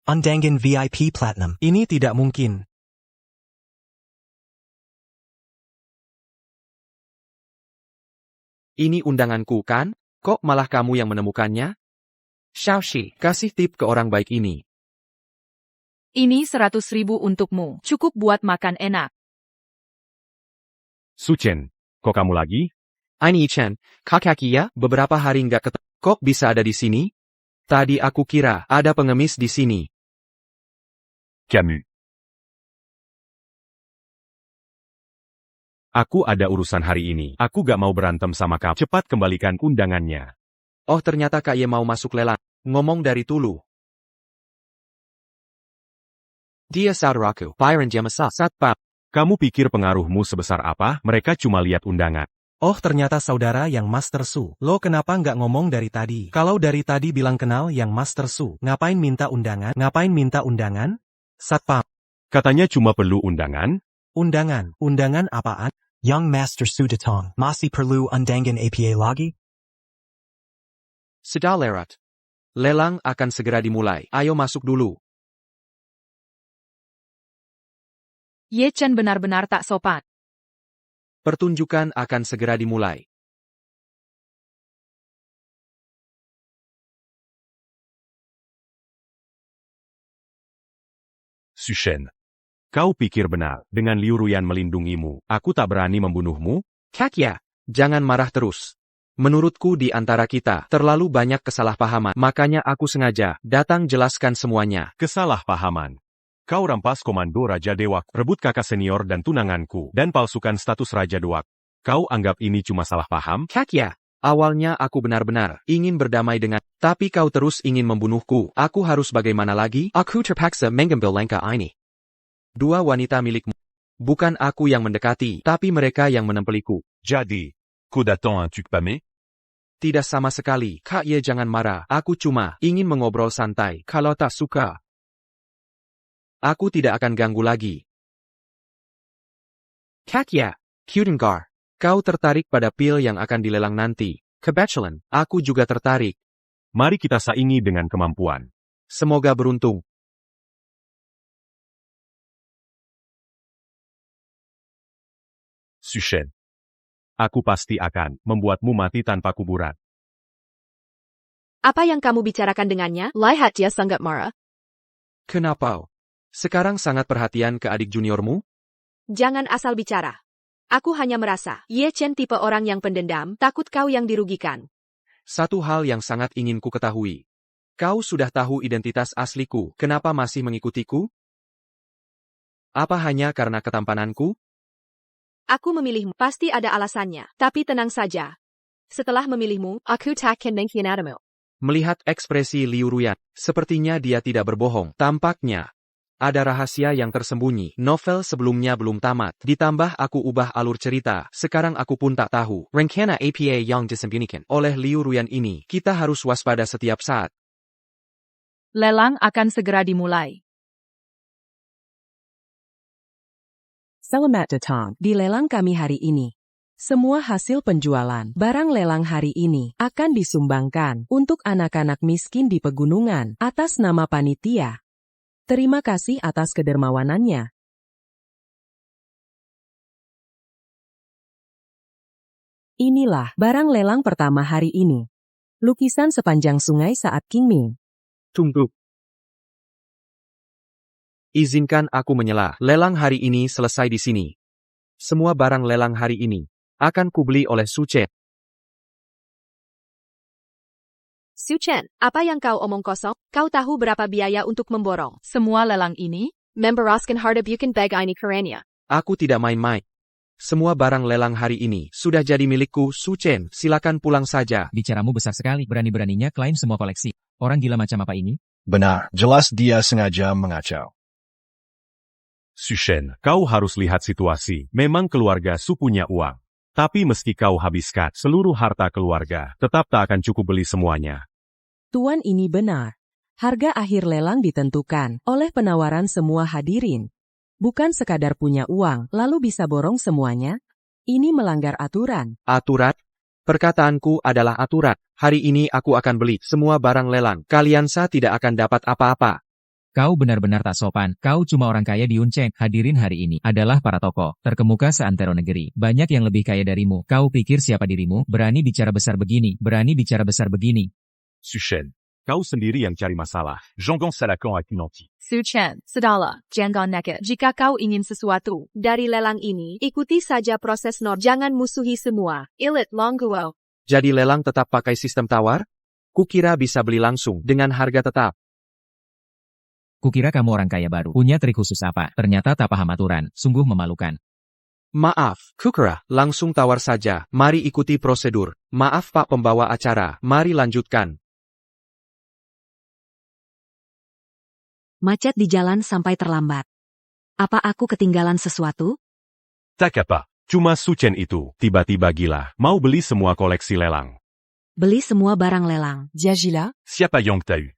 Undangan VIP Platinum. Ini tidak mungkin. Ini undanganku kan? Kok malah kamu yang menemukannya? Xiaoxi, kasih tip ke orang baik ini. Ini 100.000 untukmu. Cukup buat makan enak. Suchen, kok kamu lagi? Aini Chen, kakak ya, beberapa hari nggak ketemu. Kok bisa ada di sini? Tadi aku kira ada pengemis di sini. Camus. Aku ada urusan hari ini. Aku gak mau berantem sama kamu. Cepat kembalikan undangannya. Oh ternyata Kak Ye mau masuk lelang. Ngomong dari dulu. Dia saudaraku, Byron Jamasa, Satpam. Kamu pikir pengaruhmu sebesar apa? Mereka cuma lihat undangan. Oh ternyata saudara yang Master Su. Lo kenapa nggak ngomong dari tadi? Kalau dari tadi bilang kenal yang Master Su, ngapain minta undangan? Ngapain minta undangan? Satpam. Katanya cuma perlu undangan? Undangan. Undangan apaan? Young Master Su datang. Masih perlu undangan APA lagi? Sudah lewat. Lelang akan segera dimulai. Ayo masuk dulu. Ye Chen benar-benar tak sopan. Pertunjukan akan segera dimulai. Suchen. Kau pikir benar, dengan Liu Ruyan melindungimu, aku tak berani membunuhmu? Kak ya, jangan marah terus. Menurutku di antara kita terlalu banyak kesalahpahaman, makanya aku sengaja datang jelaskan semuanya. Kesalahpahaman. Kau rampas komando Raja Dewak, rebut kakak senior dan tunanganku, dan palsukan status Raja Dewak. Kau anggap ini cuma salah paham? Kak ya, awalnya aku benar-benar ingin berdamai dengan, tapi kau terus ingin membunuhku. Aku harus bagaimana lagi? Aku terpaksa mengambil langkah ini. Dua wanita milikmu. Bukan aku yang mendekati, tapi mereka yang menempeliku. Jadi, kau datang un truc pamé? Tidak sama sekali. Kak Ye jangan marah. Aku cuma ingin mengobrol santai. Kalau tak suka, aku tidak akan ganggu lagi. Kak Ye, Kudengar, kau tertarik pada pil yang akan dilelang nanti. Kebetulan, aku juga tertarik. Mari kita saingi dengan kemampuan. Semoga beruntung. Suchen. Aku pasti akan membuatmu mati tanpa kuburan. Apa yang kamu bicarakan dengannya? Lihat dia sangat marah. Kenapa? Sekarang sangat perhatian ke adik juniormu? Jangan asal bicara. Aku hanya merasa, Ye Chen tipe orang yang pendendam, takut kau yang dirugikan. Satu hal yang sangat ingin ku ketahui. Kau sudah tahu identitas asliku, kenapa masih mengikutiku? Apa hanya karena ketampananku? Aku memilihmu, pasti ada alasannya. Tapi tenang saja. Setelah memilihmu, aku takkan mengkhianatimu. Melihat ekspresi Liu Ruyan, sepertinya dia tidak berbohong. Tampaknya ada rahasia yang tersembunyi. Novel sebelumnya belum tamat. Ditambah aku ubah alur cerita. Sekarang aku pun tak tahu. Rencana APA yang disembunyikan oleh Liu Ruyan ini. Kita harus waspada setiap saat. Lelang akan segera dimulai. Selamat datang di lelang kami hari ini. Semua hasil penjualan barang lelang hari ini akan disumbangkan untuk anak-anak miskin di pegunungan atas nama panitia. Terima kasih atas kedermawanannya. Inilah barang lelang pertama hari ini. Lukisan sepanjang sungai saat Qingming. Tunggu. Izinkan aku menyela. Lelang hari ini selesai di sini. Semua barang lelang hari ini akan kubeli oleh Su Chen. Su Chen, apa yang kau omong kosong? Kau tahu berapa biaya untuk memborong? Semua lelang ini? Memberaskan harta bukan bag ini kerennya. Aku tidak main-main. Semua barang lelang hari ini sudah jadi milikku, Su Chen. Silakan pulang saja. Bicaramu besar sekali, berani-beraninya klaim semua koleksi. Orang gila macam apa ini? Benar, jelas dia sengaja mengacau. Su Chen, kau harus lihat situasi. Memang keluarga Su punya uang. Tapi meski kau habiskan seluruh harta keluarga, tetap tak akan cukup beli semuanya. Tuan, ini benar. Harga akhir lelang ditentukan oleh penawaran semua hadirin. Bukan sekadar punya uang, lalu bisa borong semuanya. Ini melanggar aturan. Aturan? Perkataanku adalah aturan. Hari ini aku akan beli semua barang lelang. Kalian tidak akan dapat apa-apa. Kau benar-benar tak sopan. Kau cuma orang kaya di Yuncheng. Hadirin hari ini adalah para tokoh terkemuka seantero negeri. Banyak yang lebih kaya darimu. Kau pikir siapa dirimu? Berani bicara besar begini. Berani bicara besar begini. Su Chen, kau sendiri yang cari masalah. Jeonggon Salakan aku nanti. Su Chen, sedala, jangan naked. Jika kau ingin sesuatu dari lelang ini, ikuti saja proses jangan musuhi semua. Ilit Longguo. Jadi lelang tetap pakai sistem tawar? Kukira bisa beli langsung dengan harga tetap. Kukira kamu orang kaya baru. Punya trik khusus apa? Ternyata tak paham aturan. Sungguh memalukan. Maaf, kukira, langsung tawar saja. Mari ikuti prosedur. Maaf Pak pembawa acara, mari lanjutkan. Macet di jalan sampai terlambat. Apa aku ketinggalan sesuatu? Tak apa, cuma Su Chen itu tiba-tiba gila. Mau beli semua koleksi lelang. Beli semua barang lelang. Diagila? Siapa yang tahu?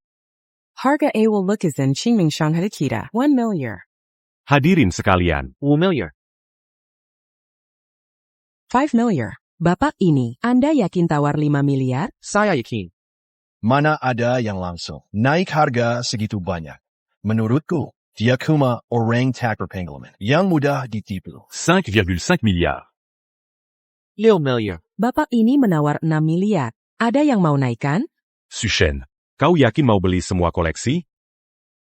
Harga awal lukisan Qingming Shanghai kita 1 miliar. Hadirin sekalian, 1 miliar. 5 miliar. Bapak ini, Anda yakin tawar 5 miliar? Saya yakin. Mana ada yang langsung naik harga segitu banyak. Menurutku, dia cuma orang tak berpengalaman yang mudah ditipu. 5,5 milliards. 6 miliar. Bapak ini menawar 6 miliar. Ada yang mau naikkan? Su Chen, kau yakin mau beli semua koleksi?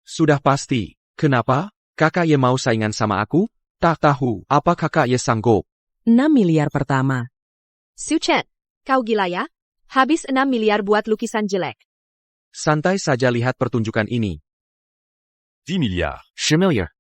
Sudah pasti. Kenapa? Kakak Ye mau saingan sama aku? Tak tahu, apa kakak Ye sanggup? 6 miliar pertama. Su Chen, kau gila ya? Habis 6 miliar buat lukisan jelek. Santai saja lihat pertunjukan ini. 10 milliards. 10 miliar.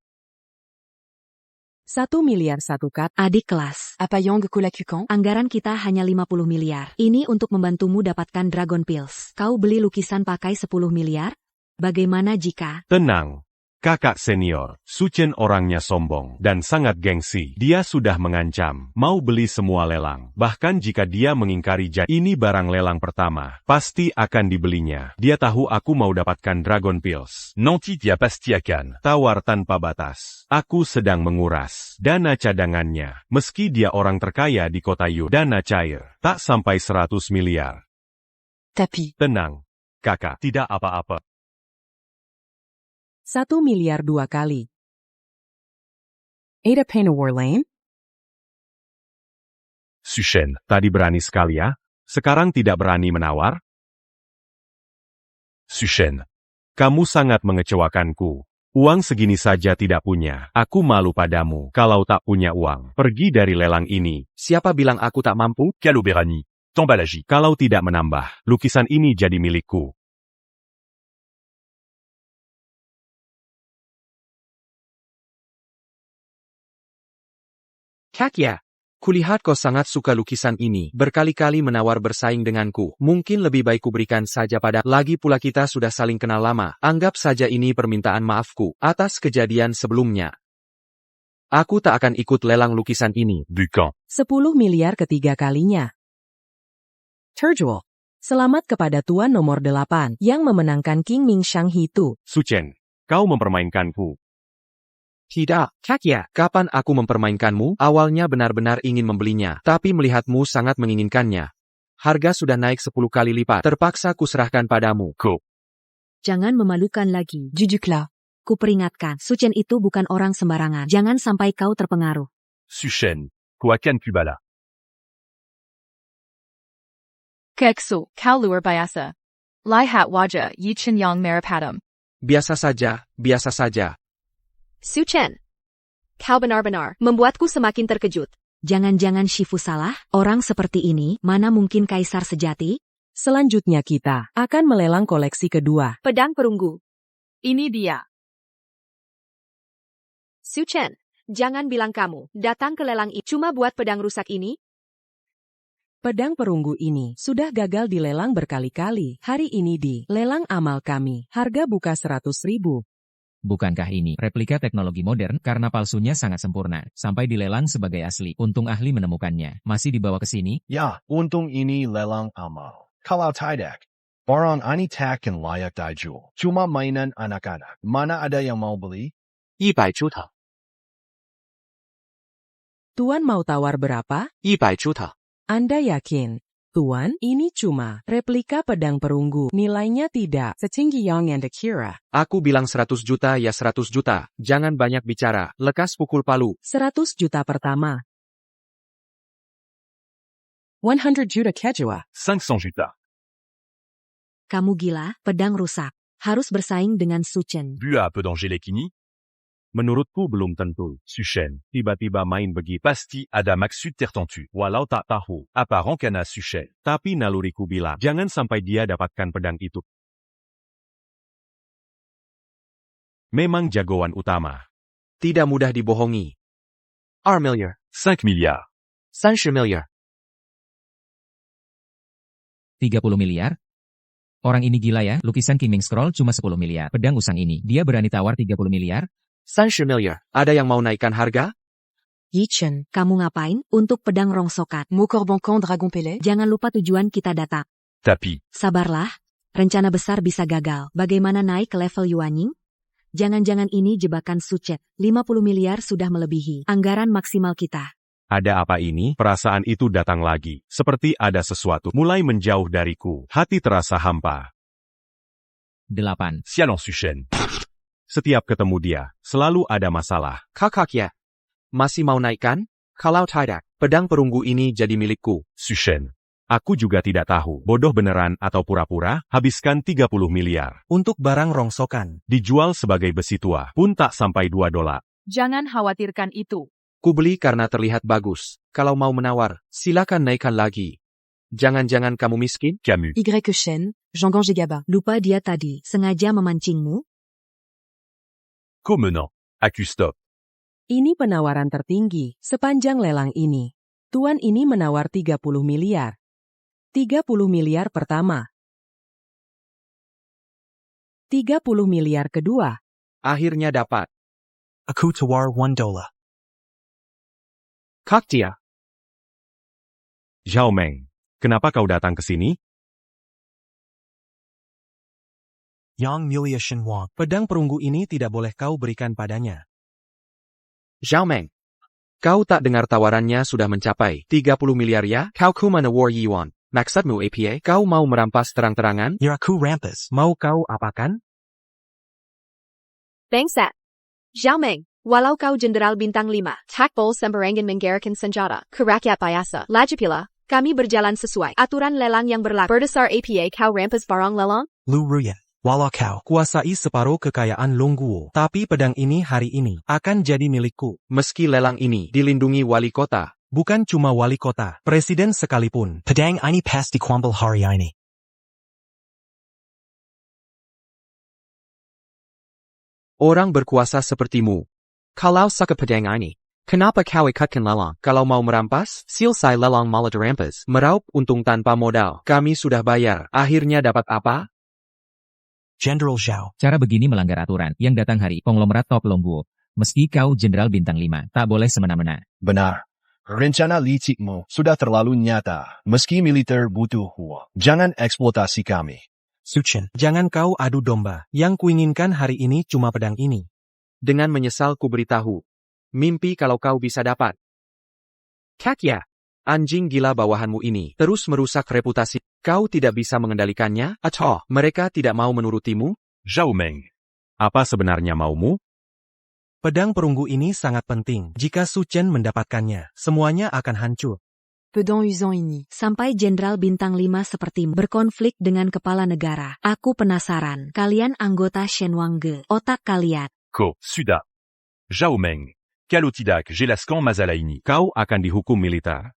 1 miliar satu kat. Adik kelas. Apa yang kulakukan? Anggaran kita hanya 50 miliar. Ini untuk membantumu dapatkan Dragon Pills. Kau beli lukisan pakai 10 miliar? Bagaimana jika? Tenang. Kakak senior, Su Chen orangnya sombong dan sangat gengsi. Dia sudah mengancam, mau beli semua lelang. Bahkan jika dia mengingkari janji, ini barang lelang pertama, pasti akan dibelinya. Dia tahu aku mau dapatkan Dragon Pills. Nanti dia pasti akan. Tawar tanpa batas. Aku sedang menguras dana cadangannya. Meski dia orang terkaya di kota Yu, dana cair, tak sampai 100 miliar. Tapi. Tenang, kakak, tidak apa-apa. 1 miliar 2 kali. Ada Painawar Lane? Su Chen, tadi berani sekali ya? Sekarang tidak berani menawar? Su Chen, kamu sangat mengecewakanku. Uang segini saja tidak punya. Aku malu padamu kalau tak punya uang. Pergi dari lelang ini. Siapa bilang aku tak mampu? Kalau berani, t'emballage. Kalau tidak menambah, lukisan ini jadi milikku. Kakya, kulihat kau sangat suka lukisan ini. Berkali-kali menawar bersaing denganku. Mungkin lebih baik kuberikan saja pada. Lagi pula kita sudah saling kenal lama. Anggap saja ini permintaan maafku atas kejadian sebelumnya. Aku tak akan ikut lelang lukisan ini. Bukan. 10 miliar ketiga kalinya. Terjual. Selamat kepada tuan nomor 8 yang memenangkan Qingming Shanghai itu. Su Chen, kau mempermainkanku. Tidak, Kakya. Kapan aku mempermainkanmu? Awalnya benar-benar ingin membelinya, tapi melihatmu sangat menginginkannya. Harga sudah naik 10 kali lipat. Terpaksa kuserahkan padamu. Jangan memalukan lagi. Jujuklah. Kuperingatkan, Su Chen itu bukan orang sembarangan. Jangan sampai kau terpengaruh. Su Chen, kau akan kubala. Keksu, kau luar biasa. Lihat wajah Yi Chen yang merah padam. Biasa saja, biasa saja. Su Chen. Kau benar-benar membuatku semakin terkejut. Jangan-jangan Shifu salah? Orang seperti ini, mana mungkin kaisar sejati? Selanjutnya kita akan melelang koleksi kedua. Pedang perunggu. Ini dia. Su Chen, jangan bilang kamu datang ke lelang ini cuma buat pedang rusak ini. Pedang perunggu ini sudah gagal dilelang berkali-kali. Hari ini di lelang amal kami, harga buka 100.000. Bukankah ini replika teknologi modern karena palsunya sangat sempurna, sampai dilelang sebagai asli. Untung ahli menemukannya. Masih dibawa ke sini? Ya, untung ini lelang amal. Kalau tidak, barang ini takkan layak dijual. Cuma mainan anak-anak. Mana ada yang mau beli? 100出头 Tuan mau tawar berapa? 100出头 Anda yakin? Tuan, ini cuma replika pedang perunggu. Nilainya tidak setinggi yang Anda kira. Aku bilang 100 juta ya 100 juta. Jangan banyak bicara, lekas pukul palu. 100 juta pertama. 100 juta kedua. 500 juta. Kamu gila, pedang rusak. Harus bersaing dengan Su Chen. Bu à peu danger les kini? Menurutku belum tentu. Su Chen, tiba-tiba main begitu. Pasti ada maksud tertentu. Walau tak tahu. Apparent kana Su Chen. Tapi naluriku bilang, jangan sampai dia dapatkan pedang itu. Memang jagoan utama. Tidak mudah dibohongi. 2 milliard 5 milliards. 30 milliard 30 miliar? Orang ini gila ya, lukisan King Ming Scroll cuma 10 miliar. Pedang usang ini, dia berani tawar 30 miliar? 30 milliard Ada yang mau naikkan harga? Yi Chen, kamu ngapain? Untuk pedang rongsokan. Mon corbencon dragon pelé. Jangan lupa tujuan kita datang. Tapi. Sabarlah. Rencana besar bisa gagal. Bagaimana naik ke level Yuanying? Jangan-jangan ini jebakan Su Chen. 50 miliar sudah melebihi anggaran maksimal kita. Ada apa ini? Perasaan itu datang lagi. Seperti ada sesuatu mulai menjauh dariku. Hati terasa hampa. 8. Sialan Su Chen. Setiap ketemu dia, selalu ada masalah. Kakak ya. Masih mau naikkan? Kalau tidak, pedang perunggu ini jadi milikku. Su Chen. Aku juga tidak tahu, bodoh beneran atau pura-pura, habiskan 30 miliar. Untuk barang rongsokan. Dijual sebagai besi tua, pun tak sampai $2. Jangan khawatirkan itu. Ku beli karena terlihat bagus. Kalau mau menawar, silakan naikkan lagi. Jangan-jangan kamu miskin? Camus. Y Chen, Jean-Gang Gaba. Lupa dia tadi, sengaja memancingmu? Comenant. Accu-stop. Ini penawaran tertinggi sepanjang lelang ini. Tuan ini menawar 30 miliar. 30 miliar pertama. 30 miliar kedua. Akhirnya dapat. Aku tawar $1. Kak dia. Zhao Meng, kenapa kau datang ke sini? Yang Mulia Shenhuang. Pedang perunggu ini tidak boleh kau berikan padanya. Zhao Meng. Kau tak dengar tawarannya sudah mencapai 30 miliar ya? Kau kumana war yuan. Maksudmu APA? Kau mau merampas terang-terangan? Ya aku rampas. Mau kau apakan? Bangsat. Zhao Meng, walau kau jenderal bintang 5, takbol sembarangan menggerakkan senjata, ke rakyat biasa, lagipula, kami berjalan sesuai aturan lelang yang berlaku. Berdasar APA kau rampas barang lelang? Lu Ruya. Walau kau kuasai separuh kekayaan Longguo, tapi pedang ini hari ini akan jadi milikku. Meski lelang ini dilindungi wali kota. Bukan cuma wali kota, presiden sekalipun. Pedang ini pasti kuambil hari ini. Orang berkuasa sepertimu. Kalau suka pedang ini, kenapa kau ikatkan lelang? Kalau mau merampas, selesai lelang malah dirampas. Meraup untung tanpa modal. Kami sudah bayar. Akhirnya dapat apa? Jenderal Zhao. Cara begini melanggar aturan. Yang datang hari konglomerat top Longguo. Meski kau jenderal bintang 5, tak boleh semena-mena. Benar. Rencana licikmu sudah terlalu nyata. Meski militer butuh uang. Jangan eksploitasi kami. Su Chen, jangan kau adu domba. Yang kuinginkan hari ini cuma pedang ini. Dengan menyesal ku beritahu. Mimpi kalau kau bisa dapat. Kakya. Anjing gila bawahanmu ini terus merusak reputasi. Kau tidak bisa mengendalikannya, atau mereka tidak mau menurutimu? Zhao Meng. Apa sebenarnya maumu? Pedang perunggu ini sangat penting. Jika Su Chen mendapatkannya, semuanya akan hancur. pedant usant ini. Sampai Jenderal Bintang 5 sepertimu berkonflik dengan kepala negara. Aku penasaran. Kalian anggota Shenwang-ge. Otak kalian. Ko, Suda. Zhao Meng. Kalotidak Jelaskan Mazalaini. Kau akan dihukum militer.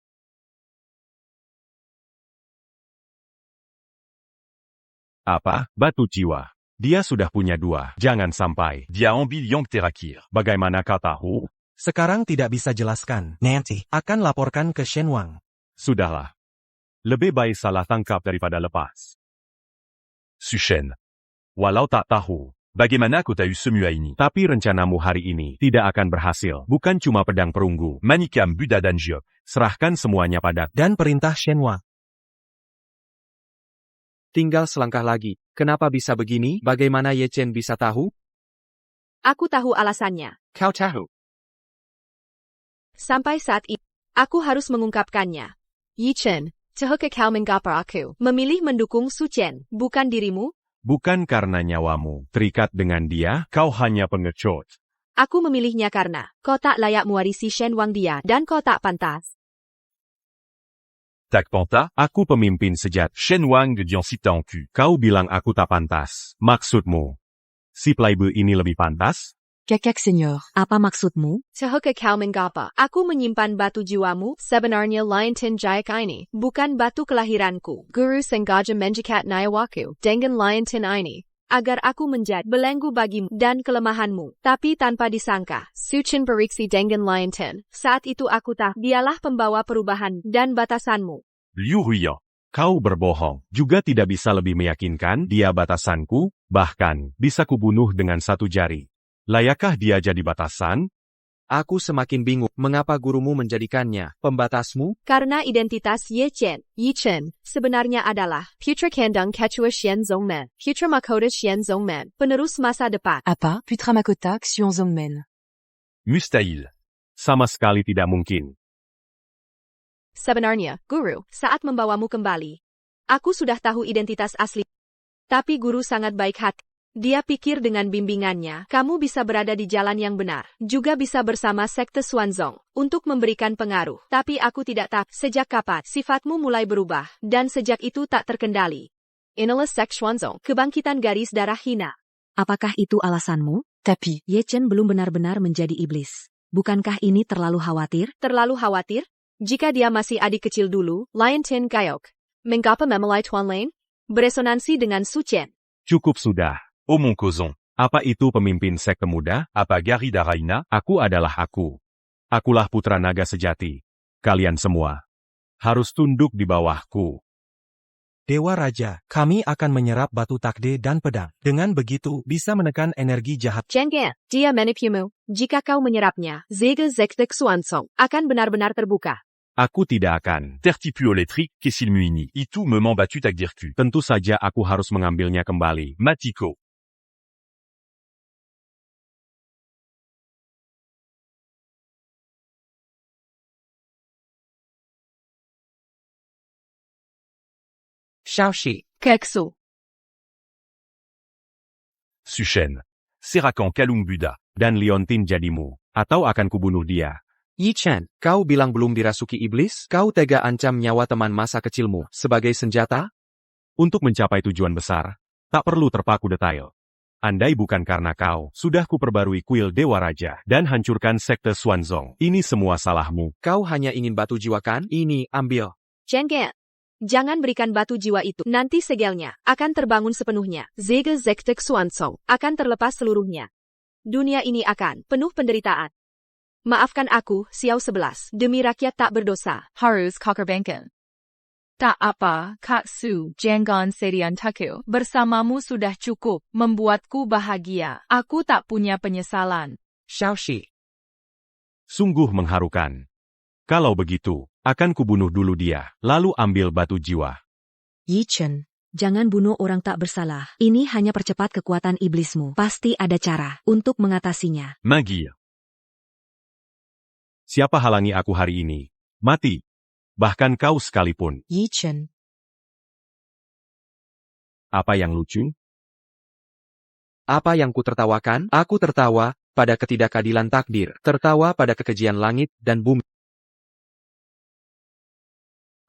Apa? Batu jiwa. Dia sudah punya 2. Jangan sampai. Dia ambil Yang Terakir. Bagaimana kau tahu? Sekarang tidak bisa jelaskan. Nanti akan laporkan ke Shenwang. Sudahlah. Lebih baik salah tangkap daripada lepas. Sushen. Walau tak tahu. Bagaimana kau tahu semua ini? Tapi rencanamu hari ini tidak akan berhasil. Bukan cuma pedang perunggu. Manikam Buddha dan Jiok. Serahkan semuanya pada Dan perintah Shenwang. Tinggal selangkah lagi. Kenapa bisa begini? Bagaimana Ye Chen bisa tahu? Aku tahu alasannya. Kau tahu. Sampai saat ini, aku harus mengungkapkannya. Yi Chen, Tehoke kau menggapar aku. Memilih mendukung Su Chen, bukan dirimu? Bukan karena nyawamu terikat dengan dia, kau hanya pengecut. Aku memilihnya karena kau tak layak mewarisi Shenwang dia dan kau tak pantas. Tak Panta. Aku pemimpin sejati. Shenwang Dian Sitanku. Kau bilang aku tak pantas. Maksudmu, si playboy ini lebih pantas? Kakak senior. Apa maksudmu? Tehoke kau menggapa. Aku menyimpan batu jiwamu, sebenarnya lain Tin Jayak ini, bukan batu kelahiranku. Guru sengaja menjikat nyawaku, dengan lain Tin ini, agar aku menjadi belenggu bagimu dan kelemahanmu. Tapi tanpa disangka, Su Chen beriksi dengan lain Tin. Saat itu aku tahu, dialah pembawa perubahan dan batasanmu. Liu Huya. Kau berbohong. Juga tidak bisa lebih meyakinkan dia batasanku, bahkan bisa kubunuh dengan 1 jari. Layakkah dia jadi batasan? Aku semakin bingung mengapa gurumu menjadikannya pembatasmu? Karena identitas Yi Chen, sebenarnya adalah Putra Kandung Quechua Xian Zongmen, Putra Mahkota Xian Zongmen, penerus masa depan. Apa? Putra Mahkota Xian Zongmen. Mustahil. Sama sekali tidak mungkin. Sebenarnya, Guru, saat membawamu kembali, aku sudah tahu identitas asli. Tapi Guru sangat baik hati. Dia pikir dengan bimbingannya, kamu bisa berada di jalan yang benar, juga bisa bersama Sekte Xuanzong, untuk memberikan pengaruh. Tapi aku tidak tahu, sejak kapan sifatmu mulai berubah, dan sejak itu tak terkendali. Inilah Sekte Xuanzong, kebangkitan garis darah hina. Apakah itu alasanmu? Tapi, Ye Chen belum benar-benar menjadi iblis. Bukankah ini terlalu khawatir? Terlalu khawatir? Jika dia masih adik kecil dulu, Lion Tin Gayok, mengapa memelai Tuan Lane? Beresonansi dengan Su Chen. Cukup sudah. Omong Kozon. Apa itu pemimpin sekte muda? Apa Gari Daraina? Aku adalah aku. Akulah putra naga sejati. Kalian semua harus tunduk di bawahku. Dewa Raja, kami akan menyerap batu takde dan pedang. Dengan begitu, bisa menekan energi jahat. Cengen, dia menipumu. Jika kau menyerapnya, Zega Zektek Xuanzong akan benar-benar terbuka. Aku tidak akan. Tertipu oletrik, kesilmuini. Itu memang batu takdirku. Tentu saja aku harus mengambilnya kembali. Matiko. Xiaoxi. Keksu. Sushen. Serakan Kalung Buddha. Dan Liontin jadimu. Atau akan kubunuh dia. Yi Chen, kau bilang belum dirasuki iblis? Kau tega ancam nyawa teman masa kecilmu sebagai senjata? Untuk mencapai tujuan besar, tak perlu terpaku detail. Andai bukan karena kau, sudah kuperbarui kuil Dewa Raja dan hancurkan Sekte Xuanzong. Ini semua salahmu. Kau hanya ingin batu jiwa kan? Ini, ambil. Cengen. Jangan berikan batu jiwa itu. Nanti segelnya akan terbangun sepenuhnya. Zega Zektek Xuanzong akan terlepas seluruhnya. Dunia ini akan penuh penderitaan. Maafkan aku, Xiao 11, demi rakyat tak berdosa. Harus Kokerbanken. Tak apa, Kak Su, jangan sedian taku. Bersamamu sudah cukup, membuatku bahagia. Aku tak punya penyesalan. Xiaoxi. Sungguh mengharukan. Kalau begitu, akan kubunuh dulu dia, lalu ambil batu jiwa. Yi Chen, jangan bunuh orang tak bersalah. Ini hanya percepat kekuatan iblismu. Pasti ada cara untuk mengatasinya. Magi. Siapa halangi aku hari ini? Mati. Bahkan kau sekalipun. Yi Chen. Apa yang lucu? Apa yang ku tertawakan? Aku tertawa pada ketidakadilan takdir. Tertawa pada kekejian langit dan bumi.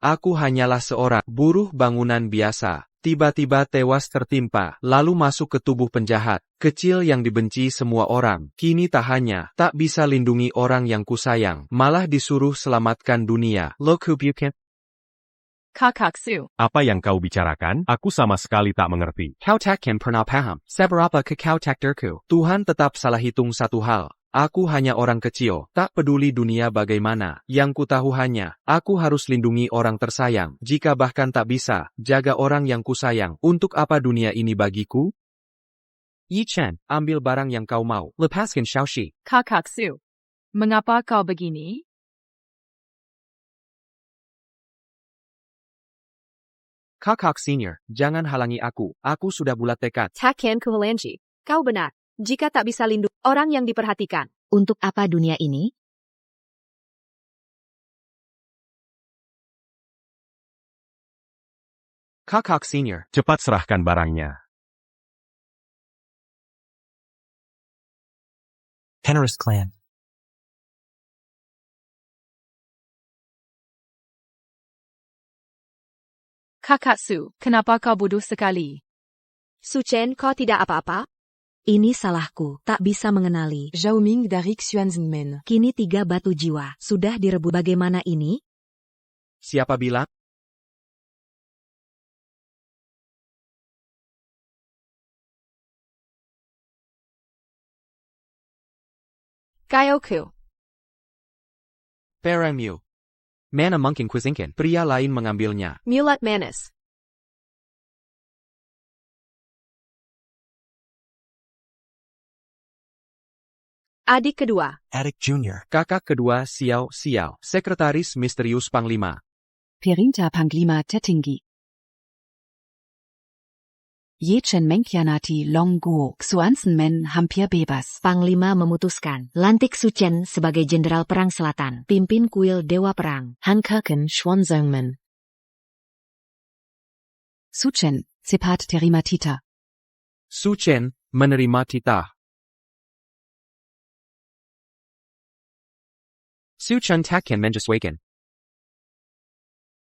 Aku hanyalah seorang buruh bangunan biasa. Tiba-tiba tewas tertimpa, lalu masuk ke tubuh penjahat, kecil yang dibenci semua orang. Kini tak hanya tak bisa lindungi orang yang kusayang, malah disuruh selamatkan dunia. Look who you can. Kakaksu. Apa yang kau bicarakan? Aku sama sekali tak mengerti. Kau takkan pernah paham. Seberapa ke kau takdirku. Tuhan tetap salah hitung satu hal. Aku hanya orang kecil, tak peduli dunia bagaimana. Yang ku tahu hanya, aku harus lindungi orang tersayang. Jika bahkan tak bisa, jaga orang yang kusayang. Untuk apa dunia ini bagiku? Yi Chen, ambil barang yang kau mau. Lepaskan Xiaoxi. Kakaksu. Mengapa kau begini? Kakak senior, jangan halangi aku. Aku sudah bulat tekad. Takkan ku halangi. Kau benar. Jika tak bisa lindungi orang yang diperhatikan. Untuk apa dunia ini? Kakak senior. Cepat serahkan barangnya. Penrith Clan. Kakaksu, kenapa kau bodoh sekali? Su Chen, kau tidak apa-apa? Ini salahku, tak bisa mengenali. Zhao Ming dari Xuanzengmen. Kini 3 batu jiwa, sudah direbut. Bagaimana ini? Siapa bilang? Gaioku. Perangmu. Mana mungkin kuisingkan? Pria lain mengambilnya. Mulat manis. Adik kedua. Adik Junior. Kakak kedua Xiao Xiao. Sekretaris misterius Panglima. Perinta Panglima tertinggi. Yechen Mengkhianati Long Guo Xuanzengmen hampir bebas. Panglima memutuskan, lantik Su Chen sebagai Jenderal Perang Selatan, pimpin kuil Dewa Perang. Hankaken Xuanzengmen. Su Chen, Sepat terima titah. Su Chen, menerima titah. Su Chen takkan menyesuaikan.